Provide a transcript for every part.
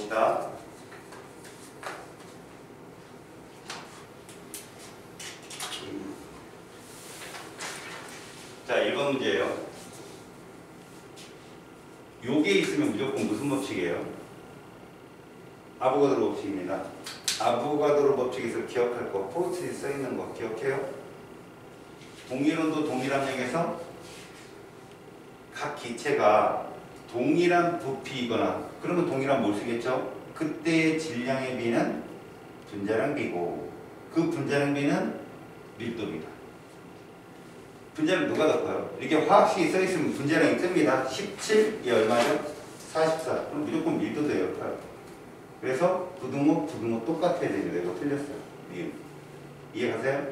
봅시다. 자, 1번 문제예요. 요게 있으면 무조건 무슨 법칙이에요? 아보가드로 법칙입니다. 아보가드로 법칙에서 기억할 거, 포스트잇 써있는 거 기억해요? 동일온도 동일압력에서 각 기체가 동일한 부피이거나, 그러면 동일한 뭘 쓰겠죠? 그때의 질량의 비는 분자량 비고, 그 분자량 비는 밀도비다. 분자량 누가 더 커요? 이렇게 화학식이 써있으면 분자량이 뜹니다. 17이 얼마죠? 44. 그럼 무조건 밀도도 커요. 그래서 부등호 똑같아야 되는데 이거 틀렸어요. 이해가세요?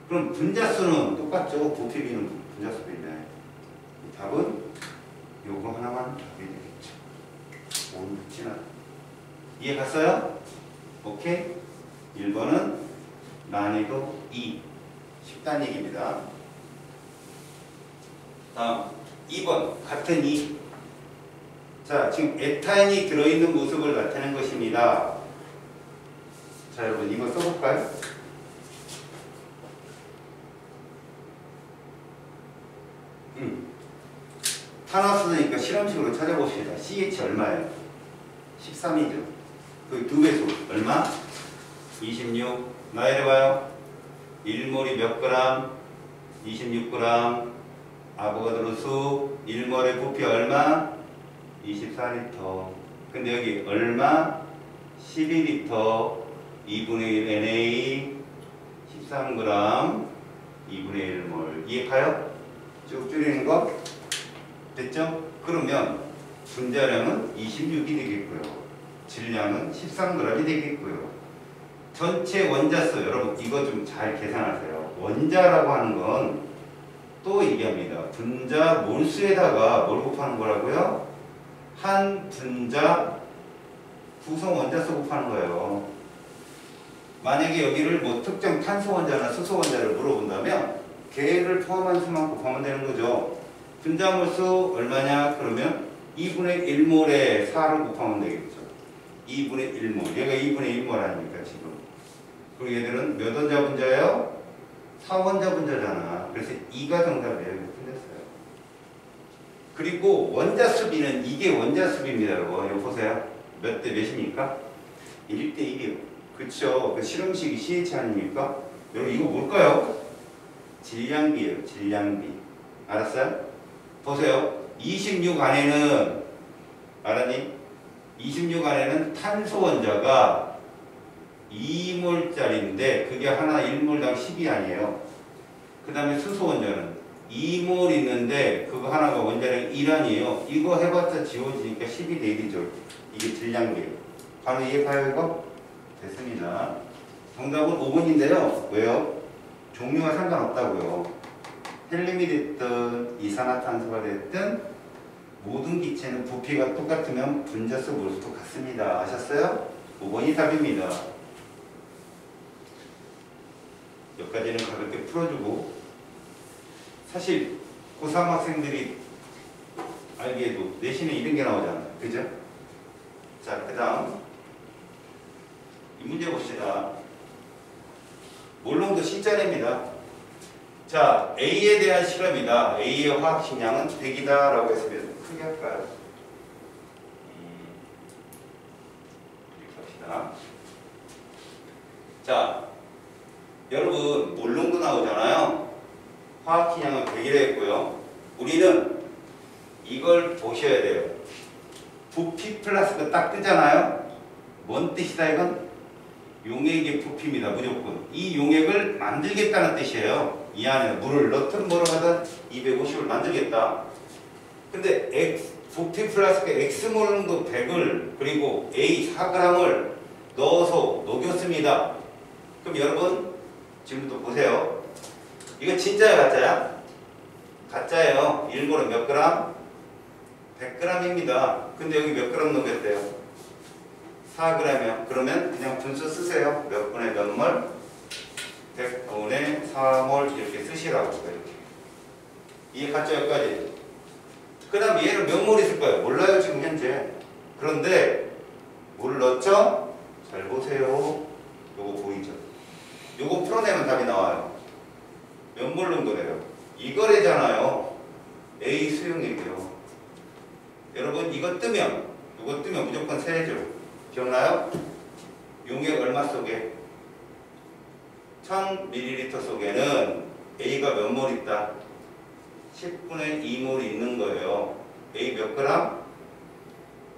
그럼 분자수는 똑같죠? 부피비는 분자수비인데 답은 요거 하나만 답이 되겠죠. 오늘 지나. 이해갔어요? 오케이? 1번은 난이도 2. 쉽다는 얘기입니다. 다음 2번 같은 2. 자, 지금 에탄이 들어있는 모습을 나타낸 것입니다. 자, 여러분 이거 써볼까요? 탄화수니까 실험식으로 찾아봅시다. CH 얼마예요? 13이죠. 그 2배수 얼마? 26. 나열해봐요. 1몰이 몇 그램? 26g. 아보가드로 수 1몰의 부피 얼마? 24리터. 근데 여기 얼마? 12리터. 2분의 1 NA 13g 2분의 1몰. 이해가요? 쭉 줄이는 거 됐죠? 그러면 분자량은 26이 되겠고요. 질량은 13g이 되겠고요. 전체 원자수, 여러분 이거 좀 잘 계산하세요. 원자라고 하는 건 또 얘기합니다. 분자 몰수에다가 뭘 곱하는 거라고요? 한 분자 구성 원자수 곱하는 거예요. 만약에 여기를 뭐 특정 탄소 원자나 수소 원자를 물어본다면 걔를 포함한 수만 곱하면 되는 거죠. 분자 몰수 얼마냐? 그러면 2분의 1몰에 4를 곱하면 되겠죠. 2분의 1몰. 얘가 2분의 1몰 아닙니까 지금. 그리고 얘들은 몇 원자 분자예요? 4원자 분자잖아. 그래서 2가 정답이에요. 틀렸어요. 그리고 원자 수비는 이게 원자 수비입니다. 여러분 이거 보세요. 몇 대 몇입니까? 1대 1이요. 그쵸? 그 실험식이 CH 아닙니까? 여러분 이거 뭘까요? 질량비예요. 질량비. 알았어요? 보세요. 26 안에는 알았니? 26 안에는 탄소 원자가 2몰짜리인데 그게 하나 1몰당 10이 아니에요. 그 다음에 수소 원자는 2몰 있는데 그거 하나가 원자량 1 아니에요. 이거 해봤자 지워지니까 10이 대 1이죠. 이게 질량비예요. 바로 이해가요 이거? 됐습니다. 정답은 5번인데요. 왜요? 종류와 상관없다고요. 헬륨이 됐든 이산화탄소가 됐든 모든 기체는 부피가 똑같으면 분자수 몰수도 같습니다. 아셨어요? 5번이 답입니다. 여기까지는 가볍게 풀어주고, 사실 고3 학생들이 알기에도 내신에 이런 게 나오잖아요. 그죠? 자, 그 다음 이 문제 봅시다. 몰롱도 C자리입니다. 자, A에 대한 실험이다. A의 화학식량은 100이다 라고 했으면 크게 할까요? 이렇게 합시다. 자, 여러분 몰롱도 나오잖아요. 화학식량은 100이라 했고요. 우리는 이걸 보셔야 돼요. 부피 플러스가 딱 뜨잖아요. 뭔 뜻이다 이건? 용액의 부피입니다. 무조건. 이 용액을 만들겠다는 뜻이에요. 이 안에 물을 넣든 뭐로 하든 250을 만들겠다. 근데 부피 플러스가 X몰롱도 100을 그리고 A 4g을 넣어서 녹였습니다. 그럼 여러분 지금부터 보세요. 이거 진짜야 가짜야? 가짜예요. 1몰은 몇 그램? 100g입니다. 근데 여기 몇 그램 녹였대요? 4g이요. 그러면 그냥 분수 쓰세요. 몇 분의 몇 몰? 100분의 4몰 이렇게 쓰시라고. 이렇게. 이해 갔죠? 여기까지. 그 다음 얘를 몇 몰 있을까요? 몰라요 지금 현재. 그런데 뭐를 넣었죠? 잘 보세요. 요거 보이죠? 요거 풀어내면 답이 나와요. 몇 몰 정도래요? 이거래잖아요. A 수용액이요. 여러분 이거 뜨면 무조건 세죠. 기억나요? 용액 얼마 속에? 1000ml 속에는 A가 몇 몰 있다? 10분의 2몰이 있는 거예요. A 몇 그램?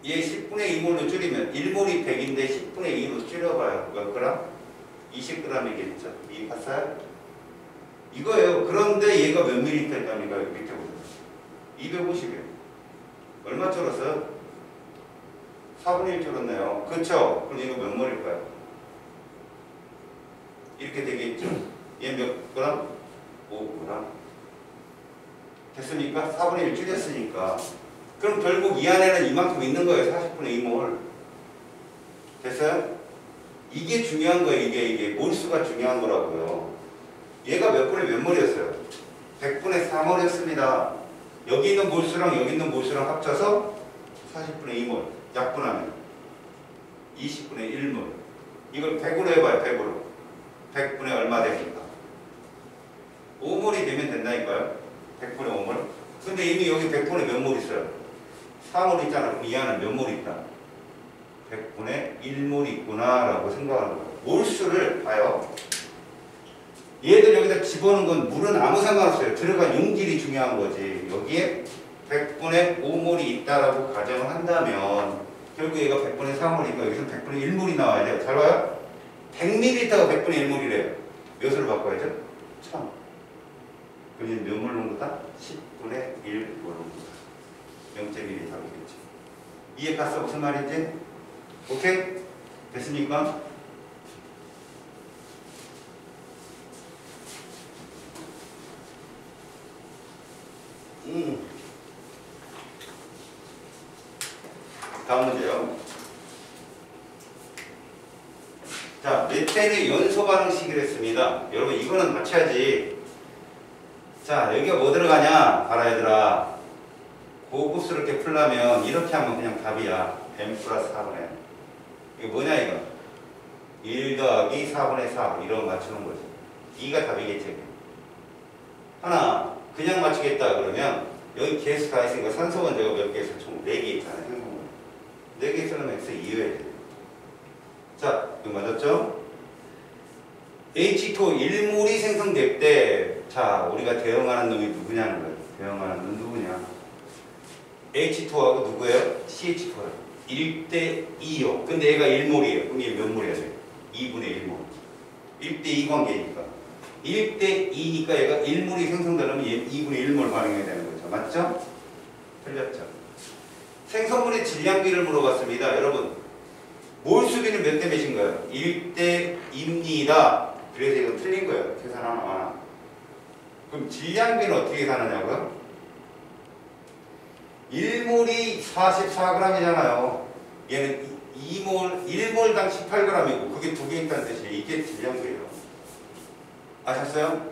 얘 10분의 2몰로 줄이면 1몰이 100인데 10분의 2로 줄여봐요. 몇 그램? 20g이겠죠. 이 봤어요? 이거예요. 그런데 얘가 몇 밀리리터 있답니까? 여기 밑에 보세요. 250이에요. 얼마 줄었어요? 4분의 1 줄었네요. 그렇죠? 그럼 이거 몇 몰일까요? 이렇게 되겠죠. 얘 몇 그램? 5g. 됐습니까? 4분의 1 줄였으니까. 그럼 결국 이 안에는 이만큼 있는 거예요. 40분의 2몰. 됐어요? 이게 중요한 거예요. 이게 몰수가 중요한 거라고요. 얘가 몇 분의 몇 몰이었어요? 100분의 4몰이었습니다. 여기 있는 몰수랑 여기 있는 몰수랑 합쳐서 40분의 2몰. 약분하면 20분의 1몰. 이걸 100으로 해봐요. 100으로. 100분의 얼마 됩니까? 5몰이 되면 된다니까요. 100분의 5몰. 근데 이미 여기 100분의 몇 몰 있어요? 4몰 있잖아. 그럼 이 안에 몇 몰 있다? 100분의 1몰 있구나 라고 생각하는 거예요. 몰수를 봐요. 얘들 여기다 집어넣은 건 물은 아무 상관없어요. 들어간 용질이 중요한 거지. 여기에 100분의 5몰이 있다라고 가정을 한다면 결국 얘가 100분의 4몰이니까 여기서 100분의 1몰이 나와야 돼요. 잘 봐요. 100ml가 100분의 1몰이래요. 몇으로 바꿔야죠? 1000. 그럼 얘는 몇 몰 정도다? 10분의 1몰 정도다. 0.1이 답이겠죠. 이해 갔어? 무슨 말인지? 오케이? 됐습니까? 다음 문제요. 자, 메탄의 연소 반응식을 했습니다. 여러분 이거는 맞춰야지. 자, 여기가 뭐 들어가냐? 봐라 얘들아. 고급스럽게 풀려면 이렇게 하면 그냥 답이야. m 플러스 4분의 이거 뭐냐 이거? 1 더하기 4분의 4 이런 거 맞추는 거지. 2가 답이겠지. 하나 그냥 맞추겠다 그러면 여기 개수 다 있으니까 산소 원자가 몇 개 있어? 총 4개 있잖아요. 생성물 4개 있으면 x 2여야 돼. 자, 이거 맞았죠? H2 1몰이 생성될 때, 자, 우리가 대응하는 놈이 누구냐는 거예요. 대응하는 놈 누구냐? H2하고 누구예요? CH4예요. 1대 2요. 근데 얘가 1몰이에요. 그럼 얘 몇 몰이야 돼요? 2분의 1몰. 1대 2 관계니까. 1대 2니까 얘가 1몰이 생성되려면 얘 2분의 1몰 반응해야 되는 거죠. 맞죠? 틀렸죠? 생성물의 질량비를 물어봤습니다. 여러분, 몰수비는 몇 대 몇인가요? 1대 2입니다. 그래서 이건 틀린 거예요. 계산하나 마나. 그럼 질량비는 어떻게 계산하냐고요? 1몰이 44g이잖아요. 얘는 2몰, 1몰당 18g이고 그게 두 개 있다는 뜻이에요. 이게 질량비예요. 아셨어요?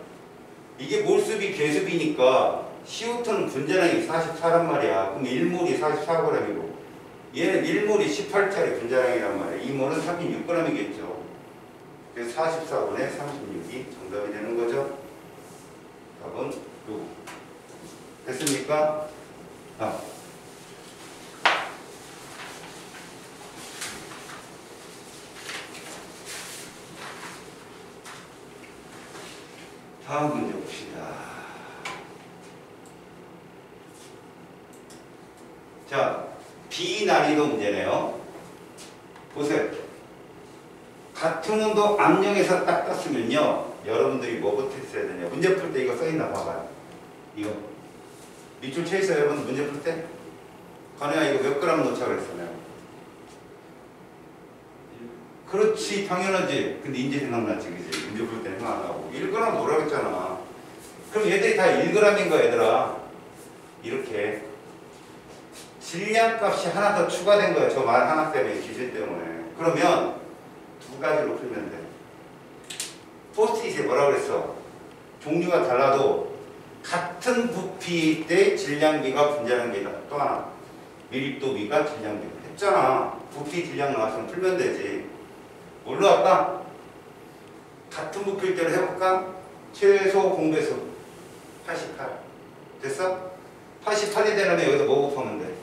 이게 몰수비, 계수비니까 CO2는 분자량이 44란 말이야. 그럼 1몰이 44g이고 얘는 1몰이 18짜리 분자량이란 말이야. 2몰은 36g이겠죠. 그래서 44분의 36이 정답이 되는 거죠. 답은 6. 됐습니까? 다음 문제 봅시다. 자, 비난이도 문제네요. 보세요. 같은 온도 압력에서 딱 떴으면요. 여러분들이 뭐부터 했어야 되냐. 문제 풀 때 이거 써있나 봐봐요. 이거. 밑줄 쳐있어요, 여러분? 문제 풀 때? 관우야, 이거 몇 그램 넣자 그랬잖아요. 그렇지, 당연하지. 근데 이제 생각났지, 그지? 문제 풀 때 생각 안 하고. 1g 뭐라고 했잖아. 그럼 얘들이 다 1g인 거야, 얘들아. 이렇게. 질량값이 하나 더 추가된 거야. 저 말 하나 때문에, 기술 때문에. 그러면 두 가지로 풀면 돼. 포스트잇에 뭐라고 그랬어? 종류가 달라도 같은 부피 때 질량비가 분자량비다. 또 하나. 밀도비가 질량비가 돼. 쉽잖아. 부피 질량 나왔으면 풀면 되지. 뭘로 할까? 같은 부피대로 해볼까? 최소 공배수 88 됐어? 88이 되려면 여기서 뭐 곱하면 돼?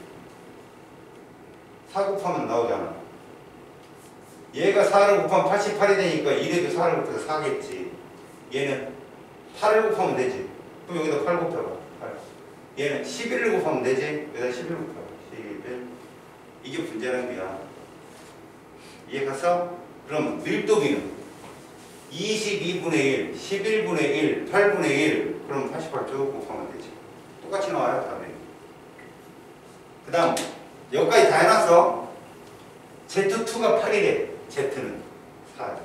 4 곱하면 나오잖아. 얘가 4를 곱하면 88이 되니까 이래도 4를 곱해서 4겠지. 얘는 8을 곱하면 되지. 그럼 여기다 8 곱해봐. 8. 얘는 11을 곱하면 되지. 여기다 11 곱해봐. 11. 이게 분자량비야. 이해 갔어? 그럼 밀도비는 22분의 1, 11분의 1, 8분의 1. 그럼 88 쭉 곱하면 되지. 똑같이 나와요, 답이. 그 다음 여기까지 다 해놨어. Z2가 8이래. Z는 4.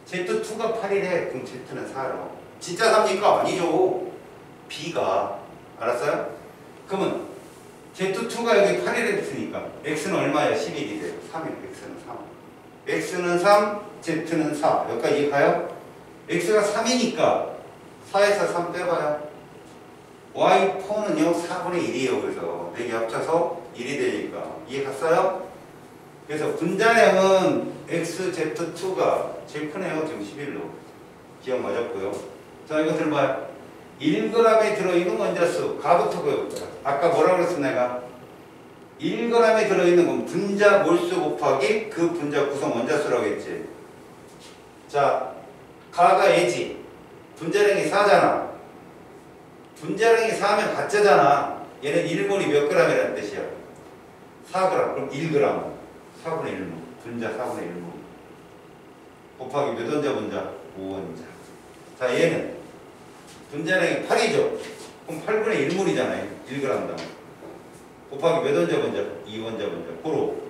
Z2가 8이래. 그럼 Z는 4요. 진짜 3니까 아니죠. B가. 알았어요? 그러면 Z2가 여기 8이래 했으니까 X는 얼마야? 11이 돼요. 3이요. X는 3. X는 3, Z는 4. 여기까지 이해 가요? X가 3이니까 4에서 3 빼봐요. Y4는요 4분의 1이에요. 그래서 4개 합쳐서 1이 되니까 이해 갔어요? 그래서 분자량은 XZ2가 제일 크네요. 지금 11로 기억 맞았고요. 자 이거 들어봐요. 1g에 들어있는 원자수 가부터 배웠다. 아까 뭐라고 그랬어 내가? 1g에 들어있는 건 분자 몰수 곱하기 그 분자 구성 원자수라고 했지. 자 가가 A지. 분자량이 4잖아. 분자량이 4면 가짜잖아. 얘는 1몰이 몇 g이라는 뜻이야? 4g. 그럼 1g. 4분의 1몰. 분자 4분의 1몰. 곱하기 몇 원자 분자? 5원자. 자 얘는 분자량이 8이죠. 그럼 8분의 1몰이잖아요. 1g당. 곱하기 몇 원자 분자? 2원자 분자. 고로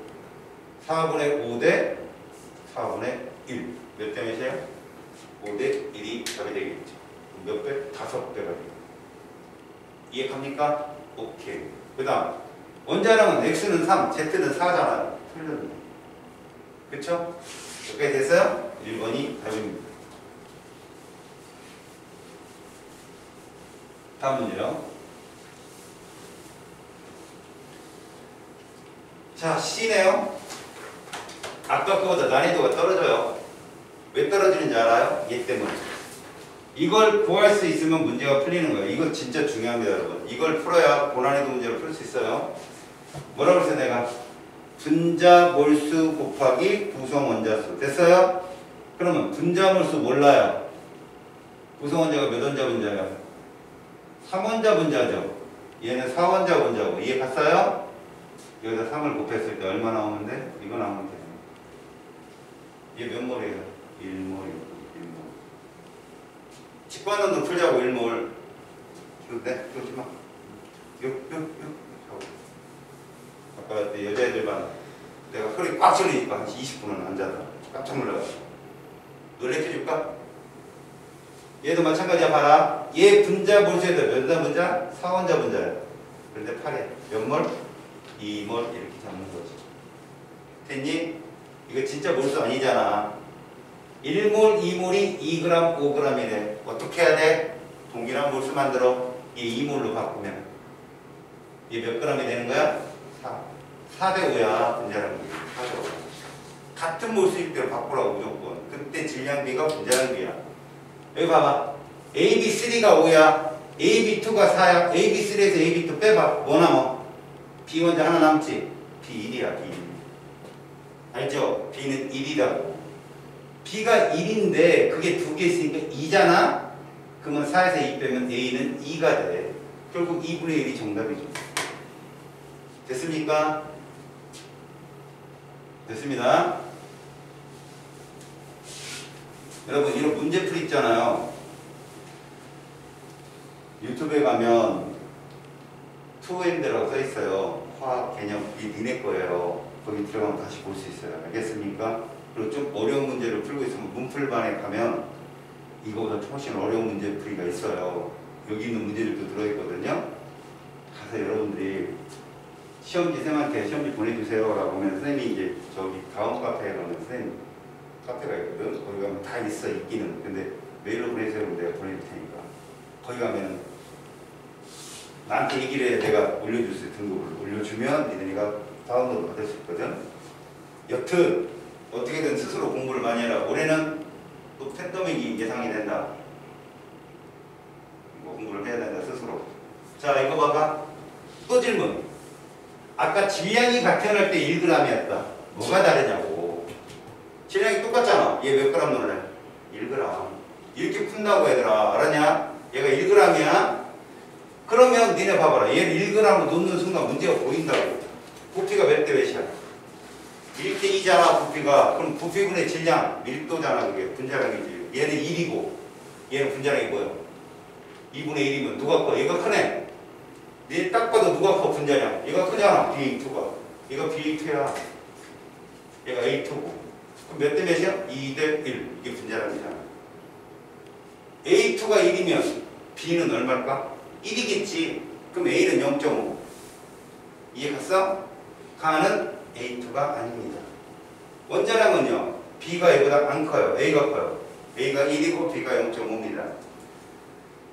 4분의 5 대 4분의 1. 몇 대 몇이에요? 5 대 1이 답이 되겠죠. 몇 배? 5배가 되겠죠. 이해 갑니까? 오케이. 그 다음 원자량은 X는 3, Z는 4잖아요. 틀렸네. 그쵸? 여기까지 됐어요? 1번이 답입니다. 다음 문제요. 자, C네요. 아까 거보다 난이도가 떨어져요. 왜 떨어지는지 알아요? 얘 때문에. 이걸 구할 수 있으면 문제가 풀리는 거예요. 이거 진짜 중요합니다, 여러분. 이걸 풀어야 고난이도 문제를 풀 수 있어요. 뭐라고 했어요, 내가? 분자 몰수 곱하기 구성 원자수. 됐어요? 그러면 분자 몰수 몰라요. 구성 원자가 몇 원자 분자예요? 3원자 분자죠. 얘는 4원자 분자고. 이해 갔어요? 여기다 3을 곱했을 때 얼마 나오면 돼? 이거 나오면 돼요. 얘 몇 몰이에요? 1몰이고. 직관원도 풀자고 1몰. 네, 그러지 마. 아까 여자애들 반 내가 허리 꽉 찔리니까 한 20분은 앉아다. 깜짝 놀라가지고. 놀래켜줄까? 얘도 마찬가지야. 봐라. 얘 분자 몰수에다 몇 원자 분자? 4원자 분자야. 그런데 8에 몇 몰? 2몰 이렇게 잡는 거지. 됐니? 이거 진짜 몰수 아니잖아. 1몰, 2몰이 2g, 5g이래. 어떻게 해야 돼? 동일한 몰수 만들어. 얘 2몰로 바꾸면. 얘 몇 g이 되는 거야? 4. 4대 5야. 분자량비. 4대 5. 같은 몰수일 때로 바꾸라고 무조건. 그때 질량비가 분자량비야. 여기 봐봐. AB3가 5야. AB2가 4야. AB3에서 AB2 빼봐. 뭐 남아? B 원자 하나 남지? B1이야. B1. 알죠? B는 1이라고. B가 1인데 그게 두 개 있으니까 2잖아? 그러면 4에서 2 빼면 A는 2가 돼. 결국 2분의 1이 정답이죠. 됐습니까? 됐습니다. 여러분 이런 문제풀이 있잖아요. 유튜브에 가면 2N대라고 써있어요. 화학 개념. 이게 니네 거예요. 거기 들어가면 다시 볼 수 있어요. 알겠습니까? 그리고 좀 어려운 문제를 풀고 있으면 문풀반에 가면 이거보다 훨씬 어려운 문제풀이가 있어요. 여기 있는 문제들도 들어있거든요. 가서 여러분들이 시험지생한테 시험지 보내주세요 라고 하면 선생님이 이제 저기 다음 카페에 가면 선생님 카페가 있거든. 거기 가면 다 있어 있기는. 근데 메일로 보내세요. 그럼 내가 보내줄 테니까. 거기 가면 나한테 얘기를 해. 내가 올려줄 수 있는 등급을 올려주면 니네가 다운로드 받을 수 있거든. 여튼 어떻게든 스스로 공부를 많이 해라. 올해는 또 팬더믹이 예상이 된다. 뭐 공부를 해야 된다 스스로. 자 이거 봐봐. 또 질문. 아까 질량이 같은 때 1g이었다. 뭐가 다르냐고. 질량이 똑같잖아. 얘 몇 그램 넣을래? 1g. 이렇게 푼다고 얘들아. 알았냐? 얘가 1g이야. 그러면 니네 봐봐라. 얘를 1g으로 놓는 순간 문제가 보인다고. 부피가 몇 대 몇이야? 1대 2잖아 부피가. 그럼 부피분의 질량 밀도잖아. 그게 분자량이지. 얘는 1이고 얘는 분자량이 뭐야? 2분의 1이면 누가 커? 얘가 크네. 니 딱 봐도 누가 커? 분자량. 얘가 크잖아. BA2가. 얘가 BA2야. 얘가 A2고. 그럼 몇 대 몇이야? 2대 1. 이게 분자량이잖아. A2가 1이면 B는 얼마일까? 1이겠지. 그럼 A는 0.5. 이해 갔어? 가는 A2가 아닙니다. 원자량은요. B가 A보다 안 커요. A가 커요. A가 1이고 B가 0.5입니다.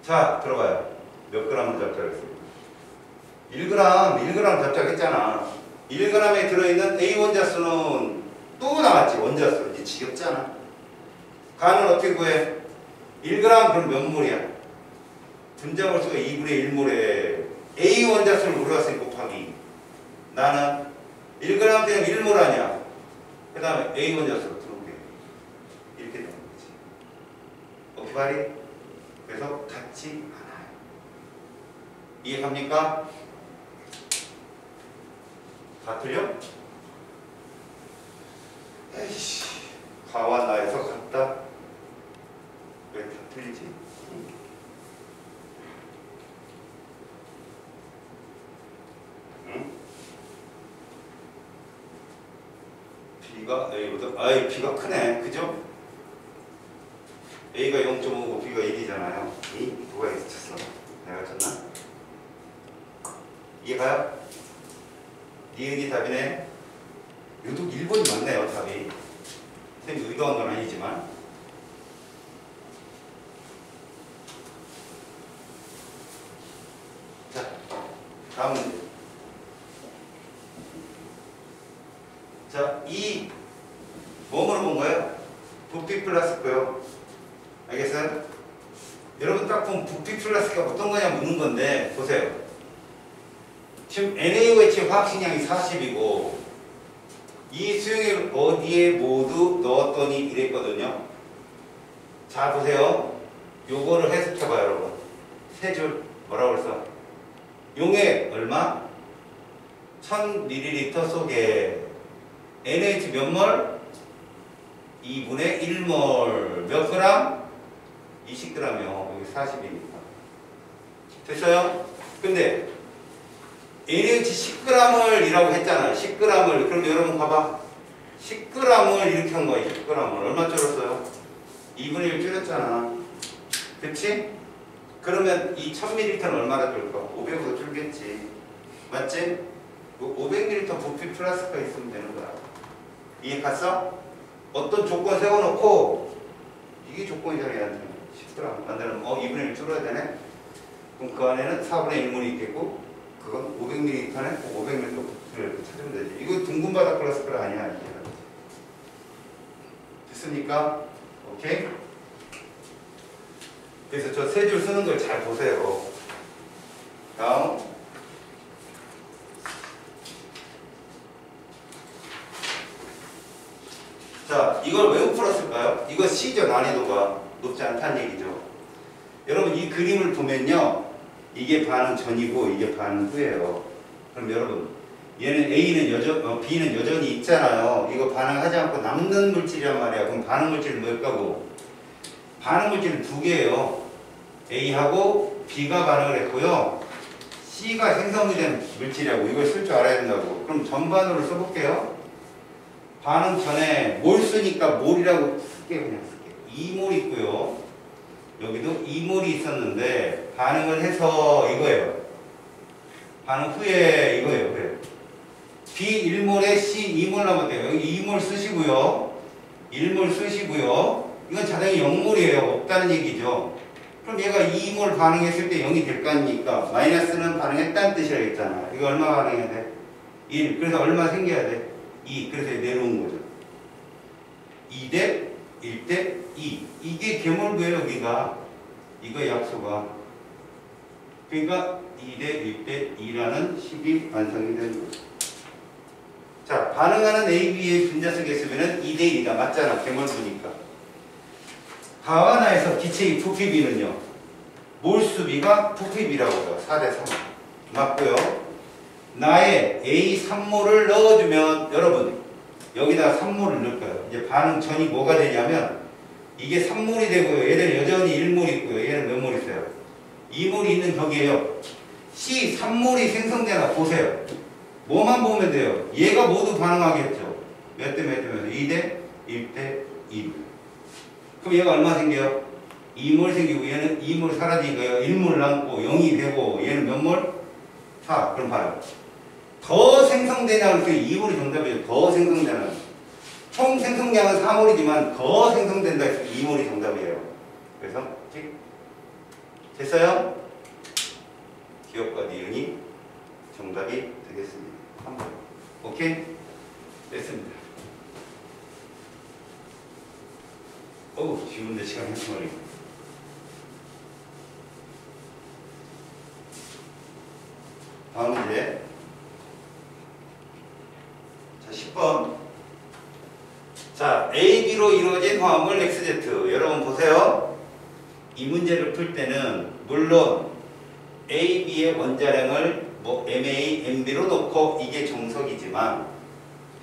자, 들어봐요. 몇 g을 잡자했어요? 1g 잡자했잖아. 1g에 들어있는 A 원자수는 또 나왔지. 원자수. 이제 지겹잖아. 가는 어떻게 구해? 1g 그럼 몇 몰이야? 분자 몰수가 2분의 1몰에 A 원자수를 물어봤으니 곱하기. 나는 1g 되면 1몰 아니야. 그 다음에 A 원자수로 들어오게. 이렇게 되는 거지. 오케이 말이? 그래서 같지 않아요. 이해갑니까? 다 틀려? 에이씨. 가와 나에서 같다. 왜 다 틀리지? 응? B가 A보다 B가 크네. 그죠? A가 0.5고 B가 1이잖아요. 누가 있었어? 내가 쳤나? 이해가요? 니은이 답이네. 유독 1번이 맞네요. 답이. 선생님이 의도한 건 아니지만. 자, 다음 문제. 자, 이 뭐뭐로 본 거예요? 부피 플러스고요. 알겠어요? 여러분 딱 보면 부피 플러스가 어떤 거냐 묻는 건데 보세요. 지금 NaOH 화학식량이 40이고 이 수용액을 어디에 모두 넣었더니 이랬거든요. 자 보세요. 요거를 해석해봐요 여러분. 세 줄 뭐라고 그랬어? 용액 얼마? 1000ml 속에 NaOH 몇 몰? 2분의 1몰 몇 그램? 20g이요. 여기 40이니까. 됐어요? 근데 NaOH 10g을 이라고 했잖아요. 10g을. 그럼 여러분 봐봐. 10g을 이렇게 한 거야. 10g을. 얼마 줄었어요? 2분의 1 줄였잖아. 그치? 그러면 이 1000ml는 얼마나 줄까? 500으로 줄겠지. 맞지? 500ml 부피 플러스가 있으면 되는 거야. 이해 갔어? 어떤 조건 세워놓고 이게 조건이잖아. 얘한테 10g 만들면 2분의 1 줄어야 되네? 그럼 그 안에는 4분의 1몰이 있겠고 그건 500ml에 500ml 부피를 찾으면 되지. 이거 둥근 바닥 플러스가 아니야. 됐습니까? 오케이? 그래서 저 세 줄 쓰는 걸 잘 보세요. 다음. 자, 이걸 왜 풀었을까요? 이거 C죠. 난이도가 높지 않다는 얘기죠. 여러분 이 그림을 보면요. 이게 반응 전이고 이게 반응 후예요. 그럼 여러분 얘는 A는 B는 여전히 있잖아요. 이거 반응하지 않고 남는 물질이란 말이야. 그럼 반응 물질은 뭘까고? 반응 물질은 두 개예요. A하고 B가 반응을 했고요. C가 생성이 된 물질이라고. 이걸 쓸 줄 알아야 된다고. 그럼 전반으로 써볼게요. 반응 전에 몰 쓰니까 몰이라고 쓸게요. 그냥 쓸게요. 2몰 있고요. 여기도 2몰이 있었는데 반응을 해서 이거예요. 반응 후에 이거예요. 그래. B 1몰에 C 2몰 남았대요. 여기 2몰 쓰시고요. 1몰 쓰시고요. 이건 자당히 0몰이에요. 없다는 얘기죠. 그럼 얘가 2몰 반응했을 때 0이 될 거 아닙니까? 마이너스는 반응했다는 뜻이라 했잖아요. 이거 얼마 반응해야 돼? 1. 그래서 얼마 생겨야 돼? 2. 그래서 내려온 거죠. 2대 1대 2. 이게 계몰부예요, 여기가. 이거 약수가. 그러니까 2대 1대 2라는 식이 완성이 되는 거죠. 자, 반응하는 AB의 분자수 개수비는 2대 1이다. 맞잖아, 계몰부니까. 가와나에서 기체의 부피비는요, 몰수비가 부피비라고요. 4대 3. 맞고요. 나의 A 3몰을 넣어주면 여러분 여기다 3몰을 넣을 거예요. 이제 반응 전이 뭐가 되냐면 이게 3몰이 되고요. 얘는 여전히 1몰 있고요. 얘는 몇 몰 있어요? 2몰이 있는 격이에요. C 3몰이 생성되나 보세요. 뭐만 보면 돼요? 얘가 모두 반응하겠죠. 몇 대 몇 대면 2대 1대 2. 그럼 얘가 얼마 생겨요? 2몰 생기고 얘는 2몰 사라지니까요. 1몰 남고 0이 되고 얘는 몇 몰? 4. 그럼 봐요. 더 생성되냐 그래서 2몰이 정답이에요. 더 생성되는. 총 생성량은 4몰이지만 더 생성된다 해서 2몰이 정답이에요. 그래서 찍. 됐어요? 기억과 니은이 정답이 되겠습니다. 한번. 오케이? 됐습니다. 어우, 지운데 시간 한참 걸리고. 다음 문제. 자, 10번. 자, A, B로 이루어진 화합물 XZ. 여러분 보세요. 이 문제를 풀 때는 물론 A, B의 원자량을 뭐 MA, MB로 놓고 이게 정석이지만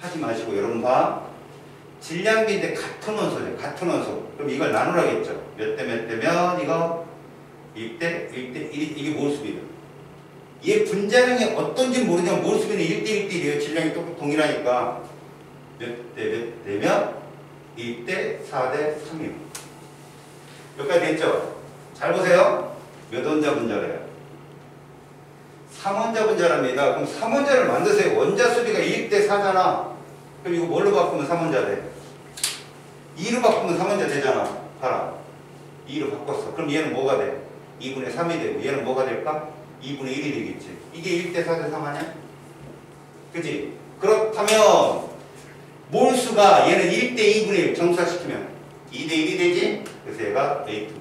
하지 마시고 여러분 봐. 질량비인데 같은 원소죠. 같은 원소. 그럼 이걸 나누라겠죠. 몇 대 몇 대면 이거 1대 1대 1 이게 몰수비는. 얘 분자량이 어떤지 모르지만 몰수비는 1대 1대 1이에요. 질량이 똑같 동일하니까 몇 대 몇 대면 1대 4대 3이에요. 여기까지 됐죠? 잘 보세요. 몇 원자 분자래요? 3원자 분자랍니다. 그럼 3원자를 만드세요. 원자 수비가 1대 4잖아. 그럼 이거 뭘로 바꾸면 3원자 돼? 2로 바꾸면 3원자 되잖아. 봐라. 2로 바꿨어. 그럼 얘는 뭐가 돼? 2분의 3이 되고 얘는 뭐가 될까? 2분의 1이 되겠지. 이게 1대 4대 3 아니야? 그치? 그렇다면 몰수가 얘는 1대 2분의 1 정사시키면 2대 1이 되지? 그래서 얘가 A2B.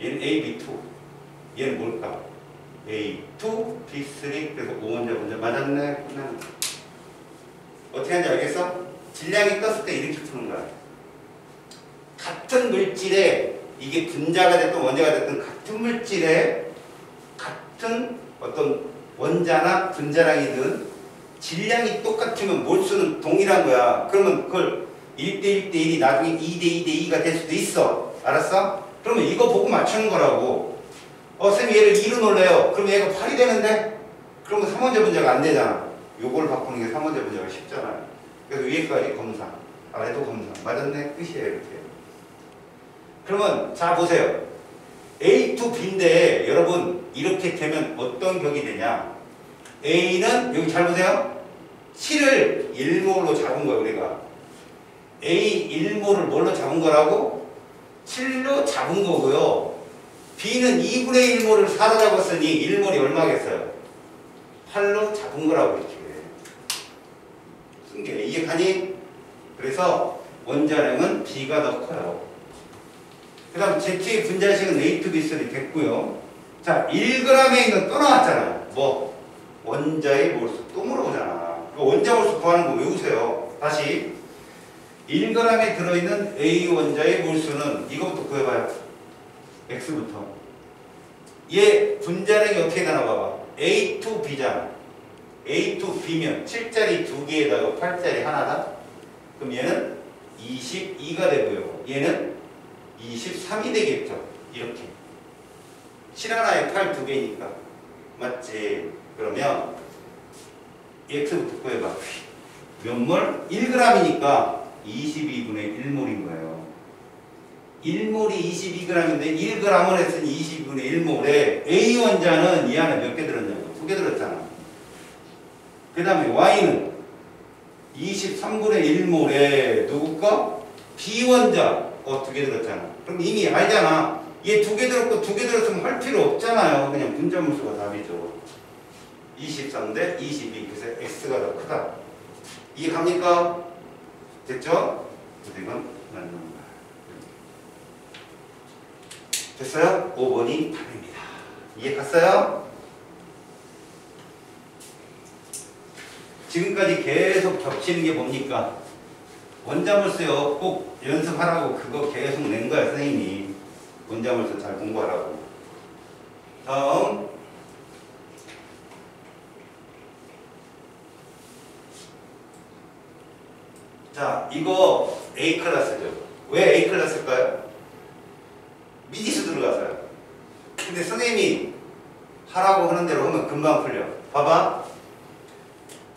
얘는 AB2. 얘는 뭘까? A2, B3. 그래서 5원자 분자 맞았네? 끝나는 거야. 어떻게 하는지 알겠어? 질량이 떴을 때 이렇게 푸는 거야. 같은 물질에 이게 분자가 됐든 원자가 됐든 같은 물질에 같은 어떤 원자나 분자량이든 질량이 똑같으면 몰수는 동일한 거야. 그러면 그걸 1대 1대 1이 나중에 2대 2대 2가 될 수도 있어. 알았어? 그러면 이거 보고 맞추는 거라고. 쌤이 얘를 2로 놀래요. 그럼 얘가 8이 되는데? 그러면 3원자 분자가 안 되잖아. 요걸 바꾸는 게 3원자 분자가 쉽잖아요. 그래서 위에까지 검사, 아래도 검사. 맞았네? 끝이에요, 이렇게. 그러면 자 보세요. A2B인데 여러분 이렇게 되면 어떤 격이 되냐? A는 여기 잘 보세요. 7을 1몰로 잡은 거예요, 우리가. A 1몰을 뭘로 잡은 거라고? 7로 잡은 거고요. B는 2분의 1몰을 4로 잡았으니 1몰이 얼마겠어요? 8로 잡은 거라고 이렇게 쓴 게 이해가니? 그래서 원자량은 B가 더 커요. 그 다음 Z의 분자식은 A2B3 됐고요. 자, 1g에 있는 또 나왔잖아요. 뭐? 원자의 몰수. 또 물어보잖아. 원자 몰수 구하는 거 외우세요. 다시 1g에 들어있는 A 원자의 몰수는 이것부터 구해봐요. X부터. 얘 분자량이 어떻게 되나 봐봐. A2B잖아. A2B면 7짜리 2개에다가 8짜리 하나다. 그럼 얘는 22가 되고요. 얘는 23이 되겠죠. 이렇게. 7 하나에 8 2개니까. 맞지? 그러면 X부터 구해봐. 몇 몰? 1g이니까 22분의 1몰인 거예요. 1몰이 22g인데 1g을 했으니 22분의 1몰에 A 원자는 이 안에 몇 개 들었냐고? 2개 들었잖아. 그 다음에 Y는 23분의 1몰에 누구 거? B 원자 2개 들었잖아. 그럼 이미 알잖아. 얘 2개 들었고 2개 들었으면 할 필요 없잖아요. 그냥 분자물수가 답이죠. 23 대 22. 그래서 X가 더 크다. 이해 갑니까? 됐죠? 그래서 이건 맞는 거야. 됐어요? 5번이 답입니다. 이해 갔어요? 지금까지 계속 겹치는 게 뭡니까? 원자물수요. 꼭 연습하라고 그거 계속 낸 거야, 선생님이. 원자물수 잘 공부하라고. 다음. 자, 이거 A클래스죠. 왜 A클래스일까요? 미지수 들어가서요. 근데 선생님이 하라고 하는 대로 하면 금방 풀려. 봐봐.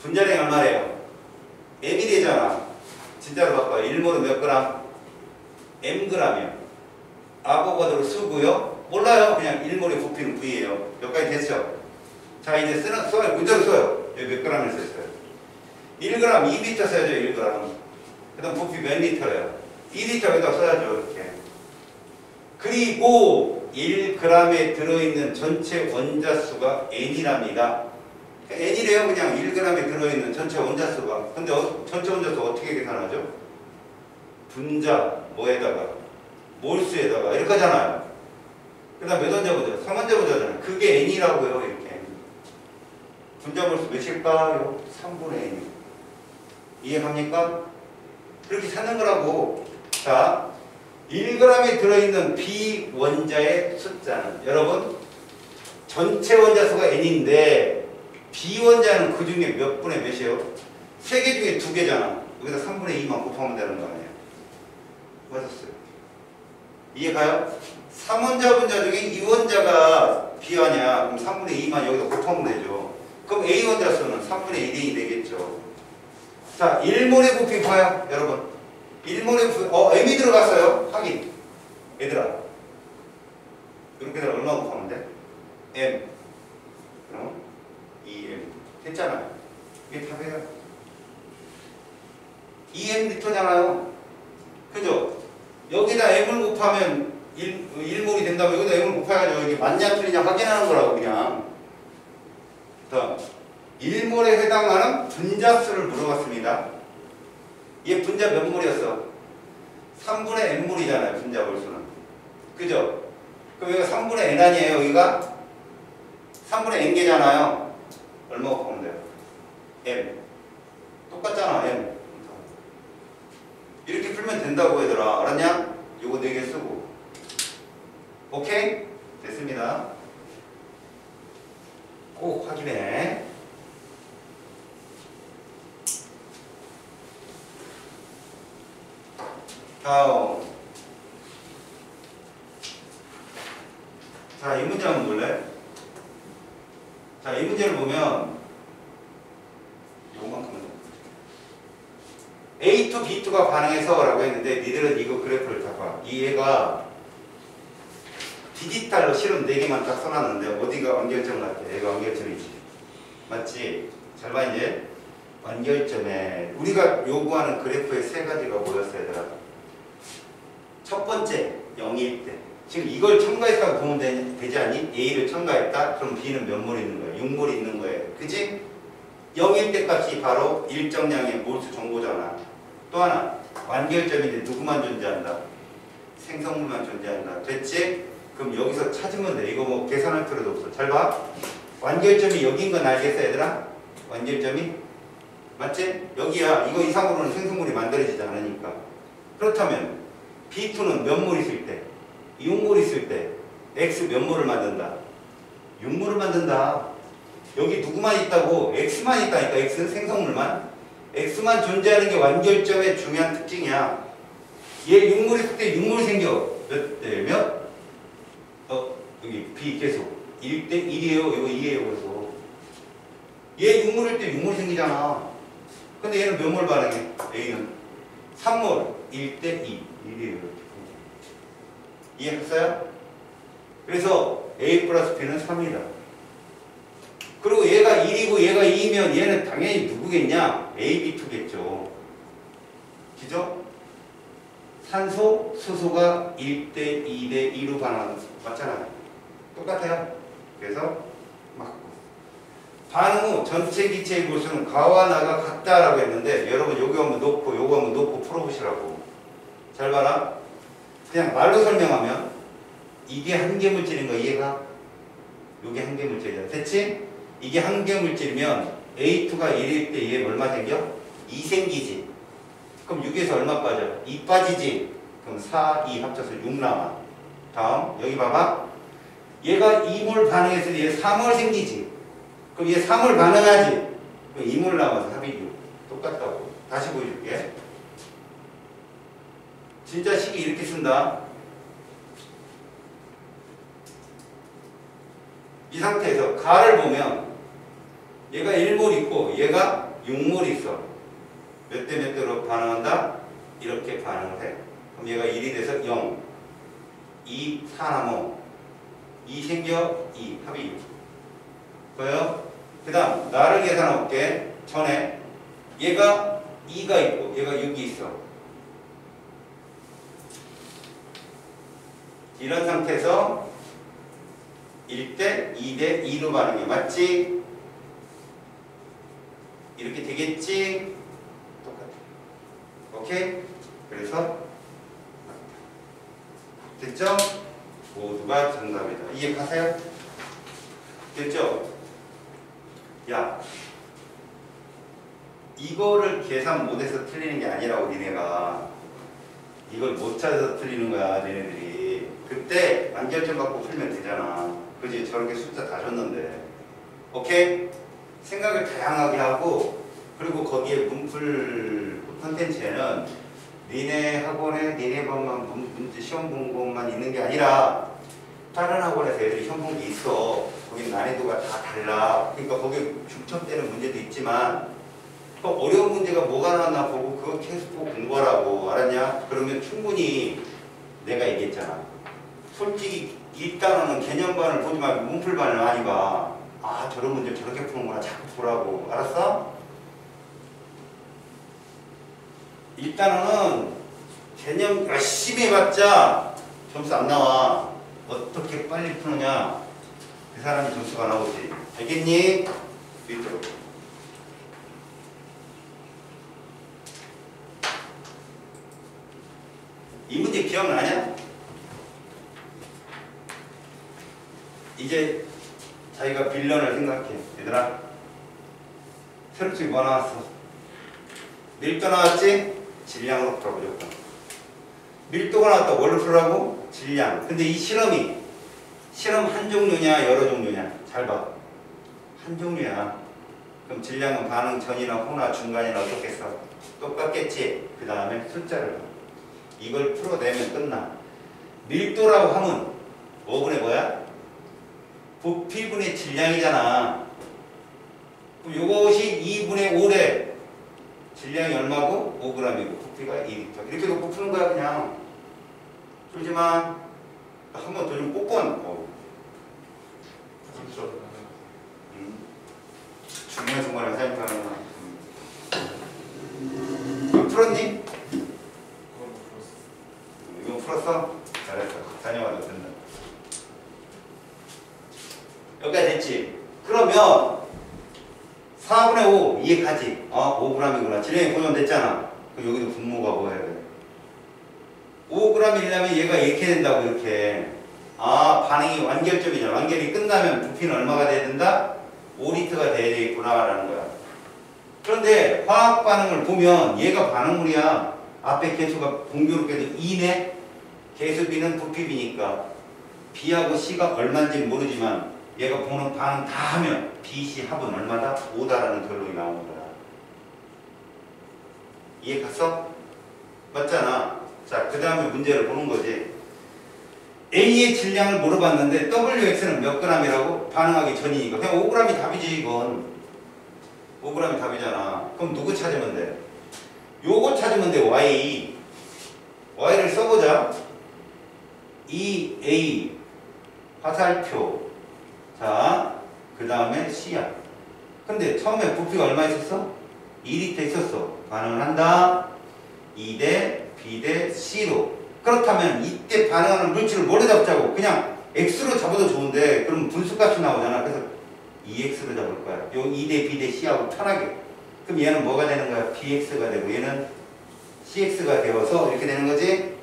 분자량이 얼마래요? M이 되잖아. 진짜로 바꿔요. 1몰은 몇 그램? Mg이요. 아보가드로 쓰고요. 몰라요. 그냥 1몰의 부피는 V예요. 여기까지 됐죠? 자, 이제 써요. 문제로 써요. 여기 몇 g을 썼어요? 1g, 2리터 써야죠. 1g. 그 다음 부피 몇 리터예요? 2리터 여기다 써야죠. 이렇게. 그리고 1g에 들어있는 전체 원자수가 N이랍니다. N이래요. 그냥 1g에 들어있는 전체 원자수가. 근데 전체 원자수 어떻게 계산하죠? 분자 뭐에다가 몰수에다가 이렇게 하잖아요. 그 다음 몇 원자 보자? 3원자 보자잖아요. 그게 N이라고요. 이렇게. 분자 몰수 몇일까요? 3분의 N. 이해갑니까? 그렇게 찾는 거라고. 자, 1g에 들어있는 비원자의 숫자는 여러분 전체 원자수가 N인데 비원자는 그 중에 몇 분의 몇이에요? 3개 중에 2개잖아. 여기다 3분의 2만 곱하면 되는 거 아니에요? 맞았어요. 이해가요? 3원자 분자 중에 2원자가 비하냐? 그럼 3분의 2만 여기다 곱하면 되죠. 그럼 A원자 수는 3분의 1이 되겠죠. 자, 1몰의 부피 봐요, 여러분. 1몰의 부피, M이 들어갔어요. 확인. 얘들아. 이렇게 되면 얼마 곱하면 돼? M. 그럼 2M. 됐잖아요. 이게 답이에요. 2M 리터잖아요. 그죠? 여기다 M을 곱하면 1몰이 된다고 여기다 M을 곱해가지고 여기 맞냐 틀리냐 확인하는 거라고 그냥. 다음 1몰에 해당하는 분자수를 물어봤습니다. 얘 분자 몇 몰이었어? 3분의 N몰이잖아요. 분자 몰수는. 그죠? 그럼 여기가 3분의 N 아니에요? 여기가? 3분의 N개잖아요. 얼마 곱하면 돼요? M. 똑같잖아. M. 이렇게 풀면 된다고 얘들아. 알았냐? 요거 4개 쓰고. 오케이? 됐습니다. 꼭 확인해. 다음. 자, 이 문제 한번 볼래? 자, 이 문제를 보면 요만큼은 A2, B2가 반응해서 라고 했는데 니들은 이거 그래프를 다 봐. 이 얘가 디지털로 실험 4개만 딱 써놨는데 어디가 완결점 같아? 얘가 완결점이지. 맞지? 잘 봐 이제. 완결점에 우리가 요구하는 그래프의 3가지가 뭐였어 얘들아? 첫 번째 0일 때. 지금 이걸 첨가했다고 보면 되지 않니? A를 첨가했다? 그럼 B는 몇 몰 있는 거야? 6몰 있는 거예요. 그치? 0일 때 값이 바로 일정량의 몰수 정보잖아. 또 하나 완결점인데 누구만 존재한다? 생성물만 존재한다. 됐지? 그럼 여기서 찾으면 돼. 이거 뭐 계산할 필요도 없어. 잘 봐. 완결점이 여기인 건 알겠어 얘들아? 완결점이? 맞지? 여기야. 이거 이상으로는 생성물이 만들어지지 않으니까. 그렇다면 B2는 몇 몰 있을 때? 6몰 있을 때 X 몇 몰을 만든다? 6몰을 만든다. 여기 누구만 있다고? X만 있다니까. X는 생성물만. X만 존재하는 게 완결점의 중요한 특징이야. 얘 6몰 있을 때 6몰 생겨. 몇 대 몇? 여기 B 계속 1대 1이에요. 이거 2예요. 그래서 얘 6몰일 때 6몰 생기잖아. 근데 얘는 몇 몰 반응해? A는 3몰 1대 2. 1이에요. 이해했어요? 그래서 A 플러스 B는 3이다. 그리고 얘가 1이고 얘가 2면 얘는 당연히 누구겠냐? AB2겠죠. 그죠? 산소, 수소가 1대 2대 2로 반응하는 거 맞잖아요. 똑같아요. 그래서 맞고. 반응 후 전체 기체의 몰수는 가와 나가 같다라고 했는데 여러분 요거 한번 놓고 요거 한번 놓고 풀어보시라고. 잘 봐라. 그냥 말로 설명하면 이게 한계물질인 거 이해가? 요게 한계물질이야. 됐지? 이게 한계물질이면 A2가 1일 때 얘 얼마 생겨? 2 생기지. 그럼 6에서 얼마 빠져? 2 빠지지. 그럼 4, 2 합쳐서 6 남아. 다음 여기 봐봐. 얘가 2몰 반응했을 때 얘 3몰 생기지. 그럼 얘 3몰 반응하지. 그럼 2몰 남아서 합이 6. 똑같다고. 다시 보여줄게. 진짜 식이 이렇게 쓴다. 이 상태에서 가를 보면 얘가 1몰 있고 얘가 6몰 있어. 몇 대 몇 대로 반응한다? 이렇게 반응을 해. 그럼 얘가 1이 돼서 0, 2, 4 남어. 2 생겨 2, 합이 6. 보여요? 그 다음 나를 계산해 볼게. 전에 얘가 2가 있고 얘가 6이 있어. 이런 상태에서 1대 2대 2로 반응해. 맞지? 이렇게 되겠지? 똑같아. 오케이? 그래서 됐죠? 모두가 정답이다. 이해 가세요? 됐죠? 야, 이거를 계산 못해서 틀리는 게 아니라고 니네가. 이걸 못 찾아서 틀리는 거야 니네들이. 그때 만결점 갖고 풀면 되잖아. 그지? 저렇게 숫자 다 줬는데. 오케이? 생각을 다양하게 하고, 그리고 거기에 문풀 콘텐츠에는 니네 학원에 니네 반만 문제 시험 본 것만 있는 게 아니라 다른 학원에서 애들이 시험 본 게 있어. 거기 난이도가 다 달라. 그러니까 거기 중첩되는 문제도 있지만 또 어려운 문제가 뭐가 나왔나 보고 그거 계속 공부하라고. 알았냐? 그러면 충분히 내가 얘기했잖아. 솔직히 일단은 개념반을 보지 말고 문풀반을 많이 봐. 아, 저런 문제 저렇게 푸는구나. 자꾸 보라고. 알았어? 일단은 개념 열심히 해봤자 점수 안 나와. 어떻게 빨리 푸느냐, 그 사람이 점수가 나오지. 알겠니? 밑으로. 이 문제 기억나냐? 이제 자기가 빌런을 생각해. 얘들아, 새롭게 뭐 나왔어? 밀도 나왔지? 질량으로 풀어 무조건. 밀도가 나왔다. 뭘로 풀라고? 질량. 근데 이 실험 한 종류냐 여러 종류냐? 잘 봐. 한 종류야. 그럼 질량은 반응 전이나 후나 중간이나 어떻겠어? 똑같겠지? 그 다음에 숫자를 봐. 이걸 풀어내면 끝나. 밀도라고 하면 5분의 뭐야? 부피분의 질량이잖아. 그럼 요것이 2분의 5래. 질량이 얼마고? 5g이고 부피가 2리터. 이렇게 놓고 푸는 거야 그냥. 풀지만 한 번 더 좀 꼭 중요한 순간에 하자니까 하는 거야. 풀었니? 이거 풀었어? 잘했어. 다녀와도 된다. 여기까지 됐지? 그러면 4분의 5 이해 가지? 5g이구나. 질량이 고정됐잖아. 그럼 여기도 분모가 뭐야? 5g이려면 얘가 이렇게 된다고. 이렇게. 반응이 완결점이잖아. 완결이 끝나면 부피는 얼마가 돼야 된다? 5리터가 돼야 되겠구나 라는 거야. 그런데 화학 반응을 보면 얘가 반응물이야. 앞에 개수가 공교롭게도 2네. 개수 B는 부피 B니까 B하고 C가 얼마인지 모르지만 얘가 보는 반응 다 하면 B, C 합은 얼마다? 5다라는 결론이 나오는 거야. 이해 갔어? 맞잖아. 자, 그 다음에 문제를 보는 거지. A의 질량을 물어봤는데 WX는 몇 g이라고? 반응하기 전이니까 그냥 5g이 답이지. 이건 5g이 답이잖아. 그럼 누구 찾으면 돼? 요거 찾으면 돼. Y를 써보자. EA 화살표. 자, 그 다음에 C야. 근데 처음에 부피가 얼마 있었어? 2리터 있었어. 반응을 한다. 2대 B대 C로. 그렇다면 이때 반응하는 물질을 뭐로 잡자고? 그냥 X로 잡아도 좋은데 그럼 분수값이 나오잖아. 그래서 EX로 잡을 거야. 요 E 대 B 대 C하고 편하게. 그럼 얘는 뭐가 되는 거야? BX가 되고 얘는 CX가 되어서 이렇게 되는 거지?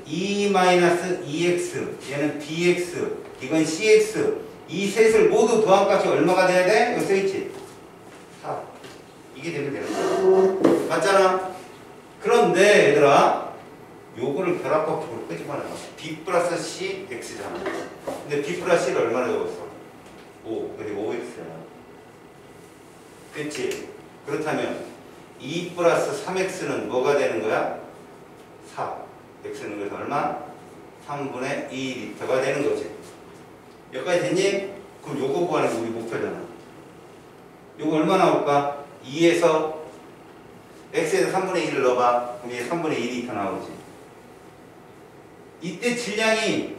E-EX 얘는 BX 이건 CX 이 셋을 모두 더한값이 얼마가 돼야 돼? 여기 써있지? 4 이게 되면 되는 거야. 맞잖아? 그런데 얘들아 요거를 결합법적으로 끄집어내봐. B 플러스 C X잖아. 근데 B 플러스 C를 얼마나 적었어? 5 그리고 5X야. 그치? 그렇다면 2 플러스 3X는 뭐가 되는 거야? 4 X는 그래서 얼마? 3분의 2L가 되는 거지. 여기까지 됐니? 그럼 요거 구하는 게 우리 목표잖아. 요거 얼마 나올까? 2에서 X에서 3분의 1을 넣어봐. 그럼 얘 3분의 1L 나오지. 이때 질량이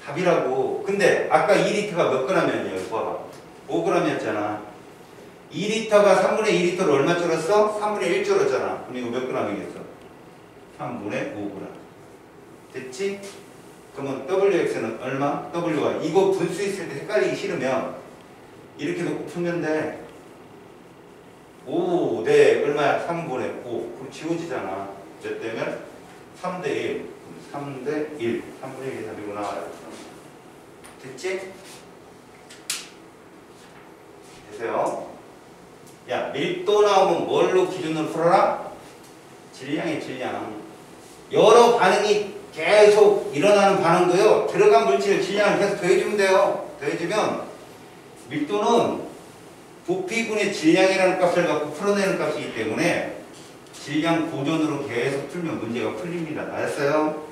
답이라고. 근데 아까 2L가 몇 g이었냐? 여기 봐봐. 5g이었잖아. 2L가 3분의 2L를 얼마 줄었어? 3분의 1 줄었잖아. 그럼 이거 몇 g이겠어? 3분의 5g. 됐지? 그러면 WX는 얼마? W가 이거 분수 있을 때 헷갈리기 싫으면 이렇게 놓고 풀면 돼. 5, 네, 얼마야? 3분의 5. 그럼 지워지잖아. 몇 대면? 3대 1. 3대 1. 3분의 1이 답이구나. 됐지? 되세요? 야, 밀도 나오면 뭘로 기준으로 풀어라? 질량이에요, 질량. 여러 반응이 계속 일어나는 반응도요, 들어간 물질의 질량을 계속 더해주면 돼요. 더해주면 밀도는 부피분의 질량이라는 값을 갖고 풀어내는 값이기 때문에 질량 고전으로 계속 풀면 문제가 풀립니다. 알았어요?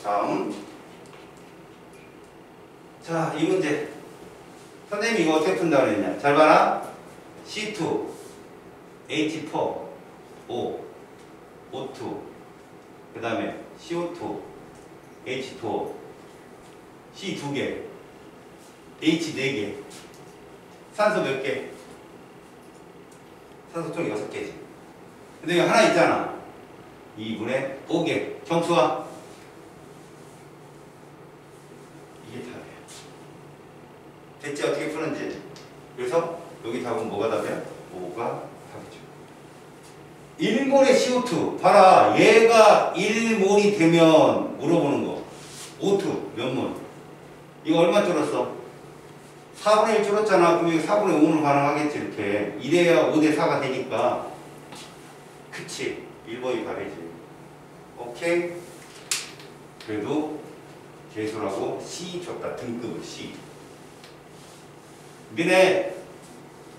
다음. 자, 이 문제. 선생님이 이거 어떻게 푼다고 그랬냐? 잘 봐라. C2, H4, O, O2, 그 다음에 CO2, H2O, C 2개, H 4개, 산소 몇 개? 산소 총 6개지. 근데 여기 하나 있잖아. 2분의 5개. 정수와 이게 답이야. 됐지? 어떻게 푸는지. 그래서 여기 답은 뭐가 답이야? 5가 답이죠. 1몰의 CO2 봐라. 얘가 1몰이 되면 물어보는 거. O2 몇 몰? 이거 얼마 줄었어? 4분의 1 줄었잖아. 그럼 이거 4분의 5로 반응하겠지. 이렇게 1에야 5대 4가 되니까. 그치? 1번이 답이지. 오케이? 그래도 계수라고 C 줬다. 등급을 C. 니네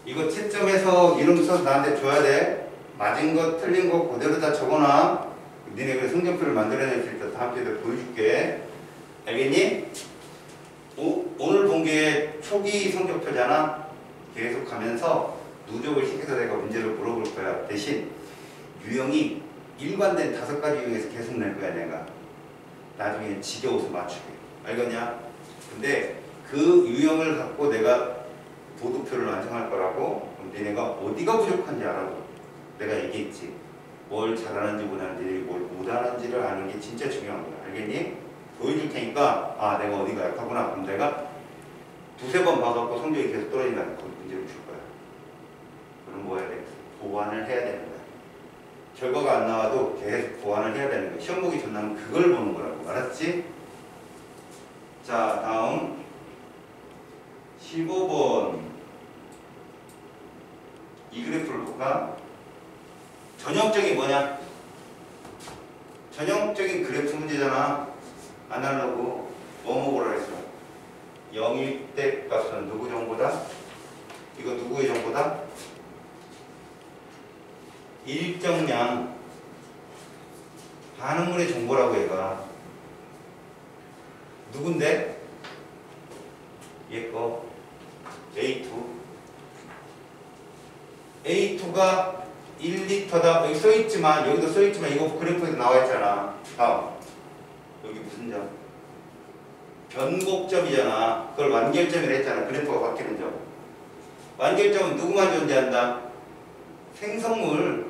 이거 채점해서 이름 써서 나한테 줘야 돼. 맞은 거 틀린 거 그대로 다 적어놔. 니네 그 성적표를 만들어낼 수 있다. 다음 주에 보여줄게. 알겠니? 오늘 본 게 초기 성적표잖아. 계속 가면서 누적을 시켜서 내가 문제를 물어볼 거야. 대신 유형이 일관된 5가지 유형에서 계속 낼 거야. 내가 나중에 지겨워서 맞추게. 알겠냐? 근데 그 유형을 갖고 내가 보도표를 완성할 거라고. 그럼 니네가 어디가 부족한지 알아도 내가 얘기했지. 뭘 잘하는지 못하는지 뭘 못하는지를 아는 게 진짜 중요한 거야. 알겠니? 보여줄 테니까 아 내가 어디가 약하구나. 그럼 내가 2-3번 봐갖고 성적이 계속 떨어진다면 그 문제를 줄 거야. 그럼 뭐 해야 돼? 보완을 해야 되는 거야. 결과가 안 나와도 계속 보완을 해야 되는 거야. 시험 보기 전날은 그걸 보는 거라고. 알았지? 자 다음 15번 이 그래프를 볼까? 전형적인 뭐냐? 전형적인 그래프 문제잖아. 아날로그 뭐뭐 보라 했어? 0일 때 값은 누구 정보다? 이거 누구의 정보다? 일정량 반응물의 정보라고 얘가. 누군데? 얘 거 A2. A2가 1리터다. 여기 써있지만 여기도 써있지만 이거 그래프에서 나와있잖아. 다음 여기 무슨 점? 변곡점이잖아. 그걸 완결점이라 했잖아. 그래프가 바뀌는 점. 완결점은 누구만 존재한다? 생성물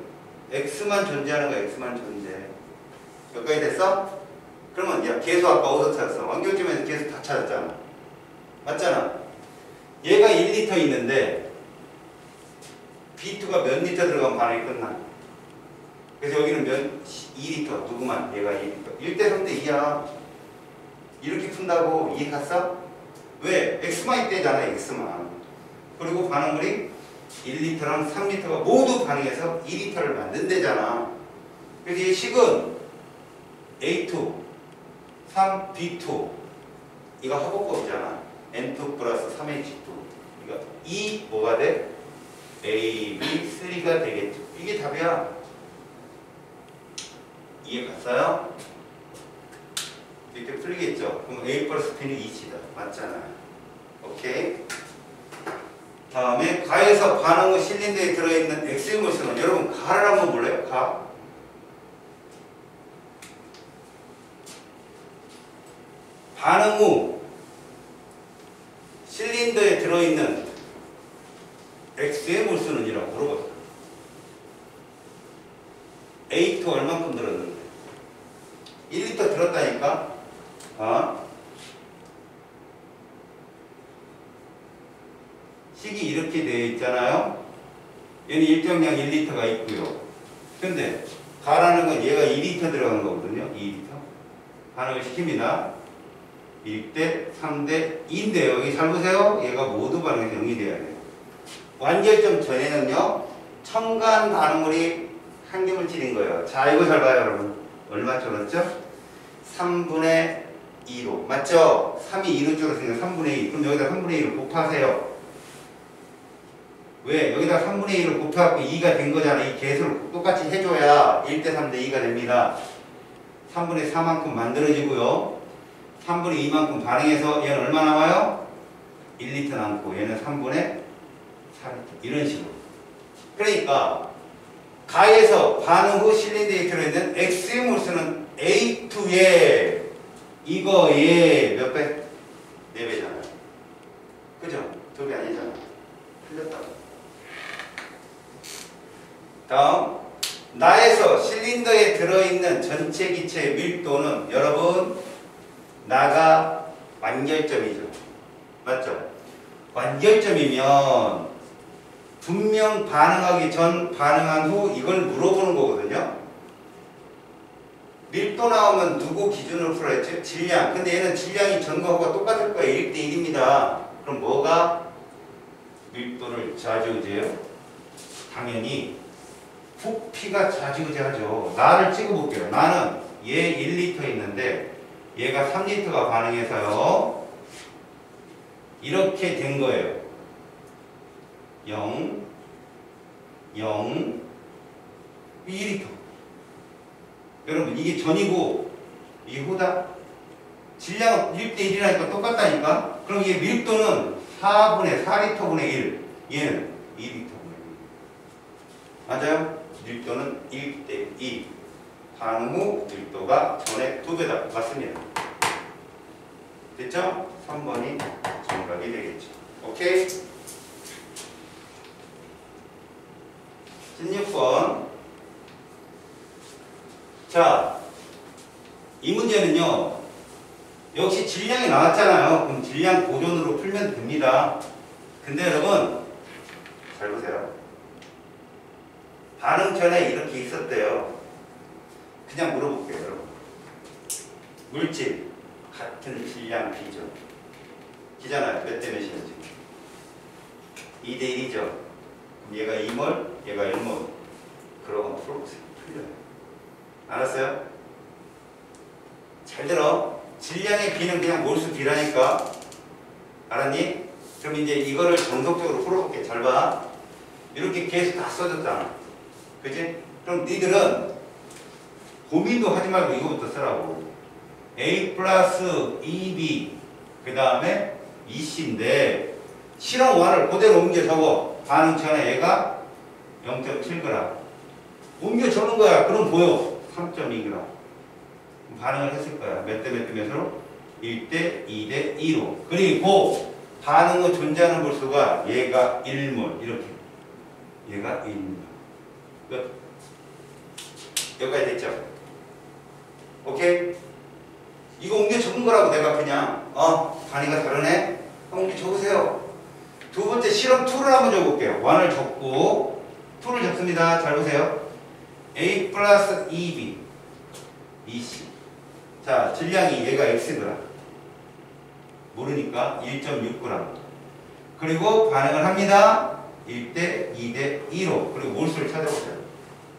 X만 존재하는 거야. X만 존재. 여기까지 됐어? 그러면 야 계수 아까 어디서 찾았어? 완결점에서 계수 다 찾았잖아. 맞잖아. 얘가 1리터 있는데 B2가 몇 리터 들어가면 반응이 끝나. 그래서 여기는 2리터. 누구만? 얘가 2리터. 1대 3대 2야. 이렇게 푼다고 이해 갔어? 왜? X만 있대잖아, X만. 그리고 반응물이 1리터랑 3리터가 모두 반응해서 2리터를 만든대잖아. 그래서 이 식은 A2, 3, B2. 이거 화법법이잖아. N2 플러스 3H2. 그러니까 이 뭐가 돼? A, B, 3가 되겠죠. 이게 답이야. 이해 갔어요? 이렇게 풀리겠죠? 그럼 A 플러스 B는 2C다. 맞잖아요. 오케이? 다음에 가에서 반응 후 실린더에 들어있는 X의 모습은 여러분 가를 한번 볼래요? 가? 반응 후 실린더에 들어있는 X의 몰수는 이라고 물어봤어요. A2 얼만큼 들었는데? 1리터 들었다니까? 식이 이렇게 되어 있잖아요. 얘는 일정량 1리터가 있고요. 근데 가라는 건 얘가 2리터 들어가는 거거든요. 2리터. 반응을 시킵니다. 1대 3대 2인데요. 여기 잘 보세요. 얘가 모두 반응해서 0이 돼야 돼요. 완결점 전에는요. 첨가한 반응물이 한개물질인 거예요. 자, 이거 잘 봐요, 여러분. 얼마 줄었죠? 3분의 2로. 맞죠? 3이 2로 줄었으니까 3분의 2. 그럼 여기다 3분의 2를 곱하세요. 왜? 여기다 3분의 1을 곱해갖고 2가 된 거잖아. 이 계수를 똑같이 해줘야 1대 3대 2가 됩니다. 3분의 4만큼 만들어지고요. 3분의 2만큼 반응해서 얘는 얼마 나와요? 1리터 남고 얘는 3분의 4리터. 이런 식으로. 그러니까 가에서 반응 후 실린더에 들어있는 X의 몰수는 A2에 이거에 몇 배? 4배잖아요. 그죠? 2배 아니잖아. 틀렸다고. 다음, 나에서 실린더에 들어있는 전체 기체의 밀도는 여러분 나가 완결점이죠. 맞죠? 완결점이면 분명 반응하기 전, 반응한 후 이걸 물어보는 거거든요. 밀도 나오면 누구 기준으로 풀어야 했죠? 질량. 근데 얘는 질량이 전거하고 똑같을 거예요. 1대 1입니다. 그럼 뭐가 밀도를 좌지우지해요? 당연히 부피가 좌지우지하죠. 나를 찍어볼게요. 나는 얘 1리터 있는데 얘가 3리터가 반응해서요. 이렇게 된 거예요. 0, 0, 2리터. 여러분 이게 전이고 이게 후다. 질량은 1대 1이라니까 똑같다니까. 그럼 얘 밀도는 4분의 4리터분의 1. 얘는 2리터분의 1. 맞아요? 밀도는 1대 2. 반응 후 밀도가 전의 2배다. 맞습니다. 됐죠? 3번이 정답이 되겠죠. 오케이? 16번. 자, 이 문제는요. 역시 질량이 나왔잖아요. 그럼 질량 보존으로 풀면 됩니다. 근데 여러분 잘 보세요. 반응 전에 이렇게 있었대요. 그냥 물어볼게요, 여러분. 물질 같은 질량 B죠. 기잖아요. 몇 대 몇이는지. 2대 1이죠. 그럼 얘가 2몰, 얘가 1몰. 그러고 풀어보세요. 틀려요. 알았어요? 잘 들어. 질량의 B는 그냥 몰수 B라니까. 알았니? 그럼 이제 이거를 정석적으로 풀어볼게. 잘 봐. 이렇게 계속 다 써줬잖아. 그치? 그럼 니들은 고민도 하지 말고 이거부터 쓰라고. A 플러스 2B 그 다음에 2C인데 실험 1을 그대로 옮겨 적어. 반응 전에 얘가 0.7g 옮겨 적는 거야. 그럼 보여. 3.2g 반응을 했을 거야. 몇 대 몇 대 몇으로? 1대 2대 2로. 그리고 반응 후 존재하는 몰수가 얘가 1몰 이렇게. 얘가 1몰. 끝. 여기까지 됐죠? 오케이? 이거 옮겨 적은 거라고 내가 그냥 단위가 다르네? 옮겨 적으세요. 두 번째 실험 2를 한번 적어볼게요. 1을 적고 2를 적습니다. 잘 보세요. A 플러스 2B 2C. 자, 질량이 얘가 Xg. 모르니까 1.6g. 그리고 반응을 합니다. 1대 2대 2로. 그리고 몰수를 찾아보세요.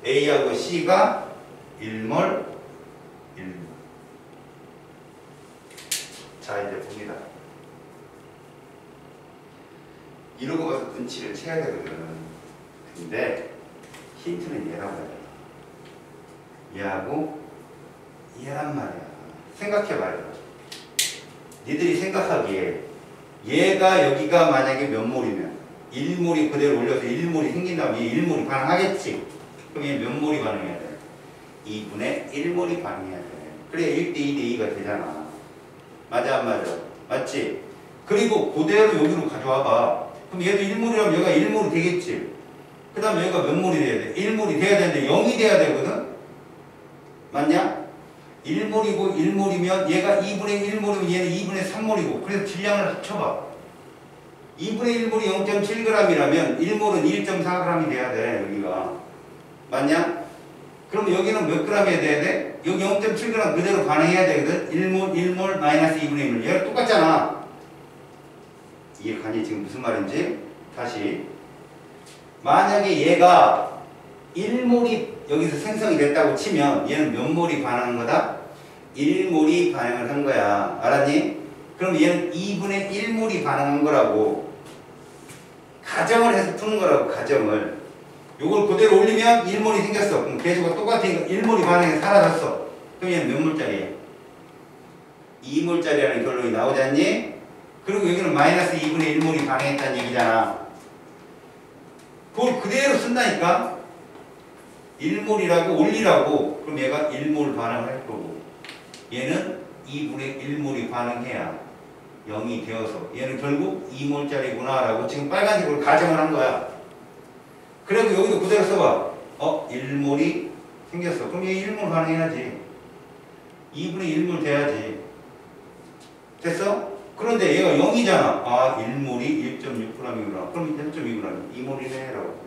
A하고 C가 1몰 1몰. 자, 이제 봅니다. 이러고 가서 눈치를 채야 되거든. 근데 힌트는 얘라고 해요. 얘하고 얘란 말이야. 생각해봐요. 니들이 생각하기에 얘가 여기가 만약에 몇 몰이면 1몰이 그대로 올려서 1몰이 생긴다면 얘 1몰이 반응하겠지. 그럼 얘 몇 몰이 반응해야 돼? 2분의 1몰이 반응해야 돼. 그래 1대 2대 2가 되잖아. 맞아 안 맞아? 맞지? 그리고 그대로 여기로 가져와봐. 그럼 얘도 1몰이라면 얘가 1몰이 되겠지. 그 다음에 얘가 몇 몰이 돼야 돼? 1몰이 돼야 되는데 0이 돼야 되거든? 맞냐? 1몰이고 1몰이면 얘가 2분의 1몰이면 얘는 2분의 3몰이고 그래서 질량을 합쳐봐. 2분의 1몰이 0.7g이라면 1몰은 1.4g이 돼야 돼. 여기가. 맞냐? 그럼 여기는 몇 g 해야 돼야 돼? 여기 0.7g 그대로 반응해야 되거든? 1몰 마이너스 2분의 1몰. 얘랑 똑같잖아. 이해 가니? 지금 무슨 말인지? 다시. 만약에 얘가 1몰이 여기서 생성이 됐다고 치면 얘는 몇 몰이 반응한 거다? 1몰이 반응을 한 거야. 알았니? 그럼 얘는 2분의 1몰이 반응한 거라고. 가정을 해서 푸는 거라고. 가정을. 요걸 그대로 올리면 1몰이 생겼어. 그럼 계수가 똑같으니까 1몰이 반응해 사라졌어. 그럼 얘는 몇 몰짜리야? 2몰짜리라는 결론이 나오지 않니? 그리고 여기는 마이너스 2분의 1몰이 반응했다는 얘기잖아. 그걸 그대로 쓴다니까? 1몰이라고 올리라고. 그럼 얘가 1몰 반응을 할 거고 얘는 2분의 1몰이 반응해야 0이 되어서 얘는 결국 2몰짜리구나 라고 지금 빨간색으로 가정을 한 거야. 그리고 여기도 그대로 써봐. 1몰이 생겼어. 그럼 얘 1몰 반응해야지. 2분의 1몰 돼야지. 됐어? 그런데 얘가 0이잖아. 아, 1몰이 1.6g이구나. 그럼 1.2g. 2몰이네 라고.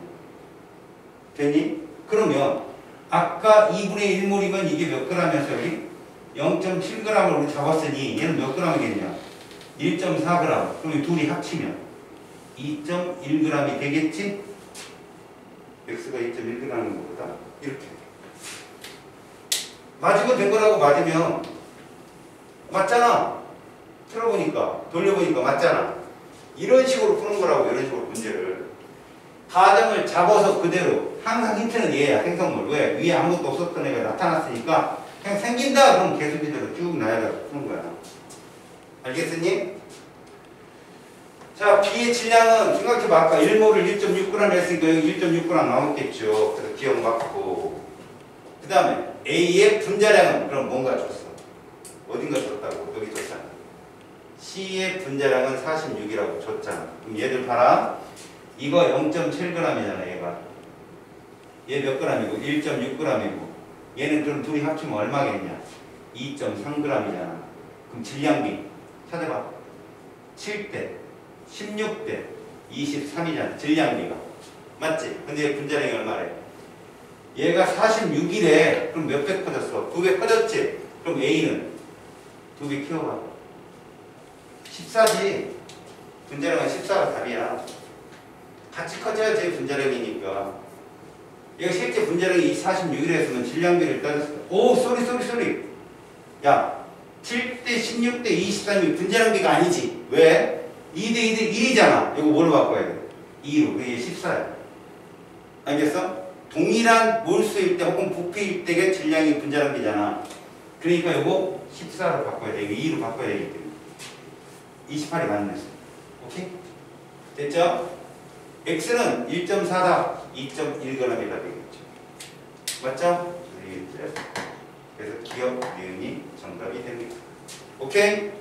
됐니? 그러면 아까 2분의 1몰이면 이게 몇 g이었어 여기? 0.7g을 우리 잡았으니 얘는 몇 g이겠냐? 1.4g. 그럼 이 둘이 합치면 2.1g이 되겠지? x가 2.1g인 것보다 이렇게 맞으면 된 거라고. 맞으면 맞잖아. 틀어보니까 돌려보니까 맞잖아. 이런 식으로 푸는 거라고. 이런 식으로 문제를 가정을 잡아서 그대로. 항상 힌트는 얘야. 생성물. 왜? 위에 아무것도 없었던 애가 나타났으니까 그냥 생긴다 그럼 계속대로 쭉 나열해 푸는 거야. 알겠으니? 자, B의 질량은 생각해봐. 아까 1몰을 1.6g 했으니까 여기 1.6g 나왔겠죠. 그래서 기억 맞고. 그 다음에 A의 분자량은 그럼 뭔가 줬어. 어딘가 줬다고. 여기 줬잖아. C의 분자량은 46이라고 줬잖아. 그럼 얘들 봐라. 이거 0.7g이잖아. 얘가. 얘 몇 g이고 1.6g이고 얘는 그럼 둘이 합치면 얼마겠냐? 2.3g이잖아. 그럼 질량비 찾아봐. 7대 16대 23이잖아. 질량비가. 맞지? 근데 얘 분자량이 얼마래? 얘가 46이래. 그럼 몇 배 커졌어? 2배 커졌지? 그럼 A는 2배 키워봐. 14지. 분자량은 14가 답이야. 같이 커져야지 분자량이니까. 얘가 실제 분자량이 46이라 했으면 질량비를 따졌을 때 오! 쏘리. 야 7대 16대 23이 분자량비가 아니지. 왜? 2대 2대 1이잖아. 이거 뭘로 바꿔야 돼? 2로. 그게 14야. 알겠어? 동일한 몰수일 때 혹은 부피일 때의 질량이 분자량비잖아. 그러니까 이거 14로 바꿔야 돼. 이거 2로 바꿔야 되기 때문에 28이 맞는 거지. 오케이? 됐죠? X는 1.4다. 2.1g이라 되겠죠. 맞죠? 그래서 기억 니은이 정답이 됩니다. 오케이?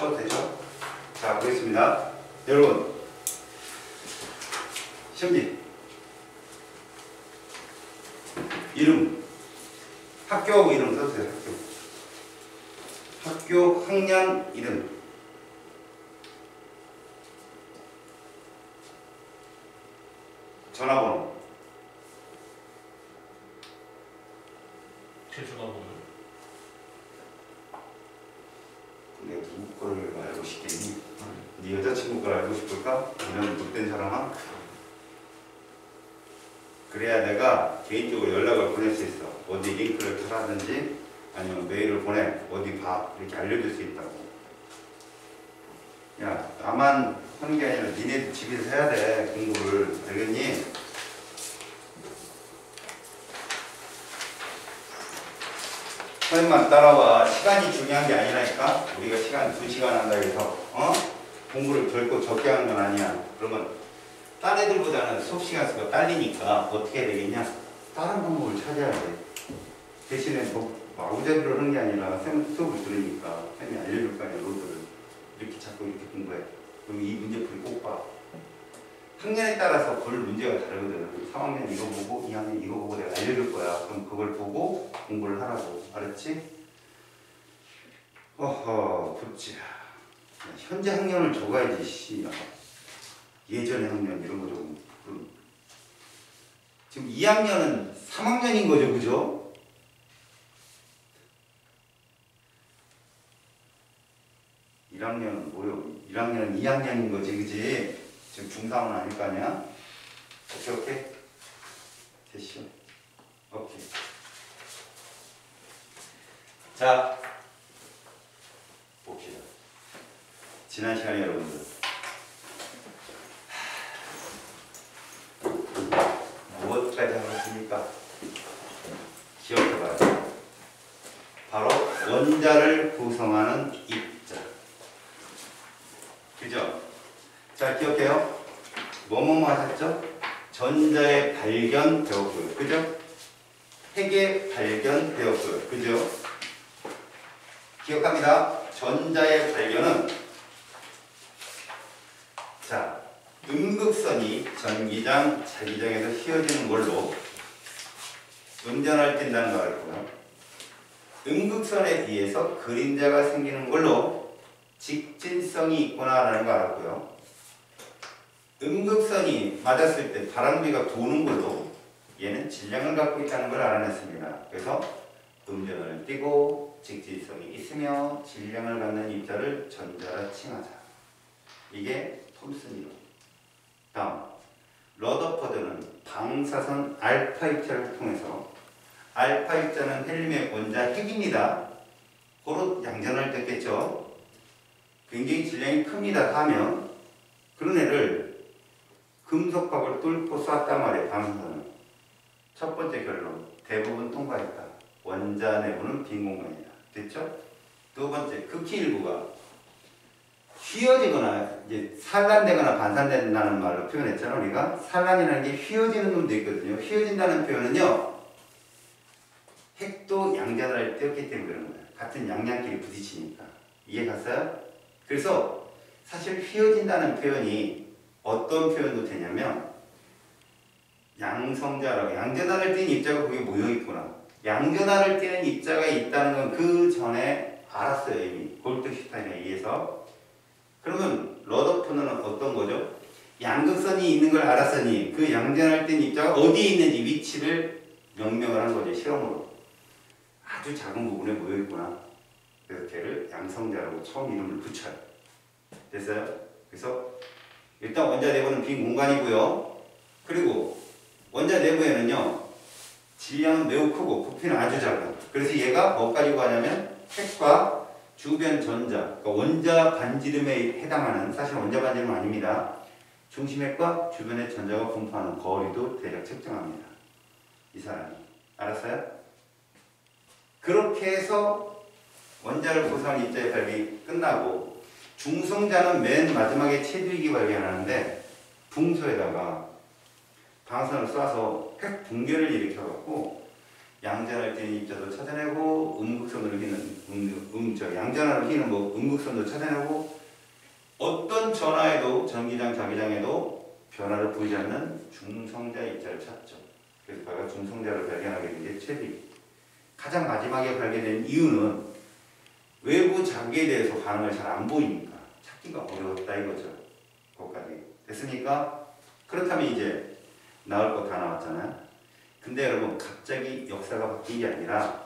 쳐도 되죠? 자, 보겠습니다. 여러분, 시험지 이름, 학교 이름 써주세요. 학교 학년 이름, 전화번호, 제 전화번호. 내가 누구 거를 알고 싶겠니? 네 여자친구 걸 알고 싶을까? 이런 못된 사람아? 그래야 내가 개인적으로 연락을 보낼 수 있어. 어디 링크를 타라든지 아니면 메일을 보내, 어디 봐, 이렇게 알려줄 수 있다고. 야, 나만 하는 게 아니라 니네도 집에서 해야 돼, 공부를. 알겠니? 선생님만 따라와. 시간이 중요한 게 아니라니까. 우리가 시간 2시간 한다 해서 공부를 결코 적게 하는 건 아니야. 그러면 딴 애들보다는 수업 시간 수가 딸리니까 어떻게 해야 되겠냐? 다른 방법을 찾아야 돼. 대신에 뭐 마구잡이로 하는 게 아니라 쌤 수업을 들으니까 쌤이 알려줄 거 아니야. 로드를 이렇게 자꾸 이렇게 공부해. 그럼 이 문제풀이 꼭 봐. 학년에 따라서 볼 문제가 다르거든. 3학년 이거 보고 2학년 이거 보고 내가 알려줄 거야. 그럼 그걸 보고 공부를 하라고. 알았지? 어허, 붙지. 현재 학년을 적어야지. 씨. 예전의 학년 이런 거 좀. 지금 2학년은 3학년인 거죠, 그죠? 일 학년은 2학년인 거지, 그지? 지금 중3은 아닐 거 아니야? 오케이. 됐어. 오케이. 자, 봅시다. 지난 시간에 여러분들 무엇까지 하셨습니까? 기억해봐요. 바로 원자를 구성하는 입자. 그죠? 자, 기억해요. 뭐뭐뭐 하셨죠? 전자의 발견 배웠고요. 그죠? 핵의 발견 배웠고요. 그죠? 기억합니다. 전자의 발견은 자, 음극선이 전기장, 자기장에서 휘어지는 걸로 운전을 띈다는 거 알고요. 음극선에 의해서 그림자가 생기는 걸로 직진성이 있구나라는 거 알았고요. 음극선이 맞았을 때 바람비가 도는 걸로 얘는 질량을 갖고 있다는 걸 알아냈습니다. 그래서 음전을 띄고 직진성이 있으며 질량을 갖는 입자를 전자라 칭하자. 이게 톰슨 이론. 다음, 러더퍼드는 방사선 알파 입자를 통해서 알파 입자는 헬륨의 원자 핵입니다. 고로 양전을 뗐겠죠. 굉장히 질량이 큽니다. 하면 그런 애를 금속박을 뚫고 쐈단 말이에요. 방사선은. 첫 번째 결론, 대부분 통과했다. 원자 내부는 빈 공간이다. 됐죠? 두 번째, 극히 일부가 휘어지거나 이제 산란되거나 반산된다는 말로 표현했잖아. 우리가 산란이라는 게 휘어지는 놈도 있거든요. 휘어진다는 표현은요, 핵도 양자를 띄었기 때문에 그런 거예요. 같은 양양끼리 부딪히니까. 이해 갔어요? 그래서 사실 휘어진다는 표현이 어떤 표현도 되냐면 양성자라고, 양전하를 띄는 입자가 거기에 모여있구나. 양전하를 띄는 입자가 있다는 건 그 전에 알았어요. 이미 골드슈타인에 의해서. 그러면 러더퍼드는 어떤 거죠? 양극선이 있는 걸 알았으니 그 양전할 땐 입자가 어디에 있는지 위치를 명명을 한 거죠. 실험으로. 아주 작은 부분에 모여있구나. 그래서 걔를 양성자라고 처음 이름을 붙여요. 됐어요? 그래서 일단 원자 내부는 빈 공간이고요. 그리고 원자 내부에는요, 질량은 매우 크고 부피는 아주 작아요. 그래서 얘가 뭐 가지고 가냐면 핵과 주변 전자, 그러니까 원자 반지름에 해당하는, 사실 원자 반지름은 아닙니다. 중심핵과 주변의 전자가 분포하는 거리도 대략 측정합니다. 이 사람이. 알았어요? 그렇게 해서 원자를 구성한 입자의 발견이 끝나고 중성자는 맨 마지막에 체두익이 발견하는데 붕소에다가 방사선을 쏴서 핵 붕괴를 일으켜갖고 양전할 때는 입자도 찾아내고 음극선으로 휘는 양전하로 휘는 뭐 음극선도 찾아내고 어떤 전하에도 전기장, 자기장에도 변화를 보이지 않는 중성자 입자를 찾죠. 그래서 바로 중성자를 발견하게 된 게 채비. 가장 마지막에 발견된 이유는 외부 장기에 대해서 반응을 잘 안 보이니까 찾기가 어려웠다 이거죠. 거기까지 됐으니까 그렇다면 이제 나올 거 다 나왔잖아요. 근데 여러분 갑자기 역사가 바뀐 게 아니라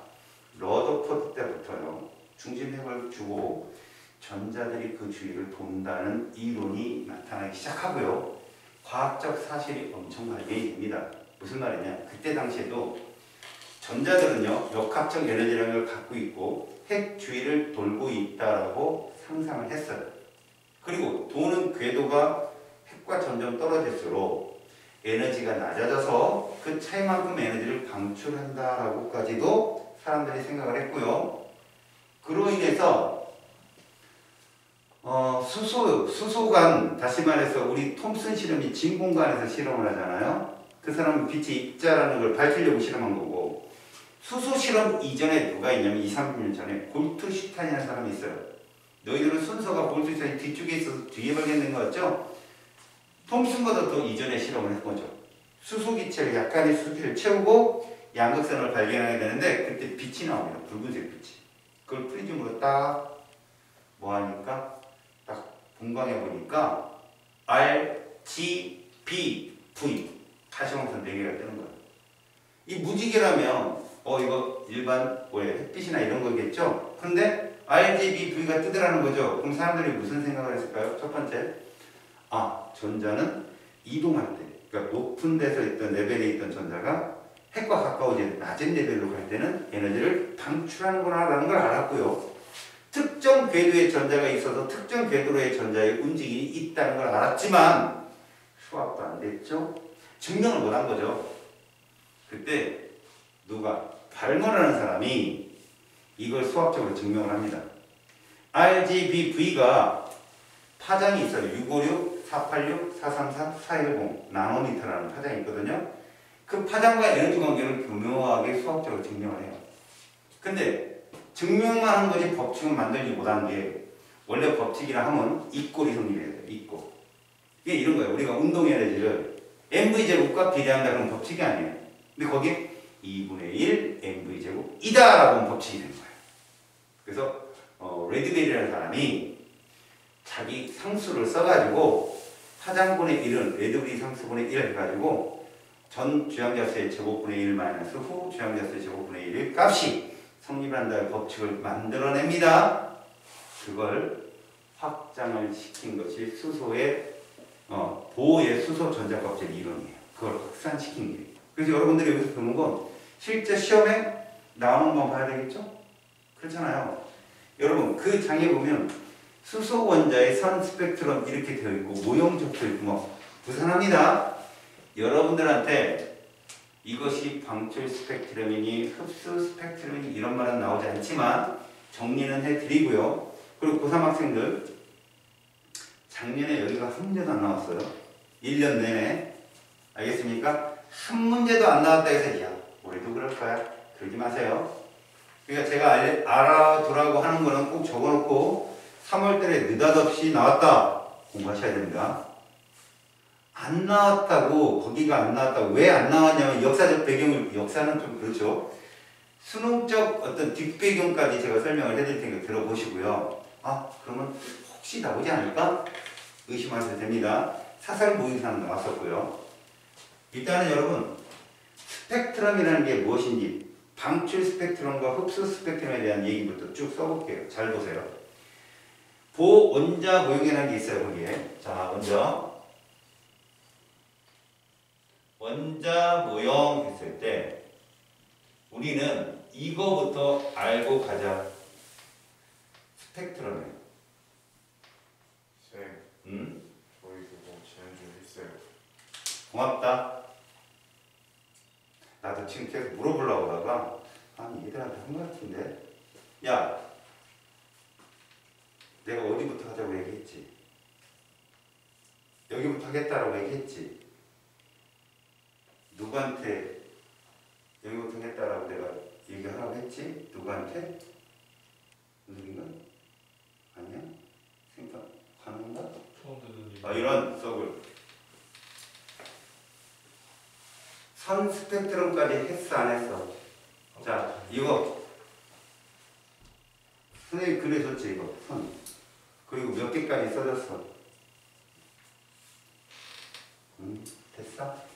러더포드 때부터요. 중심핵을 주고 전자들이 그 주위를 돈다는 이론이 나타나기 시작하고요. 과학적 사실이 엄청 발견이 됩니다. 무슨 말이냐? 그때 당시에도 전자들은요. 역학적 에너지량을 갖고 있고 핵 주위를 돌고 있다라고 상상을 했어요. 그리고 도는 궤도가 핵과 점점 떨어질수록 에너지가 낮아져서 그 차이만큼 에너지를 방출한다라고까지도 사람들이 생각을 했고요. 그로 인해서 수소관, 다시 말해서 우리 톰슨 실험이 진공관에서 실험을 하잖아요. 그 사람은 빛이 입자라는 걸 밝히려고 실험한 거고 수소 실험 이전에 누가 있냐면 2, 30년 전에 골트슈타인이라는 사람이 있어요. 너희들은 순서가 골트슈타인 뒤쪽에 있어서 뒤에 발견된 거 같죠? 톰슨보다 더 이전에 실험을 한 거죠. 수소기체를 약간의 수기를 채우고 양극선을 발견하게 되는데 그때 빛이 나옵니다. 붉은색 빛이. 그걸 프리즘으로 딱 뭐하니까 딱 분광해 보니까 R, G, B, V 가시광선 4개가 뜨는 거예요. 이 무지개라면 이거 일반 햇빛이나 이런 거겠죠? 근데 R, G, B, V가 뜨더라는 거죠. 그럼 사람들이 무슨 생각을 했을까요? 첫 번째, 전자는 이동할 때, 그러니까 높은 데서 있던 레벨에 있던 전자가 핵과 가까워진 낮은 레벨로 갈 때는 에너지를 방출하는구나 라는 걸 알았고요. 특정 궤도의 전자가 있어서 특정 궤도의 전자의 움직임이 있다는 걸 알았지만 수학도 안 됐죠? 증명을 못 한 거죠. 그때 누가 발문하는 사람이 이걸 수학적으로 증명을 합니다. RGBV가 파장이 있어요. 656, 486, 433, 410 나노미터라는 파장이 있거든요. 그 파장과 에너지 관계를 교묘하게 수학적으로 증명을 해요. 근데 증명만 한 거지 법칙은 만들지 못한 게 원래 법칙이라 하면 이꼴이 성립해야 돼요. 이꼴. 이게 이런 거예요. 우리가 운동 에너지를 mv제곱과 비례한다 그런 법칙이 아니에요. 근데 거기에 2분의 1 mv제곱이다 라고 하면 법칙이 되는 거예요. 그래서 레드벨이라는 사람이 자기 상수를 써가지고 파장분의 1은 레드벨 상수분의 1 해가지고 전 주양자수의 제곱분의 1 마이너스 후 주양자수의 제곱분의 1의 값이 성립한다는 법칙을 만들어냅니다. 그걸 확장을 시킨 것이 수소의 보호의 수소 전자껍질 이론이에요. 그걸 확산시킨 게. 그래서 여러분들이 여기서 보는 건 실제 시험에 나오는 건 봐야 되겠죠? 그렇잖아요. 여러분 그 장에 보면 수소 원자의 선 스펙트럼 이렇게 되어 있고 모형 적혀 있고 뭐 부산합니다. 여러분들한테 이것이 방출 스펙트럼이니 흡수 스펙트럼이니 이런 말은 나오지 않지만 정리는 해드리고요. 그리고 고3 학생들 작년에 여기가 한 문제도 안 나왔어요. 1년 내내. 알겠습니까? 한 문제도 안 나왔다 해서 야 올해도 그럴 거야. 그러지 마세요. 그러니까 제가 알아두라고 하는 거는 꼭 적어놓고 3월달에 느닷없이 나왔다. 공부하셔야 됩니다. 안 나왔다고 거기가 안 나왔다고 왜 안 나왔냐면 역사적 배경을 역사는 좀 그렇죠. 수능적 어떤 뒷배경까지 제가 설명을 해드릴 테니까 들어보시고요. 그러면 혹시 나오지 않을까? 의심하셔도 됩니다. 사설 모의사는 나왔었고요. 일단은 여러분 스펙트럼이라는 게 무엇인지 방출 스펙트럼과 흡수 스펙트럼에 대한 얘기부터 쭉 써볼게요. 잘 보세요. 보원자 모형이라는 게 있어요. 거기에. 자, 먼저 원자 모형 했을 때 우리는 이거부터 알고 가자. 스펙트럼이에요. 쌤, 저희 그거 지난주에 했어요. 고맙다. 나도 지금 계속 물어보려고 하다가 아니 얘들한테 한 것 같은데 야 내가 어디부터 하자고 얘기했지? 여기부터 하겠다라고 얘기했지? 누구한테 여기부터 했다라고 내가 얘기하라고 했지? 누구한테? 누구인가? 아니야? 생각 가능한가? 처음 듣는 얘기. 이런 썩을 선 스펙트럼까지 했어 안 했어? 자 이거 선생님이 그려줬지 이거 선 그리고 몇 개까지 써줬어? 됐어?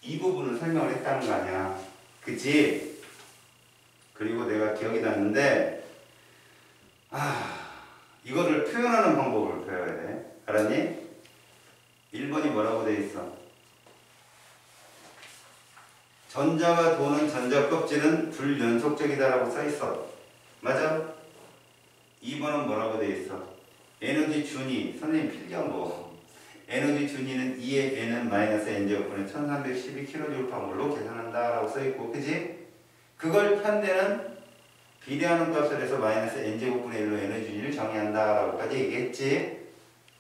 이 부분을 설명을 했다는 거 아니야 그치? 그리고 내가 기억이 났는데 이거를 표현하는 방법을 배워야 돼 알았니? 1번이 뭐라고 돼 있어? 전자가 도는 전자 껍질은 불연속적이다라고 써 있어. 맞아? 2번은 뭐라고 돼 있어? 에너지 준위, 선생님 필기한 에너지 준위는 2의 n은 마이너스 n제곱분의 1312kJ로 계산한다라고 써 있고, 그지? 그걸 현대는 비례하는 값을 해서 마이너스 n제곱분의 1로 에너지 준위를 정의한다라고까지 얘기했지?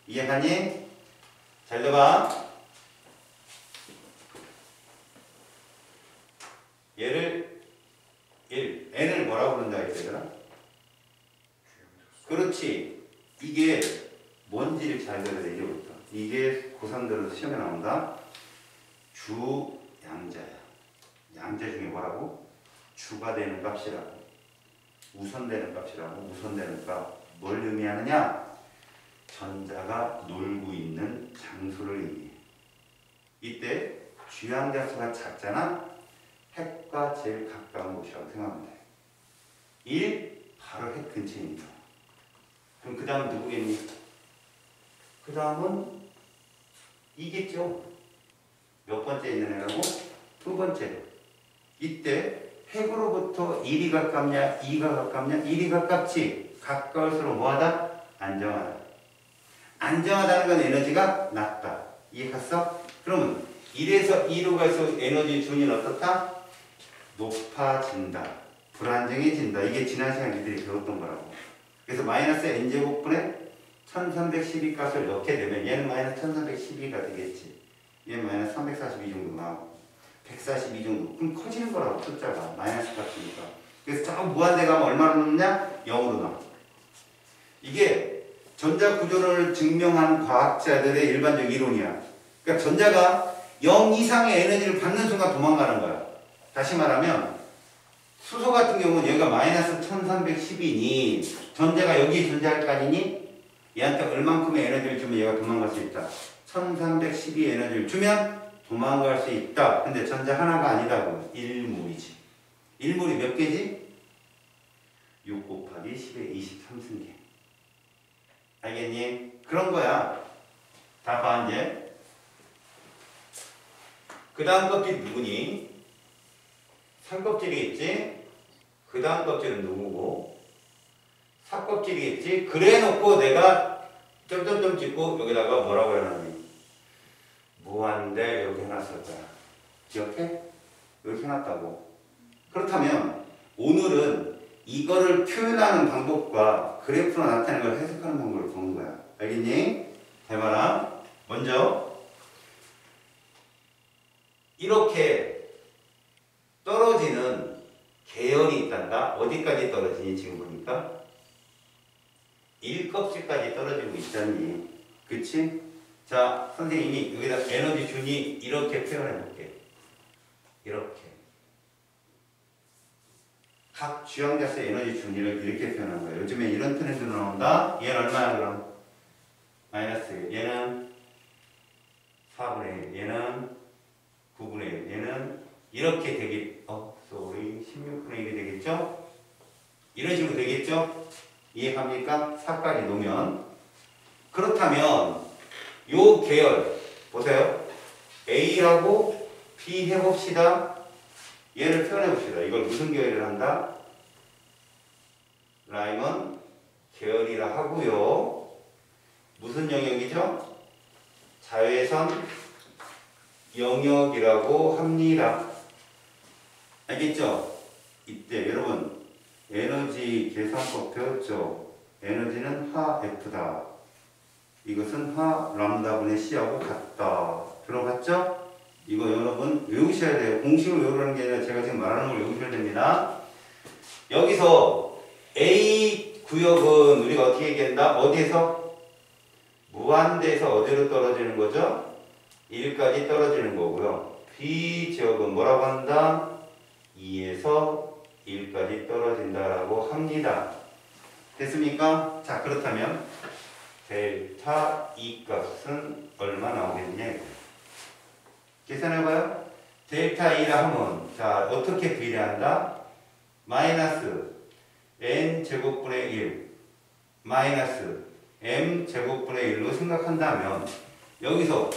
이해하니? 잘 들어봐. 얘를 n을 뭐라고 부른다 했잖아. 그렇지. 이게 뭔지를 잘 들어야 돼. 이제부터. 이게 고3 들어서 시험에 나온다. 주양자야. 양자 중에 뭐라고? 주가 되는 값이라고. 우선되는 값이라고. 우선되는 값. 뭘 의미하느냐? 전자가 놀고 있는 장소를 의미해. 이때 주양자 수가 작잖아. 핵과 제일 가까운 곳이라고 생각하면 돼. 1, 바로 핵 근처입니다. 그럼 그 다음 누구겠니? 그 다음은 이겠죠. 몇 번째 있는 애라고? 두 번째. 이때 핵으로부터 1이 가깝냐 2가 가깝냐? 1이 가깝지. 가까울수록 뭐하다? 안정하다. 안정하다는 건 에너지가 낮다. 이해했어? 그러면 1에서 2로 갈수록 에너지 준위는 어떻다? 높아진다. 불안정해진다. 이게 지난 시간 니들이 배웠던 거라고. 그래서 마이너스 n제곱분에 1312 값을 넣게 되면 얘는 마이너스 1312가 되겠지. 얘는 마이너스 342 정도 나오고 142 정도. 그럼 커지는 거라고 숫자가. 마이너스 값이니까. 그래서 저 무한대 가면 얼마로 넣느냐? 0으로 나와. 이게 전자 구조를 증명한 과학자들의 일반적 이론이야. 그러니까 전자가 0 이상의 에너지를 받는 순간 도망가는 거야. 다시 말하면 수소 같은 경우는 여기가 마이너스 1310이니 전자가 여기 존재할 거 아니니 얘한테 얼만큼의 에너지를 주면 얘가 도망갈 수 있다. 1312 에너지를 주면 도망갈 수 있다. 근데 전자 하나가 아니라고. 1몰이지. 1몰이 몇 개지? 6 곱하기 10의 23승계. 알겠니? 그런 거야. 다 봐 이제. 그 다음 껍질 누구니? 3껍질이겠지? 그 다음 껍질은 누구고? 4껍질이겠지? 그래 놓고 내가 점점점 찍고 여기다가 뭐라고 해놨니? 무한대 여기 해놨을 거야. 기억해? 여기 해놨다고. 그렇다면 오늘은 이거를 표현하는 방법과 그래프로 나타내는 걸 해석하는 방법을 보는 거야. 알겠니? 잘 봐라. 먼저 이렇게 떨어지는 계열이 있단다. 어디까지 떨어지니 지금 보니까 1껍질까지 떨어지고 있잖니. 그치? 자, 선생님이 여기다 에너지 준위 이렇게 표현해 볼게. 이렇게. 각 주양자수의 에너지 준위를 이렇게 표현한 거예요. 요즘에 이런 트렌드 나온다. 얘는 얼마야 그럼? 마이너스 1. 얘는 4분의 1. 얘는 9분의 1. 얘는 이렇게 되겠, sorry. 16분의 1이 되겠죠? 이런 식으로 되겠죠? 이해갑니까? 4까지 놓으면. 그렇다면, 요 계열, 보세요. A라고 B 해봅시다. 얘를 표현해봅시다. 이걸 무슨 계열을 한다? 라임은 계열이라 하고요. 무슨 영역이죠? 자외선 영역이라고 합니다. 알겠죠? 이때 여러분 에너지 계산법 배웠죠? 에너지는 하 F다. 이것은 하 람다분의 C하고 같다. 들어봤죠? 이거 여러분 외우셔야 돼요. 공식을 외우라는 게 아니라 제가 지금 말하는 걸 외우셔야 됩니다. 여기서 A 구역은 우리가 어떻게 얘기한다? 어디에서? 무한대에서 어디로 떨어지는 거죠? 1까지 떨어지는 거고요. B 지역은 뭐라고 한다? 2에서 1까지 떨어진다라고 합니다. 됐습니까? 자, 그렇다면 델타 E 값은 얼마 나오겠냐? 계산해봐요. 델타 E라 하면 자 어떻게 비례한다? 마이너스 n 제곱분의 1 마이너스 m 제곱분의 1로 생각한다면 여기서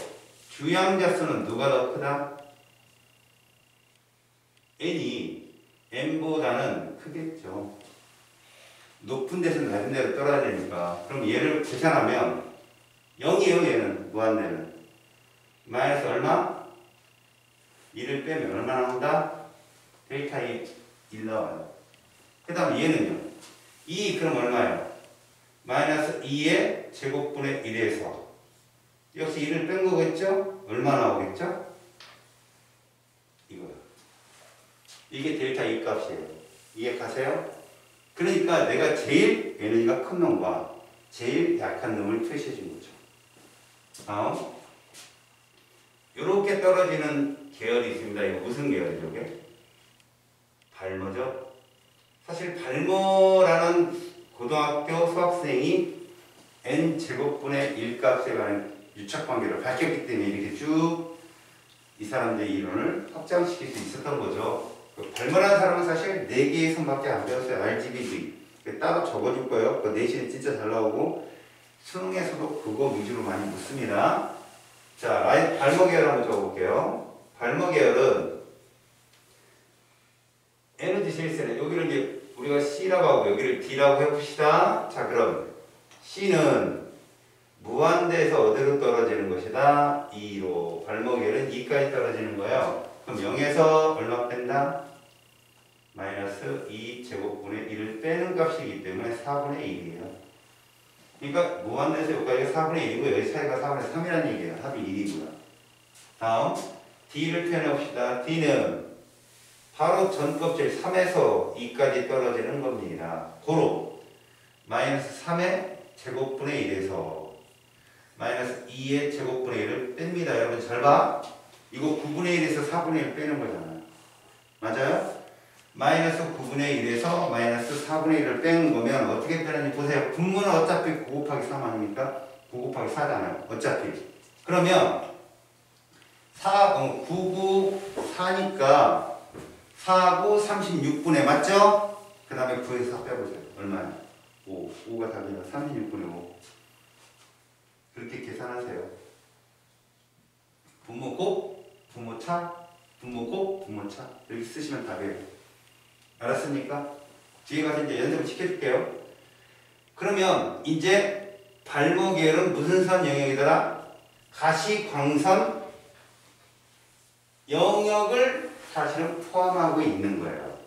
주양자 수는 누가 더 크다? n이 m보다는 크겠죠. 높은 데서 낮은 데로 떨어야 되니까. 그럼 얘를 계산하면 0이에요. 얘는 무한대는 마이너스 얼마? 2를 빼면 얼마 나온다? 델타 1 나와요. 그 다음 얘는요. 2 그럼 얼마예요? 마이너스 2의 제곱분의 1에서 역시 1을 뺀 거겠죠? 얼마 나오겠죠? 이거요. 이게 델타 2 값이에요. 이해가세요? 그러니까 내가 제일 에너지가 큰 놈과 제일 약한 놈을 표시해 준 거죠. 다음 이렇게 떨어지는 계열이 있습니다. 이거 무슨 계열이죠? 이게? 발모죠. 사실 발모라는 고등학교 수학생이 n 제곱분의 1 값에 관한 유착관계를 밝혔기 때문에 이렇게 쭉 이 사람들의 이론을 확장시킬 수 있었던 거죠. 발모라는 사람은 사실 4개의 선밖에 안 배웠어요. RGB, 따로 적어줄 거예요. 그 내신에 진짜 잘 나오고 수능에서도 그거 위주로 많이 묻습니다. 자, 발모 계열 한번 적어볼게요. 발모 계열은 에너지 실세는 여기를 이제 우리가 C라고 하고 여기를 D라고 해봅시다. 자, 그럼 C는 무한대에서 어디로 떨어지는 것이다? 2로. 발모 계열은 2까지 떨어지는 거예요. 그럼 0에서 얼마 뺀다? 마이너스 2 제곱분의 1을 빼는 값이기 때문에 4분의 1이에요. 그러니까 무한대에서 여기까지가 4분의 1이고 여기 사이가 4분의 3이라는 얘기예요. 합이 1이고요. 다음 D를 표현해봅시다. D는 바로 전 껍질 3에서 2까지 떨어지는 겁니다. 고로 마이너스 3의 제곱분의 1에서 마이너스 2의 제곱분의 1을 뺍니다. 여러분 잘 봐. 이거 9분의 1에서 4분의 1 빼는 거잖아요. 맞아요? 마이너스 9분의 1에서 마이너스 4분의 1을 빼는 거면 어떻게 빼는지 보세요. 분모는 어차피 9 곱하기 3 아닙니까? 9 곱하기 4잖아요. 어차피. 그러면 9, 9, 4니까 4고 36분의 맞죠? 그 다음에 9에서 4 빼보세요. 얼마야? 5. 5가 답이라 36분의 5. 그렇게 계산하세요. 분모 곱, 분모 차, 분모 곱, 분모 차. 이렇게 쓰시면 답이에요. 알았습니까? 뒤에 가서 이제 연습을 시켜줄게요. 그러면 이제 발모 계열은 무슨 선 영역이더라? 가시광선 영역을 사실은 포함하고 있는 거예요.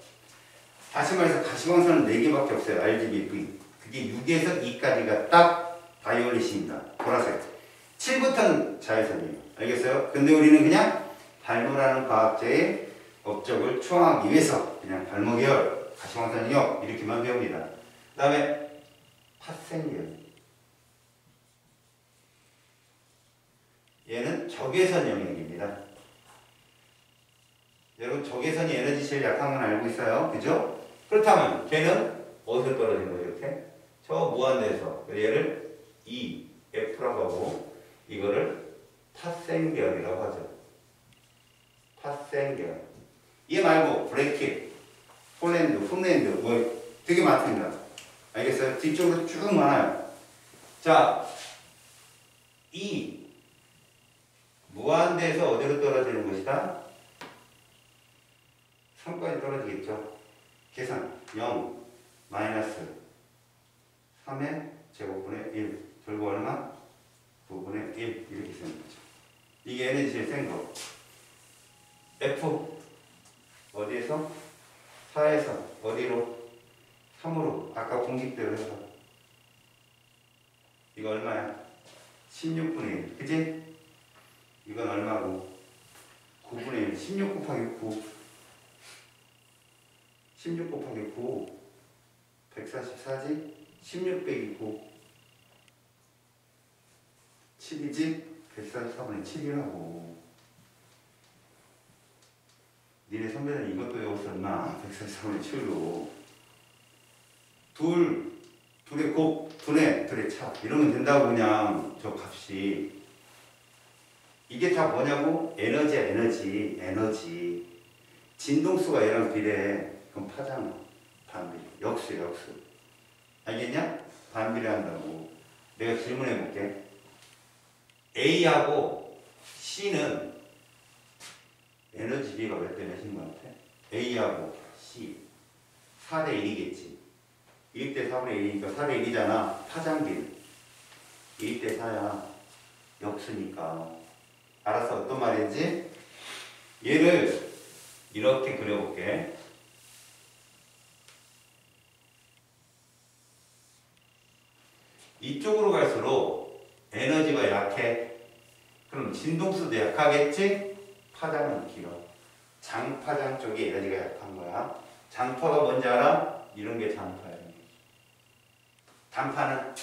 다시 말해서 가시광선은 4개밖에 없어요. RGB, V. 그게 6에서 2까지가 딱 바이올릿입니다. 보라색. 7부터는 자외선이에요. 알겠어요? 근데 우리는 그냥 발모라는 과학자의 업적을 추앙하기 위해서 그냥 발모 계열, 가시광선 영역 이렇게만 배웁니다. 그 다음에 파생 계열. 얘는 적외선 영역입니다. 여러분 적외선이 에너지 제일 약한 건 알고 있어요. 그죠? 그렇다면 걔는 어디서 떨어진 거예요? 이렇게? 저 무한대에서. 얘를 E, F라고 하고 이거를 파생계열이라고 하죠. 파생계열. 얘 말고 브레이킷, 폴랜드, 홈랜드 뭐 되게 많습니다. 알겠어요? 뒤쪽으로 쭉 많아요. 자, E 무한대에서 어디로 떨어지는 것이다? 3까지 떨어지겠죠. 계산 0 마이너스 3의 제곱분의 1 결국 얼마? 9분의 1 이렇게 쓰는 거죠. 이게 에너지 제일 센 거. F 어디에서? 4에서 어디로? 3으로 아까 공식대로 해서 이거 얼마야? 16분의 1 그치? 이건 얼마고? 9분의 1. 16 곱하기 9. 16 곱하기 9. 144지? 16 빼기 9. 7이지? 144분의 7이라고. 니네 선배는 이것도 외웠었나? 144분의 7로. 둘의 곱, 둘의 차. 이러면 된다고 그냥 저 값이. 이게 다 뭐냐고? 에너지야, 에너지. 진동수가 얘랑 비례해. 그럼 파잖아. 반비례. 역수. 알겠냐? 반비례한다고. 내가 질문해 볼게. A하고 C는 에너지 비가 몇 대 몇인 것 같아? A하고 C 4대 1이겠지. 1대 4분의 1이니까 4대 1이잖아. 파장길 1대 4야. 역수니까. 알았어? 어떤 말인지? 얘를 이렇게 그려볼게. 이쪽으로 갈수록 에너지가 약해. 그럼 진동수도 약하겠지? 파장은 길어. 장파장 쪽이 에너지가 약한 거야. 장파가 뭔지 알아? 이런 게 장파야. 단파는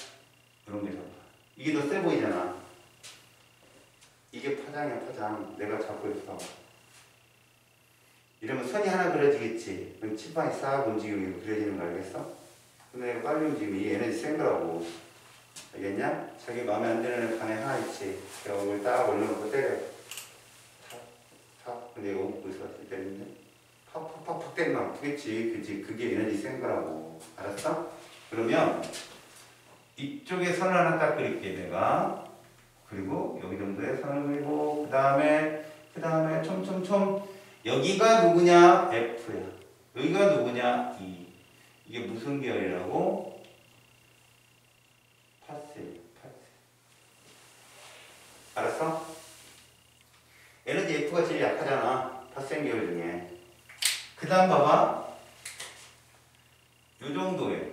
이런 게 장파. 이게 더 세 보이잖아. 이게 파장이야, 파장. 내가 잡고 있어. 이러면 선이 하나 그려지겠지. 그럼 칠판이 싹 움직이면 그려지는 거 알겠어? 근데 내가 빨리 움직이면 이 에너지 센 거라고. 알겠냐? 자기 마음에 안 드는 판에 하나 있지. 이걸 딱 올려놓고 때려. 탁. 근데 이거 웃고 있어. 때리는데. 팍팍팍팍 때리면 아프겠지. 그치? 그게 에너지 센 거라고. 알았어? 그러면 이쪽에 선을 하나 딱 그릴게, 내가. 그리고 여기 정도의 선을 그리고, 그 다음에 촘촘촘. 여기가 누구냐? F야. 여기가 누구냐? E. 이게 무슨 계열이라고? 파셀. 알았어? 에너지 F가 제일 약하잖아. 파셀 계열 중에. 그 다음 봐봐. 요 정도에.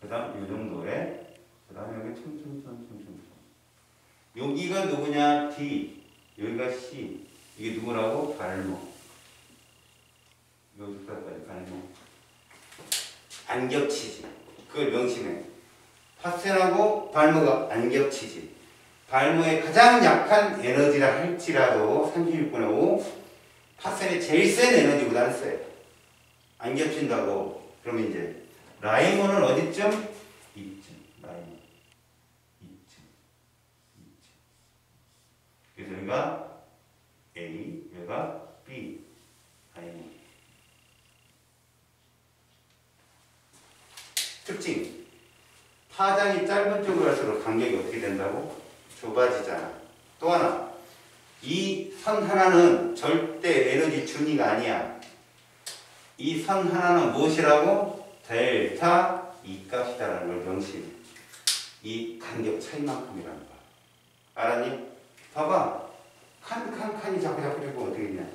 그 다음 요 정도에. 그 다음에 여기 촘촘. 여기가 누구냐? D. 여기가 C. 이게 누구라고? 발목. 여기까지 발목. 안 겹치지. 그걸 명심해. 파셀하고 발목이 안 겹치지. 발목의 가장 약한 에너지라 할지라도 36분의 5. 파셀의 제일 센 에너지보다는 세. 안 겹친다고. 그러면 이제 라이몬은 어디쯤? 이쯤. 라이몬. 이쯤. 그래서 여기가 A, 여기가 B. 라이몬. 특징. 파장이 짧은 쪽으로 갈수록 간격이 어떻게 된다고? 좁아지잖아. 또 하나. 이 선 하나는 절대 에너지 준위가 아니야. 이 선 하나는 무엇이라고? 델타 E 값이다라는 걸 명심해. 이 간격 차이만큼이라는 거야. 알았니? 봐봐. 칸이 자꾸 되고 어떻게 되냐?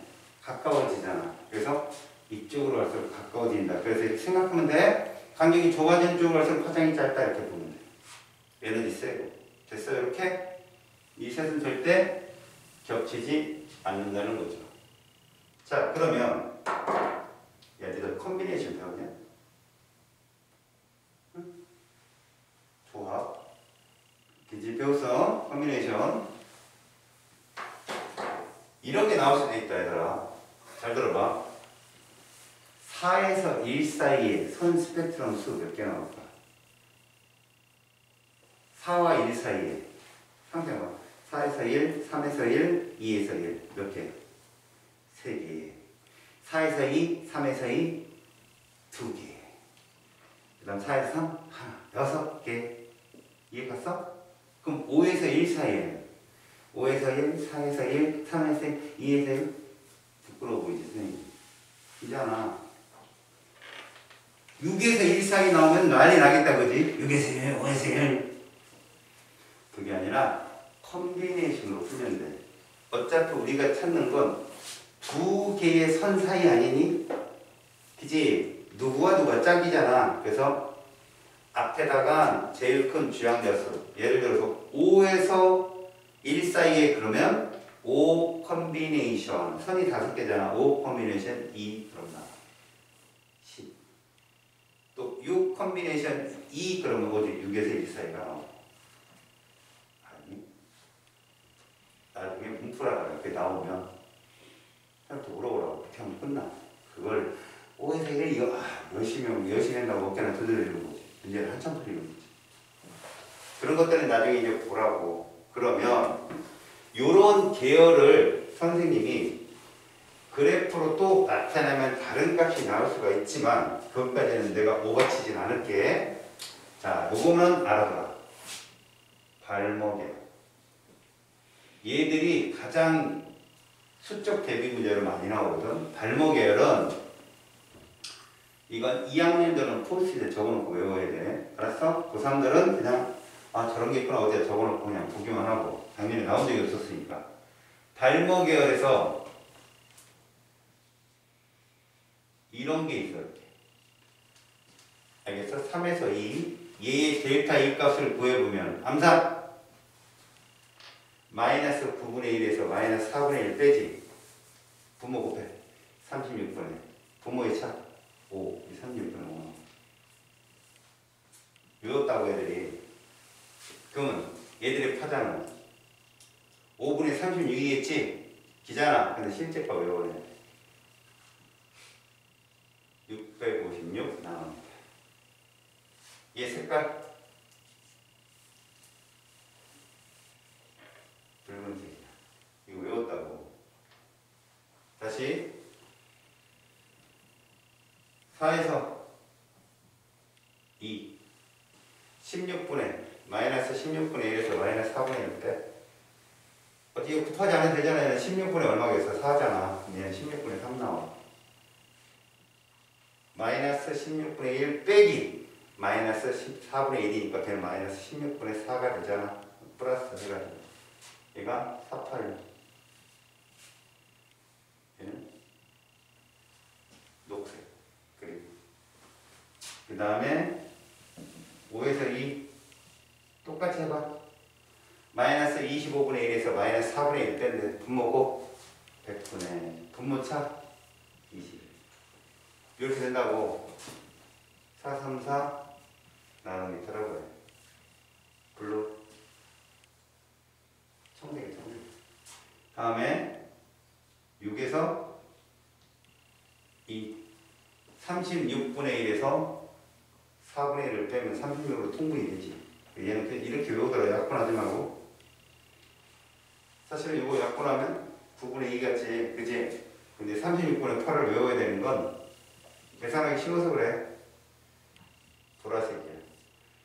가까워지잖아. 그래서 이쪽으로 갈수록 가까워진다. 그래서 이렇게 생각하면 돼. 간격이 좁아지는 쪽으로 갈수록 파장이 짧다. 이렇게 보면 돼. 에너지 세고. 됐어? 이렇게? 이 셋은 절대 겹치지 않는다는 거죠. 자, 그러면 얘들아 콤비네이션 배웠냐? 응? 조합. 이제 배웠어. 콤비네이션. 이런 게 나올 수도 있다, 얘들아. 잘 들어봐. 4에서 1 사이에 선 스펙트럼 수 몇 개 나올까? 4와 1 사이에. 상대방. 4에서 1, 3에서 1, 2에서 1. 몇 개? 3개. 4에서 2, 3에서 2, 2개. 그 다음 4에서 3, 하나. 6개. 이해 갔어? 그럼 5에서 1 사이에 5에서 1, 4에서 1, 3에서 1, 2에서 1. 부끄러워 보이지, 선생님? 이잖아. 6에서 1 사이 나오면 난리 나겠다, 그지? 6에서 1, 5에서 1. 그게 아니라 콤비네이션으로 풀면 돼. 어차피 우리가 찾는 건 두 개의 선 사이 아니니? 그지? 누구와 짝이잖아. 그래서 앞에다가 제일 큰 주양자수. 예를 들어서 5에서 1 사이에 그러면 5에서 O 컨비네이션 선이 5개잖아. O 컨비네이션 2 그럼 나와. 10. 또 6 컨비네이션 2 그러면 어디 6에서 1 사이가 나와. 아니 나중에 문풀하다가 이렇게 나오면 또 물어보라고 그렇게 하면 끝나. 그걸 5에서 1을 이거 열심히 한다고 어깨나 두드리는 거지. 문제는 한참 풀리는 거지. 그런 것들은 나중에 이제 보라고. 그러면 요런 계열을 선생님이 그래프로 또 나타내면 다른 값이 나올 수가 있지만 그것까지는 내가 오버치진 않을게. 자, 요거는 알아둬라. 발목에 얘들이 가장 수적 대비 문제로 많이 나오거든. 발목 계열은 이건 2학년들은 포스트잇에 적어놓고 외워야 돼. 알았어? 고3들은 그냥 저런 게 있구나 어디에 적어놓고 그냥 보기만 하고 작년에 나온 적이 없었으니까. 발목 계열에서 이런 게 있어. 알겠어? 3에서 2 얘의 델타 2 값을 구해보면 암산 마이너스 9분의 1에서 마이너스 4분의 1 빼지. 부모 곱해 36분의 부모의 차 5 36분의 5 외웠다고 애들이. 그러면 얘들의 파장은 5분의 36이겠지? 기잖아. 근데 실제가 외워야 돼. 656 나옵니다. 얘 색깔 붉은색이야. 이거 외웠다고. 다시 4에서 2 16분의 마이너스 16분의 1에서 마이너스 4분의 1 때 어떻게 곱하지 않아도 되잖아요. 16분의 얼마겠어? 4잖아. 얘는 16분의 3 나와. 마이너스 16분의 1 빼기 마이너스 4분의 1이니까 걔는 마이너스 16분의 4가 되잖아. 플러스 해가지고 얘가 48 얘는 녹색. 그리고 그 다음에 5에서 2 똑같이 해봐. 마이너스 25분의 1에서 마이너스 4분의 1 뺐는데 분모고 100분의 분모차 20 이렇게 된다고. 4, 3, 4 나누기더라고요. 블루 청색이 청색. 다음에 6에서 2 36분의 1에서 4분의 1을 빼면 36으로 통분이 되지. 얘는 이렇게 외우더라. 약분하지 말고. 사실은 이거 약분하면 9분의 2 같지. 그지? 근데 36분의 8을 외워야 되는 건 계산하기 쉬워서 그래. 보라색이야.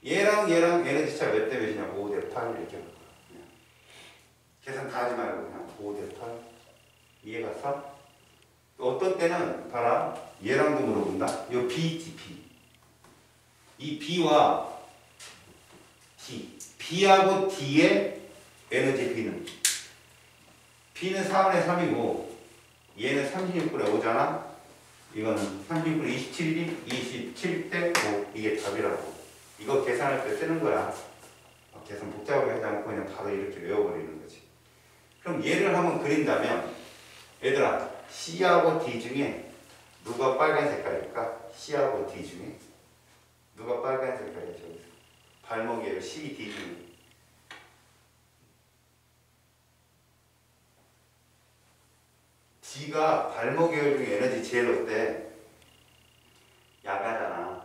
얘랑 에너지 차 몇 대 몇이냐? 5대 8 이렇게 볼 거야. 그냥. 계산 다 하지 말고 그냥 5대 8. 이해갔어? 어떤 때는 봐라. 얘랑도 물어본다. 요 B 있지 B. 이 B와 D. B하고 D의 에너지 B는 B는 4분의 3이고 얘는 36분의 5잖아. 이거는 36분의 27이 27대 5. 이게 답이라고. 이거 계산할 때 쓰는 거야. 계산 복잡하게 하지 않고 그냥 바로 이렇게 외워버리는 거지. 그럼 얘를 한번 그린다면 얘들아 C하고 D 중에 누가 빨간 색깔일까? C하고 D 중에 누가 빨간 색깔이야? 저기서 발목에 C, D 중에 D가 발목 계열 중에 에너지 제일 어때? 야가잖아.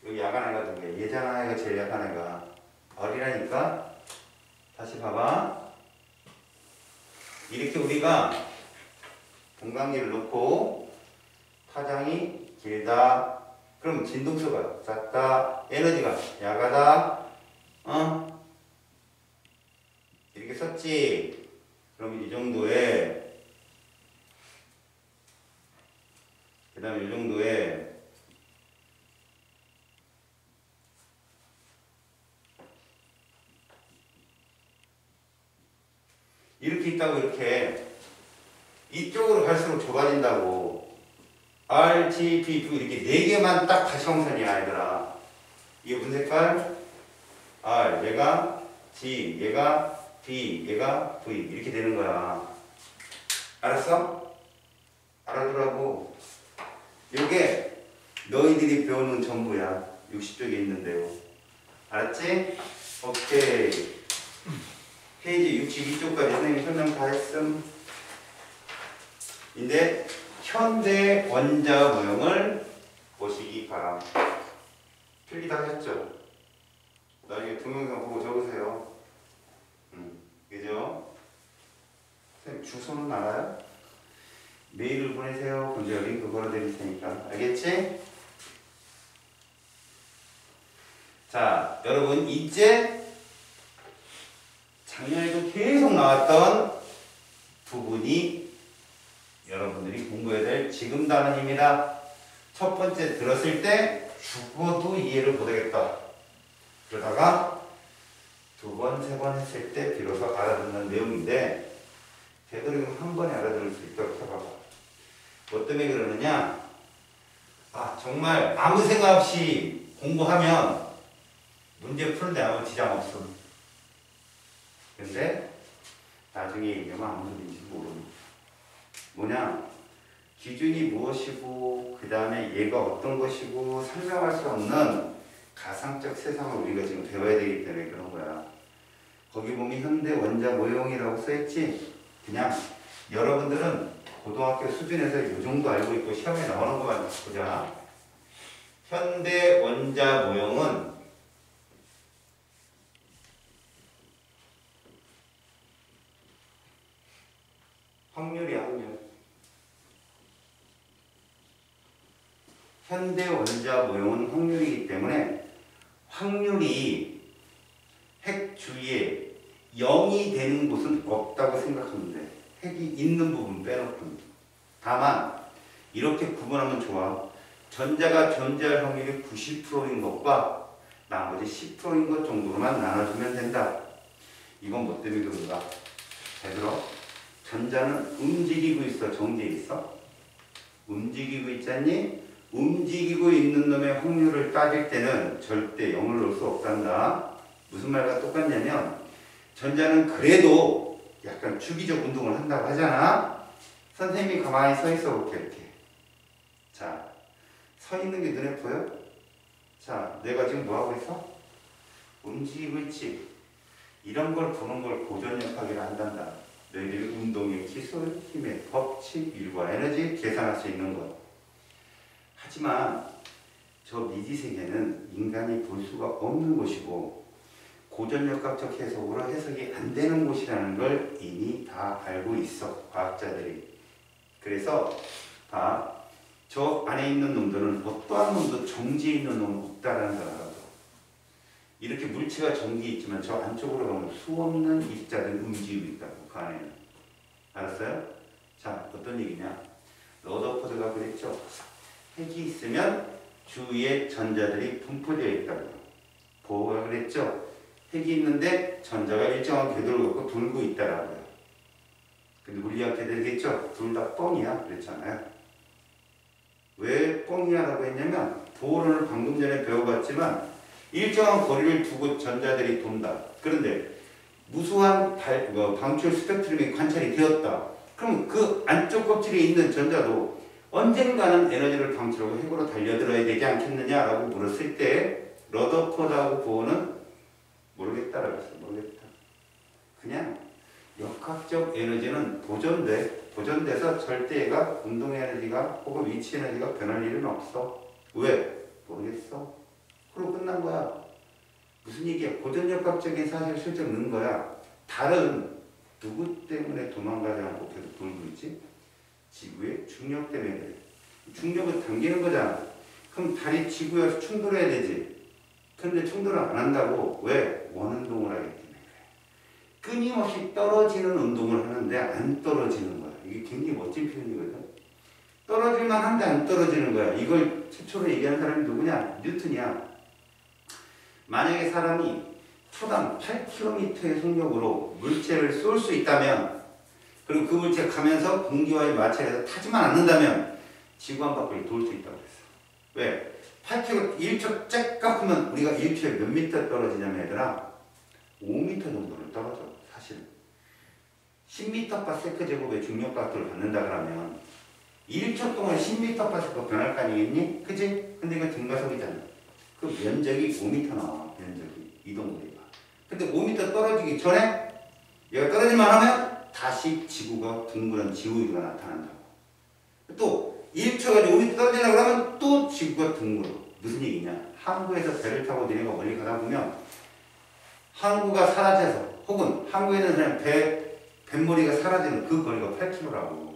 여기 야간 애가 누구야? 얘잖아. 애가 제일 약한 애가. 어리라니까? 다시 봐봐. 이렇게 우리가 동관계를 놓고 파장이 길다. 그럼 진동수가 작다. 에너지가 야가다. 이렇게 썼지. 그럼 이 정도에 그 다음에 이 정도에 이렇게 있다고. 이렇게 이쪽으로 갈수록 좁아진다고. R, G, B, V 이렇게 4개만 딱 가시광선이야 얘들아. 이게 무슨 색깔? R, 얘가 G, 얘가 B, 얘가 V 이렇게 되는 거야. 알았어? 알아두라고. 요게 너희들이 배우는 전부야. 60쪽에 있는데요. 알았지? 오케이. 페이지 62쪽까지 선생님이 설명 다 했음. 이제 현대 원자 모형을 보시기 바람. 필기 다 하셨죠? 나중에 동영상 보고 적으세요. 그죠? 선생님 주소는 알아요? 메일을 보내세요. 그럼 제가 링크 걸어드릴 테니까. 알겠지? 자, 여러분 이제 작년에도 계속 나왔던 부분이 여러분들이 공부해야 될 지금 단원입니다. 첫 번째 들었을 때 죽어도 이해를 못하겠다. 그러다가 두 번, 세 번 했을 때 비로소 알아듣는 내용인데 되도록이면 한 번에 알아들을 수 있도록 해봐봐. 뭐 때문에 그러느냐? 정말 아무 생각 없이 공부하면 문제 푸는데 아무 지장 없음. 근데 나중에 얘기하면 아무 소리인지 모르는. 뭐냐? 기준이 무엇이고 그 다음에 얘가 어떤 것이고 설명할 수 없는 가상적 세상을 우리가 지금 배워야 되기 때문에 그런 거야. 거기 보면 현대 원자 모형이라고 써있지? 그냥 여러분들은 고등학교 수준에서 이 정도 알고 있고 시험에 나오는 것만 보자. 현대 원자 모형은 확률이야, 확률. 현대 원자 모형은 확률이기 때문에 확률이 핵 주위에 0이 되는 곳은 없다고 생각하면 돼. 핵이 있는 부분 빼놓고는. 다만 이렇게 구분하면 좋아. 전자가 존재할 확률이 90%인 것과 나머지 10%인 것 정도로만 나눠주면 된다. 이건 뭐 때문에 그런가? 잘 들어. 전자는 움직이고 있어, 정지해 있어? 움직이고 있잖니? 움직이고 있는 놈의 확률을 따질 때는 절대 0을 넣을 수 없단다. 무슨 말과 똑같냐면 전자는 그래도 약간 주기적 운동을 한다고 하잖아. 선생님이 가만히 서 있어 볼게. 이렇게. 자, 서 있는 게 눈에 보여? 자, 내가 지금 뭐 하고 있어? 움직이고 있지. 이런 걸 보는 걸 고전역학이라 한단다. 너희들이 운동의 기술, 힘의 법칙, 일과 에너지 계산할 수 있는 것. 하지만 저 미지세계는 인간이 볼 수가 없는 곳이고 고전역학적 해석으로 해석이 안 되는 곳이라는 걸 이미 다 알고 있어, 과학자들이. 그래서 저 안에 있는 놈들은 어떠한 놈도 정지해 있는 놈은 없다라는 걸 알아서 이렇게 물체가 정지해 있지만 저 안쪽으로 가면 수없는 입자들이 움직이고 있다고, 그 안에는. 알았어요? 자, 어떤 얘기냐? 러더포드가 그랬죠. 핵이 있으면 주위에 전자들이 분포되어 있다고. 보어가 그랬죠. 핵이 있는데 전자가 일정한 궤도를 갖고 돌고 있다라고요. 근데 물리학자들이겠죠. 둘 다 뻥이야 그랬잖아요. 왜 뻥이야라고 했냐면 보어론을 방금 전에 배워봤지만 일정한 거리를 두고 전자들이 돈다. 그런데 무수한 방출 스펙트럼이 관찰이 되었다. 그럼 그 안쪽 껍질에 있는 전자도 언젠가는 에너지를 방출하고 핵으로 달려들어야 되지 않겠느냐라고 물었을 때 러더포드하고 보어는 모르겠다라고 했어. 모르겠다. 그냥 역학적 에너지는 보존돼서 절대 얘가 운동 에너지가 혹은 위치 에너지가 변할 일은 없어. 왜? 모르겠어. 그러고 끝난 거야. 무슨 얘기야? 고전역학적인 사실 실적 넣은 거야. 달은 누구 때문에 도망가지 않고 계속 돌고 있지? 지구의 중력 때문에 그래. 중력을 당기는 거잖아. 그럼 달이 지구에서 충돌해야 되지. 근데 충돌을 안 한다고. 왜? 원운동을 하기 때문에 그래. 끊임없이 떨어지는 운동을 하는데 안 떨어지는 거야. 이게 굉장히 멋진 표현이거든. 떨어질만 한데 안 떨어지는 거야. 이걸 최초로 얘기한 사람이 누구냐? 뉴턴이야. 만약에 사람이 초당 8km의 속력으로 물체를 쏠 수 있다면, 그리고 그 물체가 가면서 공기와의 마찰에서 타지만 않는다면 지구 한 바퀴를 돌 수 있다고 그랬어. 왜? 8km, 1초 쫙 깎으면 우리가 1초에 몇 미터 떨어지냐면 얘들아 5m 정도를 떨어져. 사실은 10m/s 제곱의 중력각도를 갖는다 그러면 1초 동안 10m/s 변할 거 아니겠니? 그치? 근데 이거 등가속이잖아. 그 면적이 5m 나와. 면적이 이동거리가. 근데 5m 떨어지기 전에 얘가 떨어질만 하면 다시 지구가 둥그런 지구가 나타난다고. 또 1초 가지고 5m 떨어지려고 그러면 또 지구가 둥글어. 무슨 얘기냐? 항구에서 배를 타고 내려가 멀리 가다 보면 항구가 사라져서 혹은 항구에 있는 사람 뱃머리가 사라지는 그 거리가 8km라고.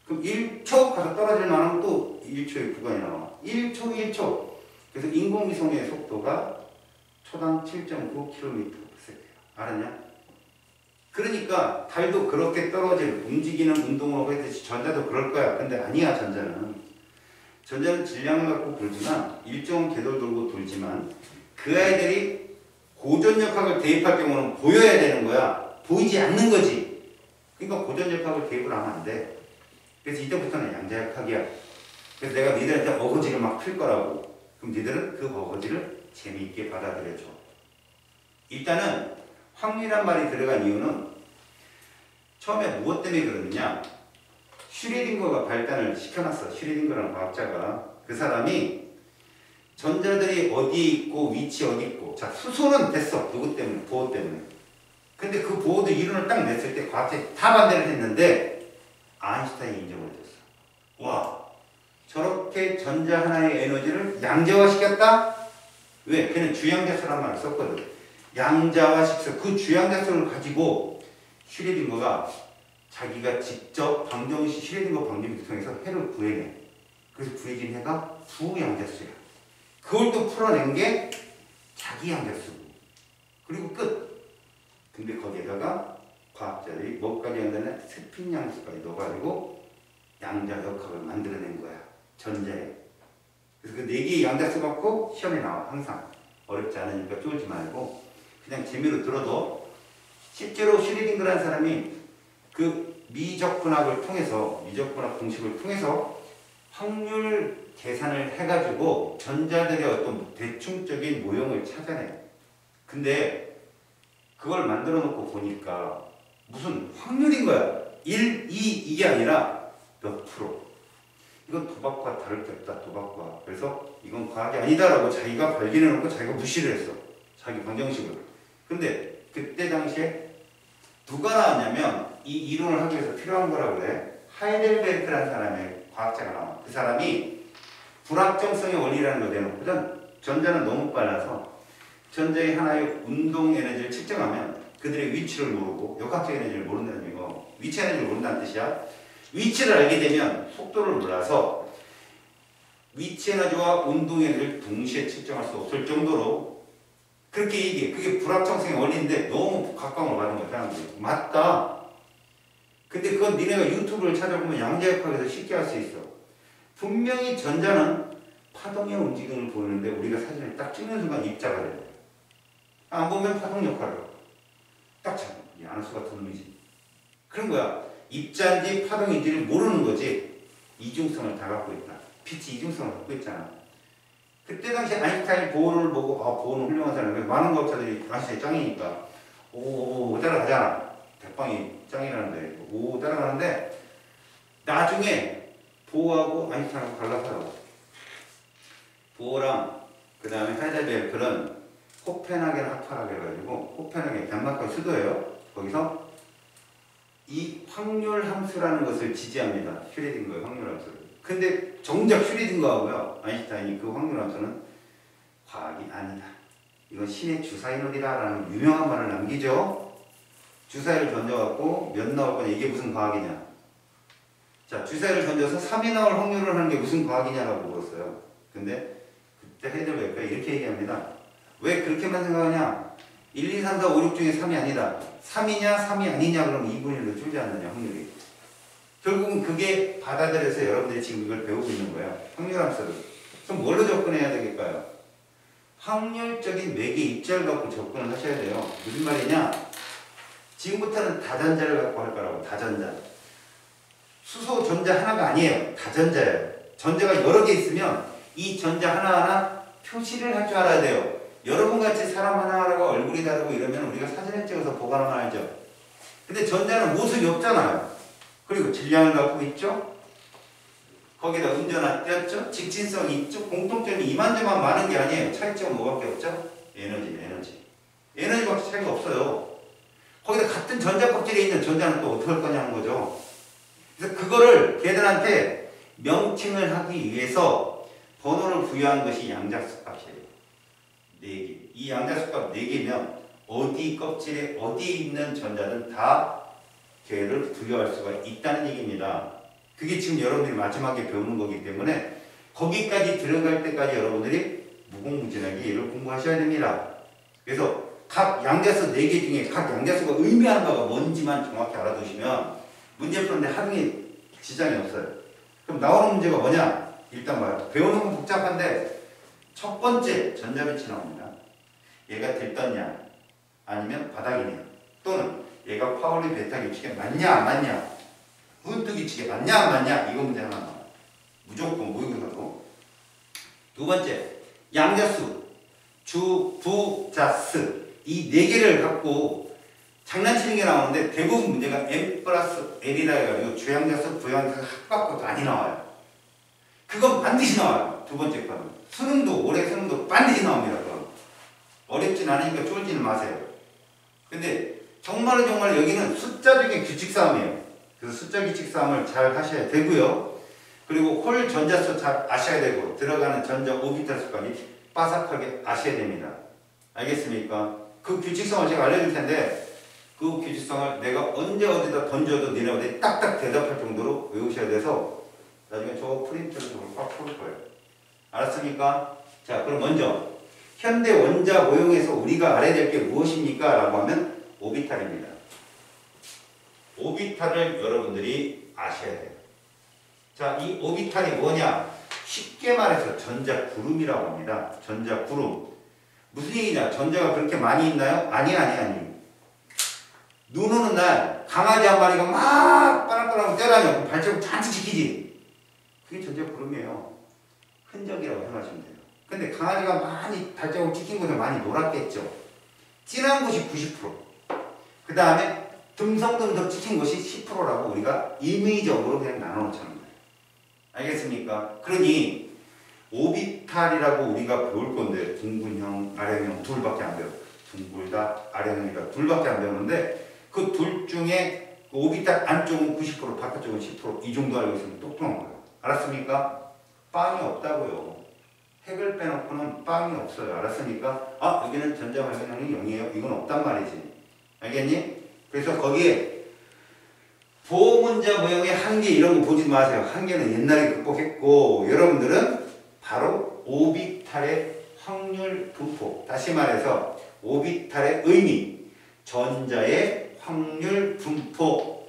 그럼 1초 가서 떨어질만 하면 또 1초의 구간이 나와. 1초. 그래서 인공위성의 속도가 초당 7.9km/s. 알았냐? 그러니까 달도 그렇게 떨어질 움직이는 운동으로 했듯이 전자도 그럴 거야. 근데 아니야. 전자는 질량을 갖고 돌지만 일정 궤도를 돌고 돌지만 그 아이들이 고전역학을 대입할 경우는 보여야 되는 거야. 보이지 않는 거지. 그러니까 고전역학을 대입을 하면 안 돼. 그래서 이때부터는 양자역학이야. 그래서 내가 니들한테 어거지를 막 필 거라고. 그럼 니들은 그 어거지를 재미있게 받아들여줘. 일단은 확률이란 말이 들어간 이유는 처음에 무엇 때문에 그러느냐? 슈레딩거가 발단을 시켜놨어. 슈레딩거라는 과학자가. 그 사람이 전자들이 어디에 있고 위치 어디 있고. 자, 수소는 됐어. 누구 때문에? 보호 때문에. 근데 그 보호도 이론을 딱 냈을 때 과학자들이 다 반대를 했는데 아인슈타인이 인정을 해줬어. 와, 저렇게 전자 하나의 에너지를 양자화시켰다? 왜? 걔는 주양자수란 말을 썼거든. 양자화시켜서 그 주양자수를 가지고 슈레딩거가 자기가 직접 슈레딩거 방정식 통해서 해를 구해내. 그래서 구해진 해가 부양자수야. 그걸 또 풀어낸 게 자기 양자수고. 그리고 끝. 근데 거기에다가 과학자들이 뭐까지 한다면 스핀 양수까지 넣어가지고 양자역학을 만들어낸 거야. 전자에. 그래서 그 4개의 양자수 갖고 시험에 나와. 항상. 어렵지 않으니까 쫄지 말고 그냥 재미로 들어도 실제로 슈레딩거라는 사람이 그 미적분학을 통해서 미적분학 공식을 통해서 확률 계산을 해가지고 전자들의 어떤 대충적인 모형을 찾아내. 근데 그걸 만들어 놓고 보니까 무슨 확률인 거야. 1, 2 이게 아니라 몇 프로. 이건 도박과 다를 게 없다. 도박과. 그래서 이건 과학이 아니다라고 자기가 발견해 놓고 자기가 무시를 했어. 자기 방정식을. 근데 그때 당시에 누가 나왔냐면 이 이론을 하기 위해서 필요한 거라고 그래. 하이델베르크라는 사람의 과학자가 나와. 그 사람이 불확정성의 원리라는 걸 내놓거든. 전자는 너무 빨라서 전자의 하나의 운동 에너지를 측정하면 그들의 위치를 모르고 역학적 에너지를 모른다는 얘기고 위치 에너지를 모른다는 뜻이야. 위치를 알게 되면 속도를 몰라서 위치 에너지와 운동 에너지를 동시에 측정할 수 없을 정도로 그렇게 얘기해. 그게 불확정성의 원리인데 너무 각광을 받은 거야. 사람들이. 맞다. 근데 그건 니네가 유튜브를 찾아보면 양자역학에서 쉽게 할 수 있어. 분명히 전자는 파동의 움직임을 보이는데 우리가 사진을 딱 찍는 순간 입자가 돼요. 안 보면 파동 역할을 하고. 딱 잡아. 이 안수 같은 놈이지. 그런 거야. 입자인지 파동인지를 모르는 거지. 이중성을 다 갖고 있다. 빛이 이중성을 갖고 있잖아. 그때 당시 아인슈타인 보호를 보고 보호는 훌륭한 사람이에요. 많은 과학자들이 아인슈타인 짱이니까 오 따라가잖아. 대빵이 짱이라는데 오 따라가는데 나중에 보호하고 아인슈타인하고 갈라서요. 보호랑 그 다음에 하이델베르크는 코펜하겐 학파라고 해가지고 코펜하겐 덴마크 수도예요. 거기서 이 확률 함수라는 것을 지지합니다. 슈레딩거의 확률 함수를. 근데 정작 슈레딩거하고요 아인슈타인이 그 확률 함수는 과학이 아니다. 이건 신의 주사위놀이다라는 유명한 말을 남기죠. 주사위를 던져갖고 몇 나올 거냐 이게 무슨 과학이냐. 자 주사위를 던져서 3이 나올 확률을 하는 게 무슨 과학이냐라고 물었어요. 근데 그때 하이델베르크가 이렇게 얘기합니다. 왜 그렇게만 생각하냐. 1, 2, 3, 4, 5, 6 중에 3이 아니다. 3이냐 3이 아니냐 그러면 2분의 1로 줄지 않느냐 확률이. 결국은 그게 받아들여서 여러분들이 지금 이걸 배우고 있는 거예요. 확률함수를. 그럼 뭘로 접근해야 되겠까요? 확률적인 매개 입자를 갖고 접근을 하셔야 돼요. 무슨 말이냐? 지금부터는 다전자를 갖고 할 거라고. 다전자. 수소 전자 하나가 아니에요. 다전자예요. 전자가 여러 개 있으면 이 전자 하나하나 표시를 할 줄 알아야 돼요. 여러분같이 사람 하나하나가 얼굴이 다르고 이러면 우리가 사진을 찍어서 보관하면 알죠. 근데 전자는 모습이 없잖아요. 그리고 질량을 갖고 있죠. 거기다 운전한 띄었죠. 직진성이 있죠. 공통점이 이만저만 많은 게 아니에요. 차이점은 뭐밖에 없죠? 에너지. 에너지밖에 차이가 없어요. 거기다 같은 전자 껍질에 있는 전자는 또 어떻게 할 거냐는 거죠. 그래서 그거를 걔들한테 명칭을 하기 위해서 번호를 부여한 것이 양자수 값이에요. 4개. 이 양자수 값 4개면 어디 껍질에 어디 있는 전자는 다 걔를 부여할 수가 있다는 얘기입니다. 그게 지금 여러분들이 마지막에 배우는 거기 때문에 거기까지 들어갈 때까지 여러분들이 무궁무진하게 얘를 공부하셔야 됩니다. 그래서 각 양자수 4개 중에 각 양자수가 의미하는 바가 뭔지만 정확히 알아두시면 문제 푸는데 하등에 지장이 없어요. 그럼 나오는 문제가 뭐냐? 일단 봐요. 배우는 건 복잡한데 첫 번째 전자배치 나옵니다. 얘가 들떴냐 아니면 바닥이냐 또는 얘가 파울리 베타 규칙에 맞냐 안 맞냐 훈트 규칙에 맞냐 안 맞냐 이거 문제 하나 나와요. 무조건 모의고사로. 두 번째 양자수 주, 부, 자, 스 이 4개를 갖고 장난치는 게 나오는데 대부분 문제가 m 플러스 l이라 해가지고 주양자수 부양자수 합각도 많이 나와요. 그건 반드시 나와요. 두 번째 거는 수능도 올해 수능도 반드시 나옵니다. 그건 어렵진 않으니까 쫄지는 마세요. 근데 정말 여기는 숫자적인 규칙 싸움이에요. 그래서 숫자 규칙 싸움을 잘 하셔야 되고요. 그리고 홀 전자수 잘 아셔야 되고 들어가는 전자 오비탈 수까지 빠삭하게 아셔야 됩니다. 알겠습니까? 그 규칙성을 제가 알려줄 텐데 그 규칙성을 내가 언제 어디다 던져도 니네들이 딱딱 대답할 정도로 외우셔야 돼서 나중에 저 프린트를 꽉 풀 거예요. 알았습니까? 자, 그럼 먼저 현대 원자 모형에서 우리가 알아야 될 게 무엇입니까? 라고 하면 오비탈입니다. 오비탈을 여러분들이 아셔야 돼요. 자, 이 오비탈이 뭐냐? 쉽게 말해서 전자구름이라고 합니다. 전자구름. 무슨 얘기냐? 전자가 그렇게 많이 있나요? 아니. 눈 오는 날 강아지 한 마리가 막 빠랑빠랑 뛰어다녀. 그럼 발자국 잔뜩 지키지? 그게 전자구름이에요. 흔적이라고 생각하시면 돼요. 근데 강아지가 많이 발자국 찍힌 곳에 많이 놀았겠죠. 진한 곳이 90%. 그 다음에 듬성듬성 찍힌 것이 10%라고 우리가 임의적으로 그냥 나눠놓자는 거예요. 알겠습니까? 그러니 오비탈이라고 우리가 배울 건데 둥근형, 아래형 둘밖에 안 배워요. 둥글다, 아래형이다 둘밖에 안 배우는데 그 둘 중에 오비탈 안쪽은 90%, 바깥쪽은 10%이 정도 알고 있으면 똑똑한 거예요. 알았습니까? 빵이 없다고요. 핵을 빼놓고는 빵이 없어요. 알았습니까? 아, 여기는 전자 발견량이 0이에요. 이건 없단 말이지. 알겠니? 그래서 거기에 보문자 모형의 한계 이런 거 보지 마세요. 한계는 옛날에 극복했고 여러분들은 바로 오비탈의 확률 분포. 다시 말해서 오비탈의 의미. 전자의 확률 분포.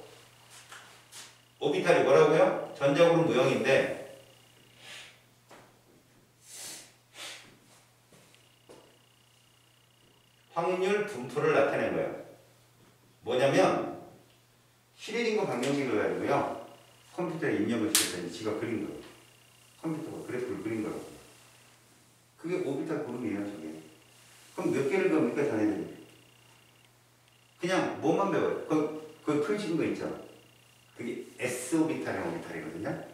오비탈이 뭐라고요? 전자구름 모형인데 확률 분포를 나타낸 거예요. 뭐냐면 슈레딩거 방정식을 가지고요. 컴퓨터에 입력을 시켰더니 지가 그린 거예요. 컴퓨터가 그래프를 그린 거예요. 그게 오비탈 구름이에요. 저게. 그럼 몇 개를 배웁니까? 자네들이? 그냥 뭐만 배워요? 그 펼친 거 있죠? 그게 S오비탈이랑 오비탈이거든요.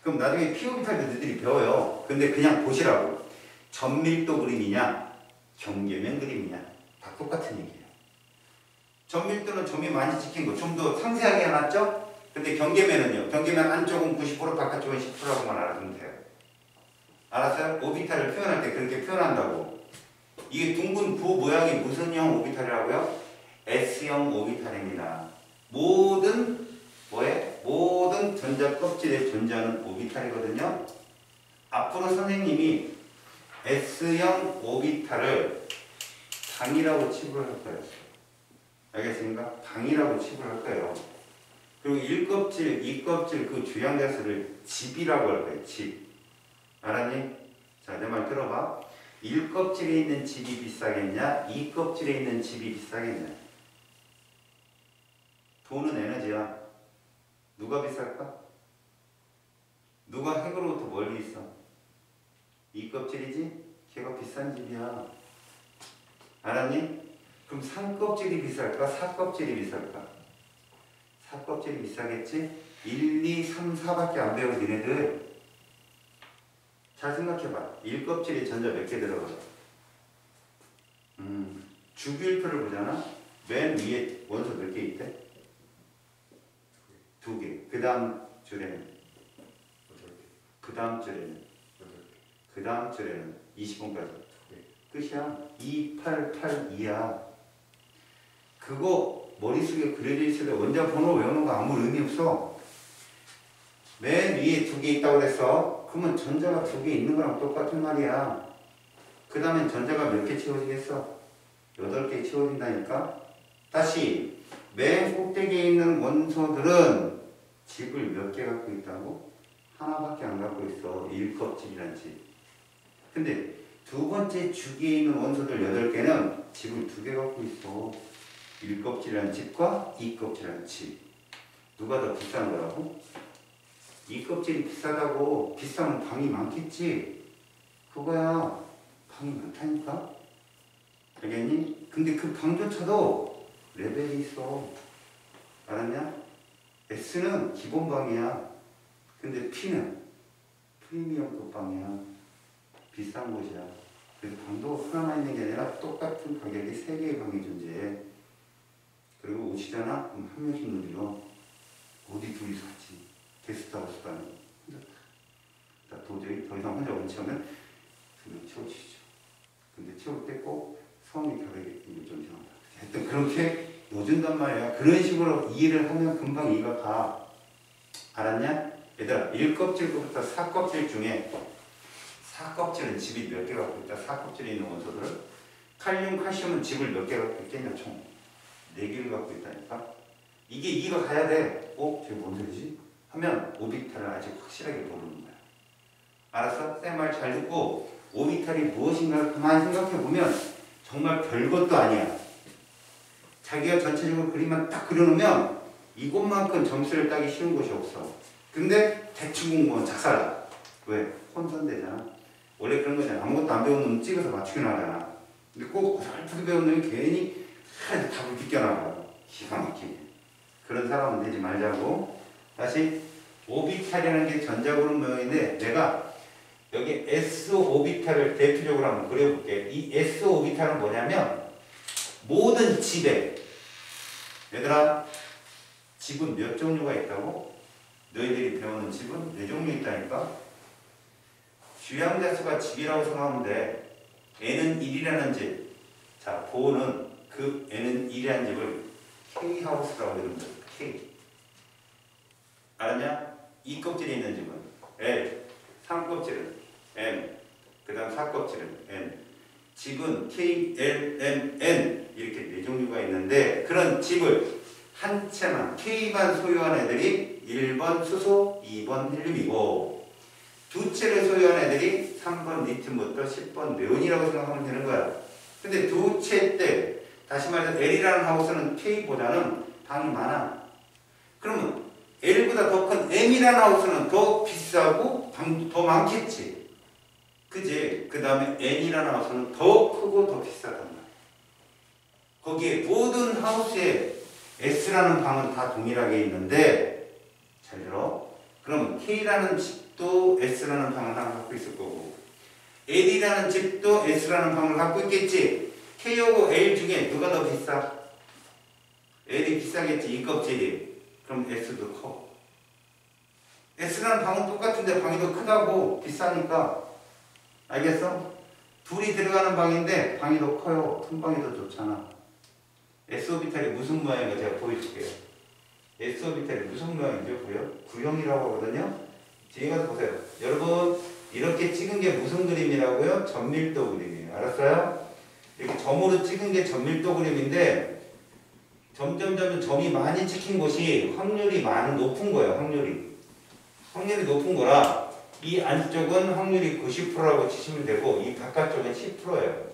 그럼 나중에 P오비탈도 너희들이 배워요. 근데 그냥 보시라고. 전밀도 그림이냐 경계면 그림이냐 다 똑같은 얘기예요. 전밀도는 점이 많이 찍힌 거 좀 더 상세하게 해놨죠? 근데 경계면은요. 경계면 안쪽은 90% 바깥쪽은 10%라고만 알아두면 돼요. 알았어요? 오비탈을 표현할 때 그렇게 표현한다고. 이게 둥근 부 모양이 무슨 형 오비탈이라고요? S형 오비탈입니다. 모든 전자 껍질의 존재하는 오비탈이거든요. 앞으로 선생님이 S형 오비탈을 방이라고 치부를 할 거예요. 알겠습니까? 방이라고 치부를 할 거예요. 그리고 1껍질, 2껍질 그 주양자수를 집이라고 할 거예요. 집. 알았니? 자, 내 말 들어봐. 1껍질에 있는 집이 비싸겠냐? 2껍질에 있는 집이 비싸겠냐? 돈은 에너지야. 누가 비쌀까? 누가 핵으로부터 멀리 있어? 2껍질이지? 걔가 비싼 집이야. 알았니? 그럼 산껍질이 비쌀까? 사껍질이 비쌀까? 사껍질이 비싸겠지? 1, 2, 3, 4밖에 안 배워 니네들. 잘 생각해봐. 1껍질이 전자 몇 개 들어가? 주기율표를 보잖아. 맨 위에 원소 몇 개 있대? 2개. 그 다음 줄에는? 그 다음 줄에는? 그 다음 줄에는 20번까지. 끝이야. 2, 8, 8, 2야. 그거 머릿속에 그려져 있을 때 원자 번호 외우는 거 아무 의미 없어. 맨 위에 2개 있다고 그랬어. 그러면 전자가 2개 있는 거랑 똑같은 말이야. 그 다음엔 전자가 몇 개 채워지겠어? 8개 채워진다니까? 다시 맨 꼭대기에 있는 원소들은 집을 몇 개 갖고 있다고? 하나밖에 안 갖고 있어. 1껍질이란 집. 근데 두 번째 주기에 있는 원소들 8개는 집을 2개 갖고 있어. 1껍질이라는 집과 2껍질이라는 집. 누가 더 비싼 거라고? 2껍질이 비싸다고. 비싸면 방이 많겠지. 그거야. 방이 많다니까? 알겠니? 근데 그 방조차도 레벨이 있어. 알았냐? S는 기본 방이야. 근데 P는 프리미엄급 방이야. 비싼 곳이야. 그래서 방도 하나만 있는 게 아니라 똑같은 가격에 3개의 방이 존재해. 그리고 오시잖아? 그럼 한 명씩 누리러. 어디 둘이서 같이 게스트하우스 가는. 나 도저히 더 이상 혼자 못 채우면 2명 채워주시죠. 근데 채울 때 꼭 성이 다르게 이거 좀 이상하다. 하여튼 그렇게 놓준단 말이야. 그런 식으로 이해를 하면 금방 이해가 가. 알았냐? 얘들아, 1껍질부터 4껍질 중에 4껍질은 집이 몇 개 갖고 있다? 4껍질에 있는 원소들은? 칼륨, 칼슘은 집을 몇 개 갖고 있겠냐? 총 4개를 갖고 있다니까? 이게 이해가 가야 돼. 저게 뭔 소리지? 하면 오비탈을 아직 확실하게 모르는 거야. 알았어? 쌤 말 잘 듣고 오비탈이 무엇인가를 가만히 생각해보면 정말 별것도 아니야. 자기가 전체적으로 그림만 딱 그려놓으면 이것만큼 점수를 따기 쉬운 곳이 없어. 근데 대충 공부는 작살나. 왜? 혼선되잖아. 원래 그런 거잖아. 아무것도 안 배운 놈 찍어서 맞추긴 하잖아. 근데 꼭 살짝 배운 놈이 괜히 답을 비껴나가. 기가 막히게. 그런 사람은 되지 말자고. 다시 오비탈이라는 게 전자그룹 모형인데 내가 여기 S 오비탈을 대표적으로 한번 그려볼게. 이 S 오비탈은 뭐냐면 모든 집에 얘들아 집은 몇 종류가 있다고? 너희들이 배우는 집은 4종류 있다니까? 주양자수가 집이라고 생각하면 돼. N은 1이라는 집. 자, 보호는 그 N은 1이라는 집을 K하우스라고 이러면 돼. K. 알았냐? 2껍질에 있는 집은 L. 3껍질은 M. 그 다음 4껍질은 N. 집은 K, L, M, N. 이렇게 4종류가 있는데 그런 집을 한 채만 K만 소유한 애들이 1번 수소, 2번 헬륨이고 2채를 소유한 애들이 3번 리튬부터 10번 네온이라고 생각하면 되는 거야. 근데 2채 때 다시 말해서 L이라는 하우스는 K보다는 방이 많아. 그러면 L보다 더 큰 M이라는 하우스는 더 비싸고 방도 더 많겠지. 그지? 그 다음에 N이라는 하우스는 더 크고 더 비싸단 말이야. 거기에 모든 하우스에 S라는 방은 다 동일하게 있는데 잘 들어. 그럼 K라는 집도 S라는 방을 하나 갖고 있을 거고 L이라는 집도 S라는 방을 갖고 있겠지. K하고 L 중에 누가 더 비싸? L이 비싸겠지. 2껍질이. 그럼 S도 커. S라는 방은 똑같은데 방이 더 크다고. 비싸니까. 알겠어? 둘이 들어가는 방인데 방이 더 커요. 큰 방이 더 좋잖아. S오비탈이 무슨 모양인가 제가 보여줄게요. S오비탈이 무슨 모양이죠? 구형이라고 하거든요. 뒤에 가서 보세요. 여러분 이렇게 찍은 게 무슨 그림이라고요? 전밀도 그림이에요. 알았어요? 이렇게 점으로 찍은 게 전밀도 그림인데 점점 점이 많이 찍힌 곳이 확률이 높은 거예요. 확률이 높은 거라 이 안쪽은 확률이 90%라고 치시면 되고 이 바깥쪽은 10%예요.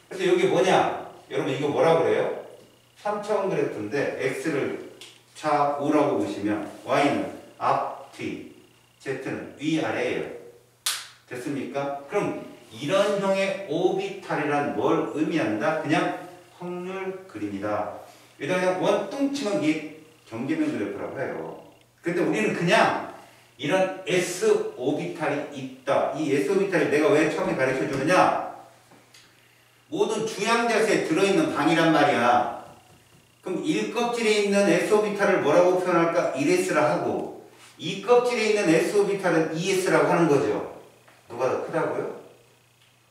그래서 여기 뭐냐? 여러분 이거 뭐라고 그래요? 3차원 그래프인데 x를 좌우라고 보시면 y는 앞, 뒤, z는 위아래예요. 됐습니까? 그럼 이런 형의 오비탈이란 뭘 의미한다? 그냥 확률 그림이다. 일단 그냥 원뚱치면 이게 경계면 그래프라고 해요. 근데 우리는 그냥 이런 S 오비탈이 있다. 이 S 오비탈이 내가 왜 처음에 가르쳐 주느냐? 모든 주양자수에 들어있는 방이란 말이야. 그럼 1껍질에 있는 S 오비탈을 뭐라고 표현할까? 1S라 하고 2껍질에 있는 S 오비탈은 2S라고 하는 거죠. 누가 더 크다고요?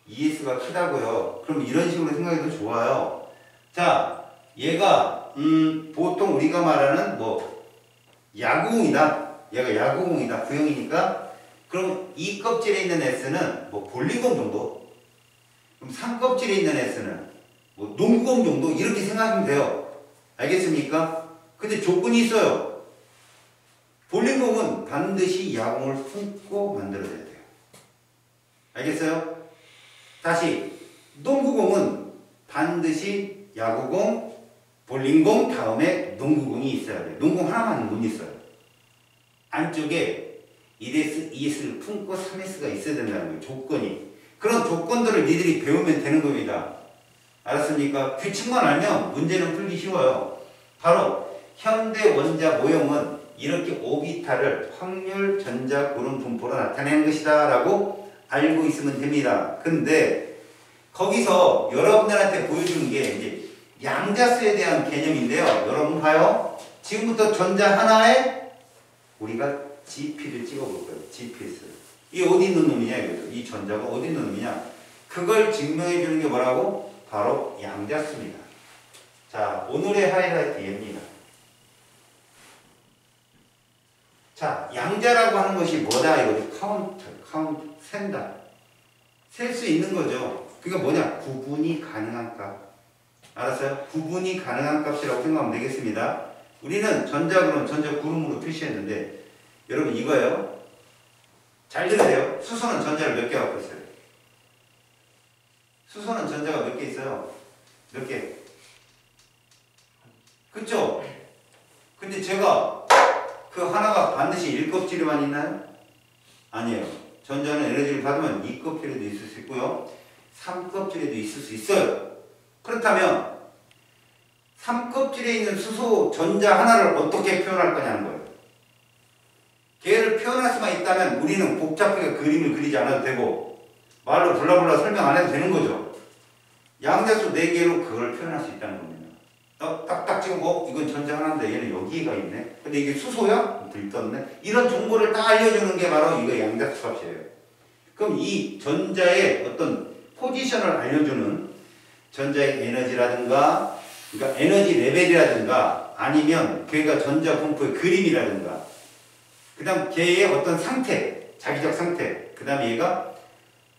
2S가 크다고요. 그럼 이런 식으로 생각해도 좋아요. 자, 얘가 보통 우리가 말하는 뭐 야구공이다. 얘가 야구공이다. 구형이니까 그럼 2껍질에 있는 S는 뭐 볼리공 정도? 그럼 3껍질에 있는 S는 뭐 농구공 정도? 이렇게 생각하면 돼요. 알겠습니까? 근데 조건이 있어요. 볼링공은 반드시 야공을 품고 만들어져야 돼요. 알겠어요? 다시 농구공은 반드시 야구공, 볼링공 다음에 농구공이 있어야 돼요. 농구공 하나만 못 있어요. 안쪽에 1S, 2S를 품고 3S가 있어야 된다는 거예요. 조건이. 그런 조건들을 니들이 배우면 되는 겁니다. 알았습니까? 규칙만 알면 문제는 풀기 쉬워요. 바로 현대 원자 모형은 이렇게 오비탈을 확률 전자 구름 분포로 나타내는 것이다 라고 알고 있으면 됩니다. 근데 거기서 여러분들한테 보여주는 게 이제 양자수에 대한 개념인데요. 여러분 봐요. 지금부터 전자 하나에 우리가 GP를 찍어볼 거예요. GPS. 이게 어디 있는 놈이냐 이거죠. 이 전자가 어디 있는 놈이냐. 그걸 증명해 주는 게 뭐라고? 바로 양자수입니다. 자, 오늘의 하이라이트 얘입니다. 자, 양자라고 하는 것이 뭐다 이거죠. 카운트, 센다. 셀 수 있는 거죠. 그게 뭐냐? 구분이 가능한 값. 알았어요? 구분이 가능한 값이라고 생각하면 되겠습니다. 우리는 전자구름, 전자구름으로 표시했는데 여러분 이거예요. 잘 들으세요. 수소는 전자를 몇 개 갖고 있어요? 수소는 전자가 몇 개 있어요? 몇 개? 그쵸? 근데 제가 그 하나가 반드시 1껍질에만 있나요? 아니에요. 전자는 에너지를 받으면 2껍질에도 있을 수 있고요. 3껍질에도 있을 수 있어요. 그렇다면 3껍질에 있는 수소 전자 하나를 어떻게 표현할 거냐는 거예요. 걔를 표현할 수만 있다면 우리는 복잡하게 그림을 그리지 않아도 되고 말로 블라블라 설명 안 해도 되는 거죠. 양자수 4개로 그걸 표현할 수 있다는 겁니다. 딱딱 지금 이건 전자 하나인데 얘는 여기가 있네. 근데 이게 수소야? 들떴네. 이런 정보를 딱 알려주는 게 바로 이거 양자수 값이에요. 그럼 이 전자의 어떤 포지션을 알려주는 전자의 에너지라든가 그러니까 에너지 레벨이라든가 아니면 걔가 전자 분포의 그림이라든가 그 다음 걔의 어떤 상태, 자기적 상태 그 다음에 얘가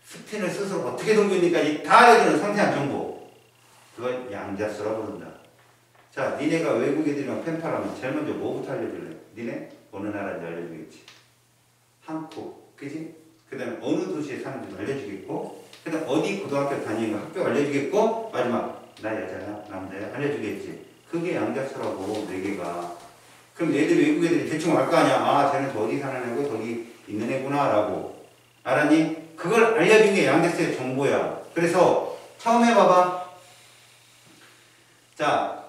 스핀을 스스로 어떻게 돌고 있는지까지 다 알려주는 상세한 정보 그걸 양자수라고 부른다. 자, 니네가 외국 애들이랑 펜팔하면 제일 먼저 뭐부터 알려줄래? 니네 어느 나라인지 알려주겠지. 한국, 그지? 그 다음에 어느 도시에 사는지 알려주겠고 그 다음 어디 고등학교 다니는 학교 알려주겠고 마지막 나 여자야 남자야 알려주겠지. 그게 양자수라고 4개가. 그럼 얘들 외국 애들이 대충 알 거 아니야. 아 쟤는 저기 사는 애고 저기 있는 애구나 라고. 알았니? 그걸 알려준 게 양자수의 정보야. 그래서 처음에 봐봐. 자,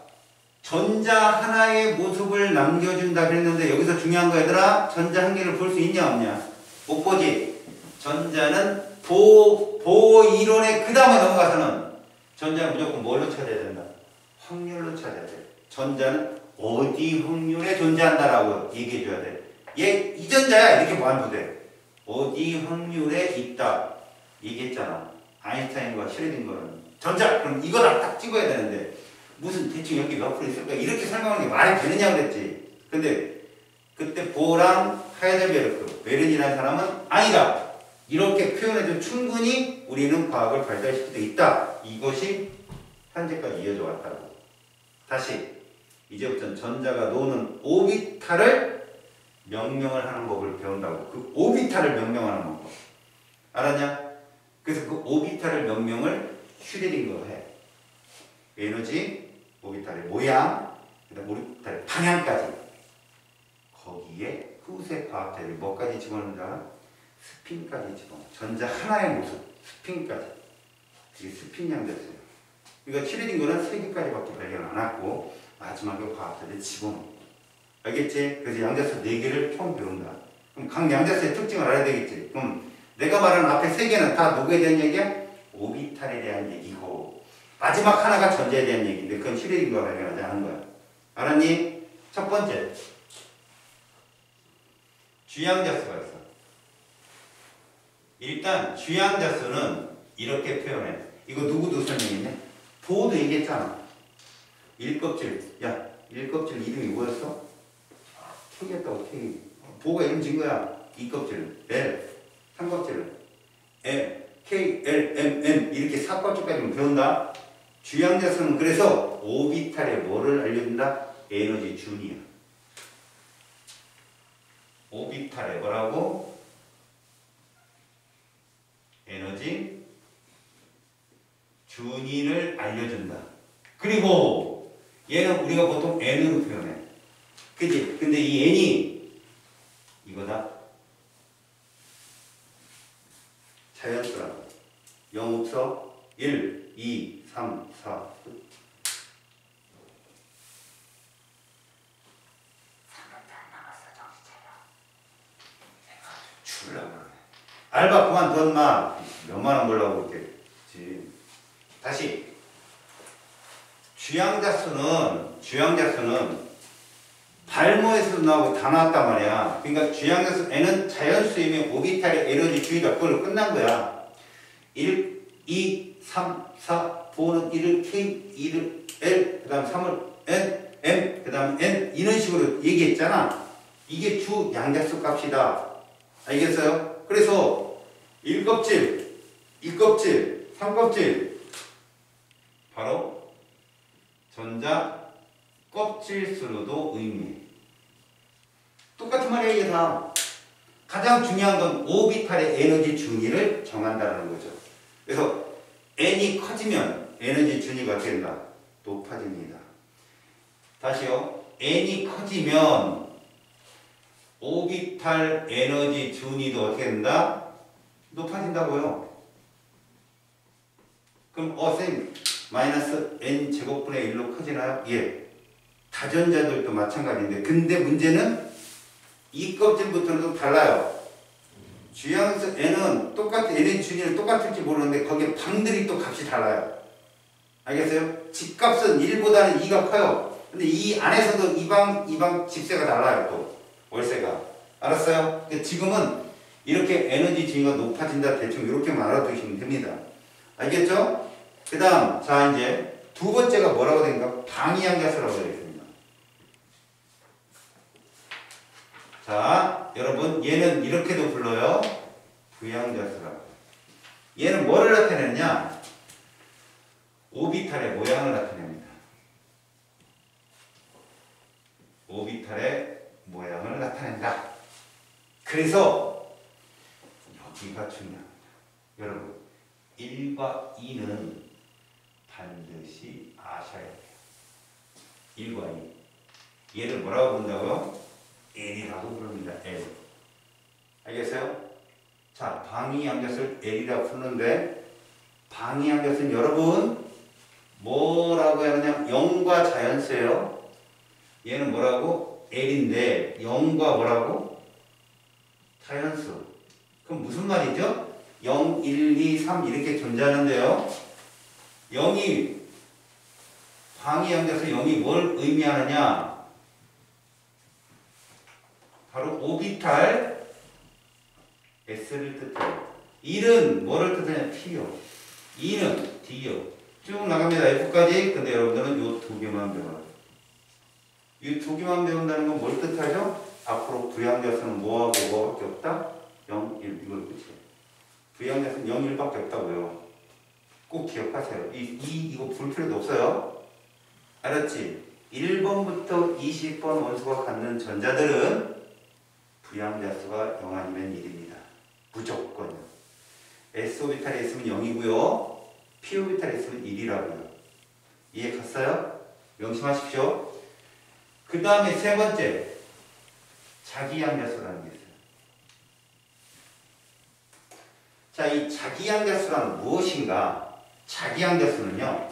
전자 하나의 모습을 남겨준다 그랬는데 여기서 중요한 거 얘들아 전자 한 개를 볼 수 있냐 없냐? 못 보지. 전자는 보호 이론의 그 다음에 넘어가서는 전자는 무조건 뭘로 찾아야 된다? 확률로 찾아야 돼. 전자는 어디 확률에 존재한다라고 얘기해 줘야 돼. 얘 이 전자야 이렇게 보면 돼. 어디 확률에 있다 얘기했잖아. 아인슈타인과 슈레딩거는 전자 그럼 이거다 딱 찍어야 되는데 무슨 대충 여기 몇 프로 있을까 이렇게 설명하는 게 말이 되느냐 그랬지. 근데 그때 보랑 하이델베르크 베른이라는 사람은 아니다. 이렇게 표현해도 충분히 우리는 과학을 발달시킬 수 있다. 이것이 현재까지 이어져 왔다고. 다시 이제부터는 전자가 노는 오비탈을 명명을 하는 법을 배운다고. 그 오비탈을 명명하는 법. 알았냐? 그래서 그 오비탈을 명명을 슈레딩거가 해. 에너지, 오비탈의 모양, 그다음 오비탈의 방향까지. 거기에 후세 과학자들이 뭐까지 집어넣는다? 스핀까지 집어넣어. 전자 하나의 모습, 스핀까지. 이게 스핀 양자수예요. 그러니까 슈레딩거는 3개까지밖에 발견 안 했고 마지막에 과학자들이 집어넣어. 알겠지? 그래서 양자수 4개를 총 배운다. 그럼 각 양자수의 특징을 알아야 되겠지. 그럼 내가 말하는 앞에 3개는 다 누구에 대한 얘기야? 오비탈에 대한 얘기고 마지막 하나가 전자에 대한 얘기인데 그건 슈레딩거가 발견하지 않은 거야. 알았니? 첫 번째 주양자수가 있어. 일단 주양자수는 이렇게 표현해. 이거 누구도 설명했냐? 보호도 얘기했잖아. 1껍질. 야, 1껍질 이름이 뭐였어? K였다고 K. 보호가 이름 진 거야. 2껍질 L. 3껍질은 M. K, L, M, N 이렇게 4껍질까지 배운다. 주양자수는 그래서 오비탈에 뭐를 알려준다? 에너지 준이야. 오비탈에 뭐라고? 에너지 준위를 알려준다. 그리고 얘는 우리가 보통 n으로 표현해. 그치? 근데 이 n이 이거다. 자연수라고. 0 없어. 1, 2, 3, 4. 알바 그만둔 마. 몇만 원 벌라고 그랬겠지. 다시. 주양자수는 발모에서도 나오고 다 나왔단 말이야. 그러니까 주양자수 n은 자연수이면 오비탈의 에너지 주의가 그걸로 끝난 거야. 1, 2, 3, 4, 4는 1을 K, 2를 L, 그 다음 3을 N, M, 그 다음 N 이런 식으로 얘기했잖아. 이게 주 양자수 값이다. 알겠어요? 그래서 1껍질, 2껍질, 3껍질 바로 전자 껍질수로도 의미해. 똑같은 말이야 이게 다. 가장 중요한 건 오비탈의 에너지 준위를 정한다는 거죠. 그래서 n이 커지면 에너지 준위가 어떻게 된다? 높아집니다. 다시요. n이 커지면 오비탈 에너지 준위도 어떻게 된다? 높아진다고요. 그럼 선생님 마이너스 n 제곱분의 1로 커지나요? 예. 다전자들도 마찬가지인데 근데 문제는 이 껍질부터는 좀 달라요. 주양수 n은 똑같은 n의 준위는 똑같을지 모르는데 거기에 방들이 또 값이 달라요. 알겠어요? 집값은 1보다는 2가 커요. 근데 이 안에서도 이 방 집세가 달라요. 또 월세가. 알았어요? 근데 지금은 이렇게 에너지 준위가 높아진다. 대충 이렇게만 알아두시면 됩니다. 알겠죠? 그 다음 자 이제 두 번째가 뭐라고 되는가? 방위양자수라고 되어 있습니다. 자 여러분 얘는 이렇게도 불러요. 부양자수라고. 얘는 뭐를 나타내느냐? 오비탈의 모양을 나타냅니다. 오비탈의 모양을 나타낸다. 그래서 여기가 중요합니다. 여러분 1과 2는 반드시 아셔야 돼요. 1과 2. 얘를 뭐라고 부른다고요? L이라고 부릅니다. L. 알겠어요? 자, 방위양자수를 L이라고 부르는데 방위양자수는 여러분 뭐라고 해야 하느냐? 0과 자연수예요. 얘는 뭐라고? L인데 0과 뭐라고? 자연수. 그럼 무슨 말이죠? 0, 1, 2, 3 이렇게 존재하는데요. 0이 방위양자수 0이 뭘 의미하느냐? 바로 오비탈 S를 뜻해요. 1은 뭐를 뜻하냐? T요. 2는 D요. 쭉 나갑니다. F까지. 근데 여러분들은 이 두 개만 배워요. 이 두 개만 배운다는 건 뭘 뜻하죠? 앞으로 부양자수는 뭐하고 뭐밖에 없다? 0, 1 이걸 끝이에요. 부양자수는 0, 1밖에 없다고요. 꼭 기억하세요. 이거 볼 필요도 없어요. 알았지? 1번부터 20번 원소가 갖는 전자들은 부양자수가 0 아니면 1입니다. 무조건요. S오비탈에 있으면 0이고요. P오비탈에 있으면 1이라고요. 이해 갔어요? 명심하십시오. 그 다음에 세 번째 자기양자수라는 게 있어요. 자, 이 자기양자수란 무엇인가? 자기양자수는요.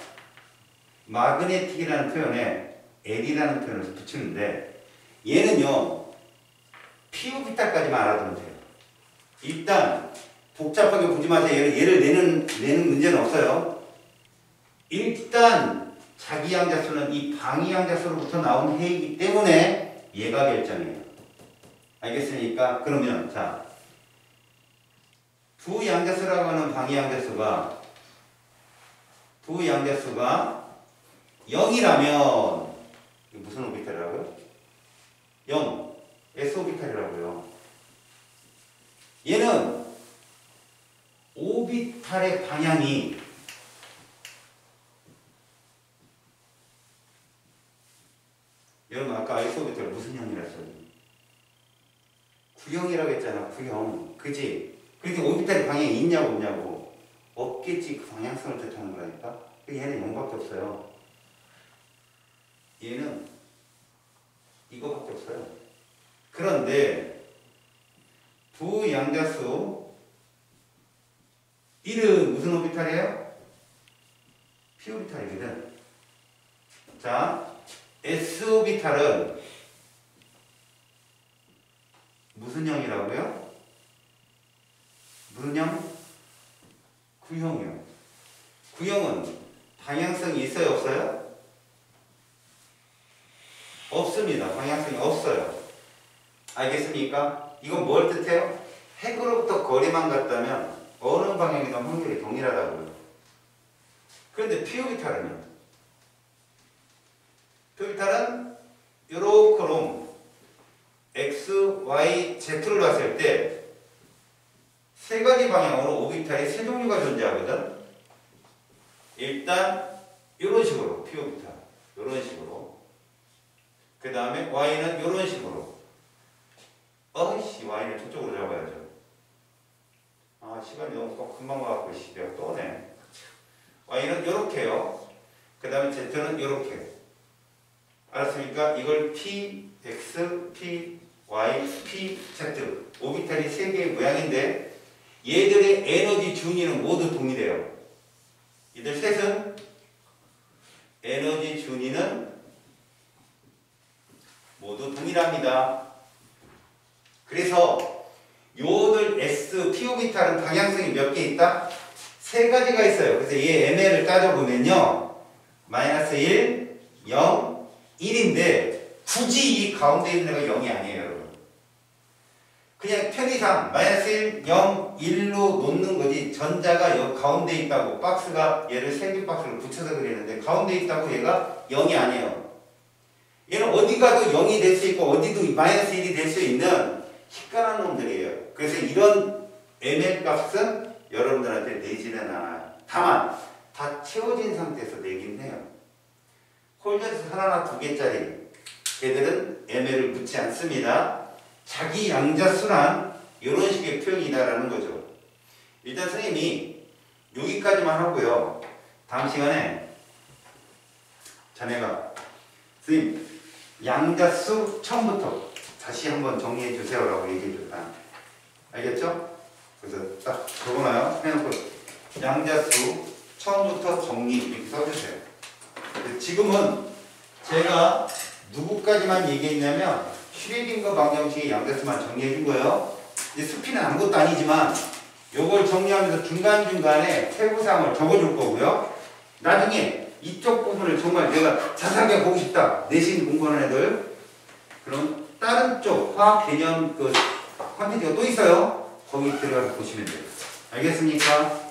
마그네틱이라는 표현에 L이라는 표현을 붙이는데 얘는요 피오비탈까지만 알아두면 돼요. 일단 복잡하게 보지 마세요. 얘를 내는 문제는 없어요. 일단 자기 양자수는 이 방위 양자수로부터 나온 해이기 때문에 얘가 결정이에요. 알겠습니까? 그러면 자 두 양자수라고 하는 방위 양자수가 0이라면 무슨 오비탈이라고요? 0 S 오비탈이라고요. 얘는 오비탈의 방향이 여러분 아까 S 오비탈 무슨 형이라 했어요? 구형이라고 했잖아. 구형. 그지? 그렇게 오비탈의 방향이 있냐고 없냐고. 없겠지. 그 방향성을 뜻하는 거라니까. 얘는 0밖에 없어요. 얘는 이거밖에 없어요. 그런데 두 양자수 1은 무슨 오비탈이에요? p 오비탈이거든. 자, s 오비탈은 무슨 형이라고요? 무슨 형? 구형이요. 구형은 방향성이 있어요, 없어요? 없습니다. 방향성이 없어요. 알겠습니까? 이건 뭘 뜻해요? 핵으로부터 거리만 같다면 어느 방향이든 확률이 동일하다고요. 그런데 피오비탈은요? 피오비탈은 요렇게로 X, Y, Z를 봤을 때 세 가지 방향으로 오비탈이 세 종류가 존재하거든. 일단 이런 식으로 피오비탈, 이런 식으로. 그 다음에 Y는 이런 식으로. 어이씨, Y는 저쪽으로 잡아야죠. 아, 시간이 너무 금방 와갖고 내가 또네. Y는 이렇게요. 그 다음에 Z는 이렇게. 알았습니까? 이걸 P, X, P, Y, P, Z. 오비탈이 세 개의 모양인데 얘들의 에너지 준위는 모두 동일해요. 이들 셋은 에너지 준위는 모두 동일합니다. 그래서 요들 S, P 오비탈은 방향성이 몇 개 있다? 세 가지가 있어요. 그래서 얘 ML을 따져보면요. 마이너스 1, 0, 1인데 굳이 이 가운데 있는 애가 0이 아니에요, 여러분. 그냥 편의상 마이너스 1, 0, 1로 놓는 거지 전자가 여기 가운데 있다고 박스가 얘를 세 개 박스를 붙여서 그리는데 가운데 있다고 얘가 0이 아니에요. 얘는 어디 가도 0이 될 수 있고 어디도 마이너스 1이 될 수 있는 희한한 놈들이에요. 그래서 이런 ML 값은 여러분들한테 내지는 않아요. 다만 다 채워진 상태에서 내긴 해요. 홀전에서 하나나 두 개짜리 걔들은 ML을 묻지 않습니다. 자기 양자수란 이런 식의 표현이다라는 거죠. 일단 선생님이 여기까지만 하고요. 다음 시간에 자네가 선생님 양자수 처음부터 다시 한번 정리해 주세요 라고 얘기해 줬다. 알겠죠? 그래서 딱 적어놔요. 해놓고 양자수 처음부터 정리 이렇게 써주세요. 지금은 제가 누구까지만 얘기했냐면 슈레딩거 방정식의 양자수만 정리해 준 거예요. 이제 수피는 아무것도 아니지만 요걸 정리하면서 중간중간에 세부사항을 적어줄 거고요. 나중에 이쪽 부분을 정말 내가 자세하게 보고 싶다. 내신 공부하는 애들. 그럼 다른 쪽 화학 개념 그 컨텐츠가 또 있어요. 거기 들어가서 보시면 돼요. 알겠습니까?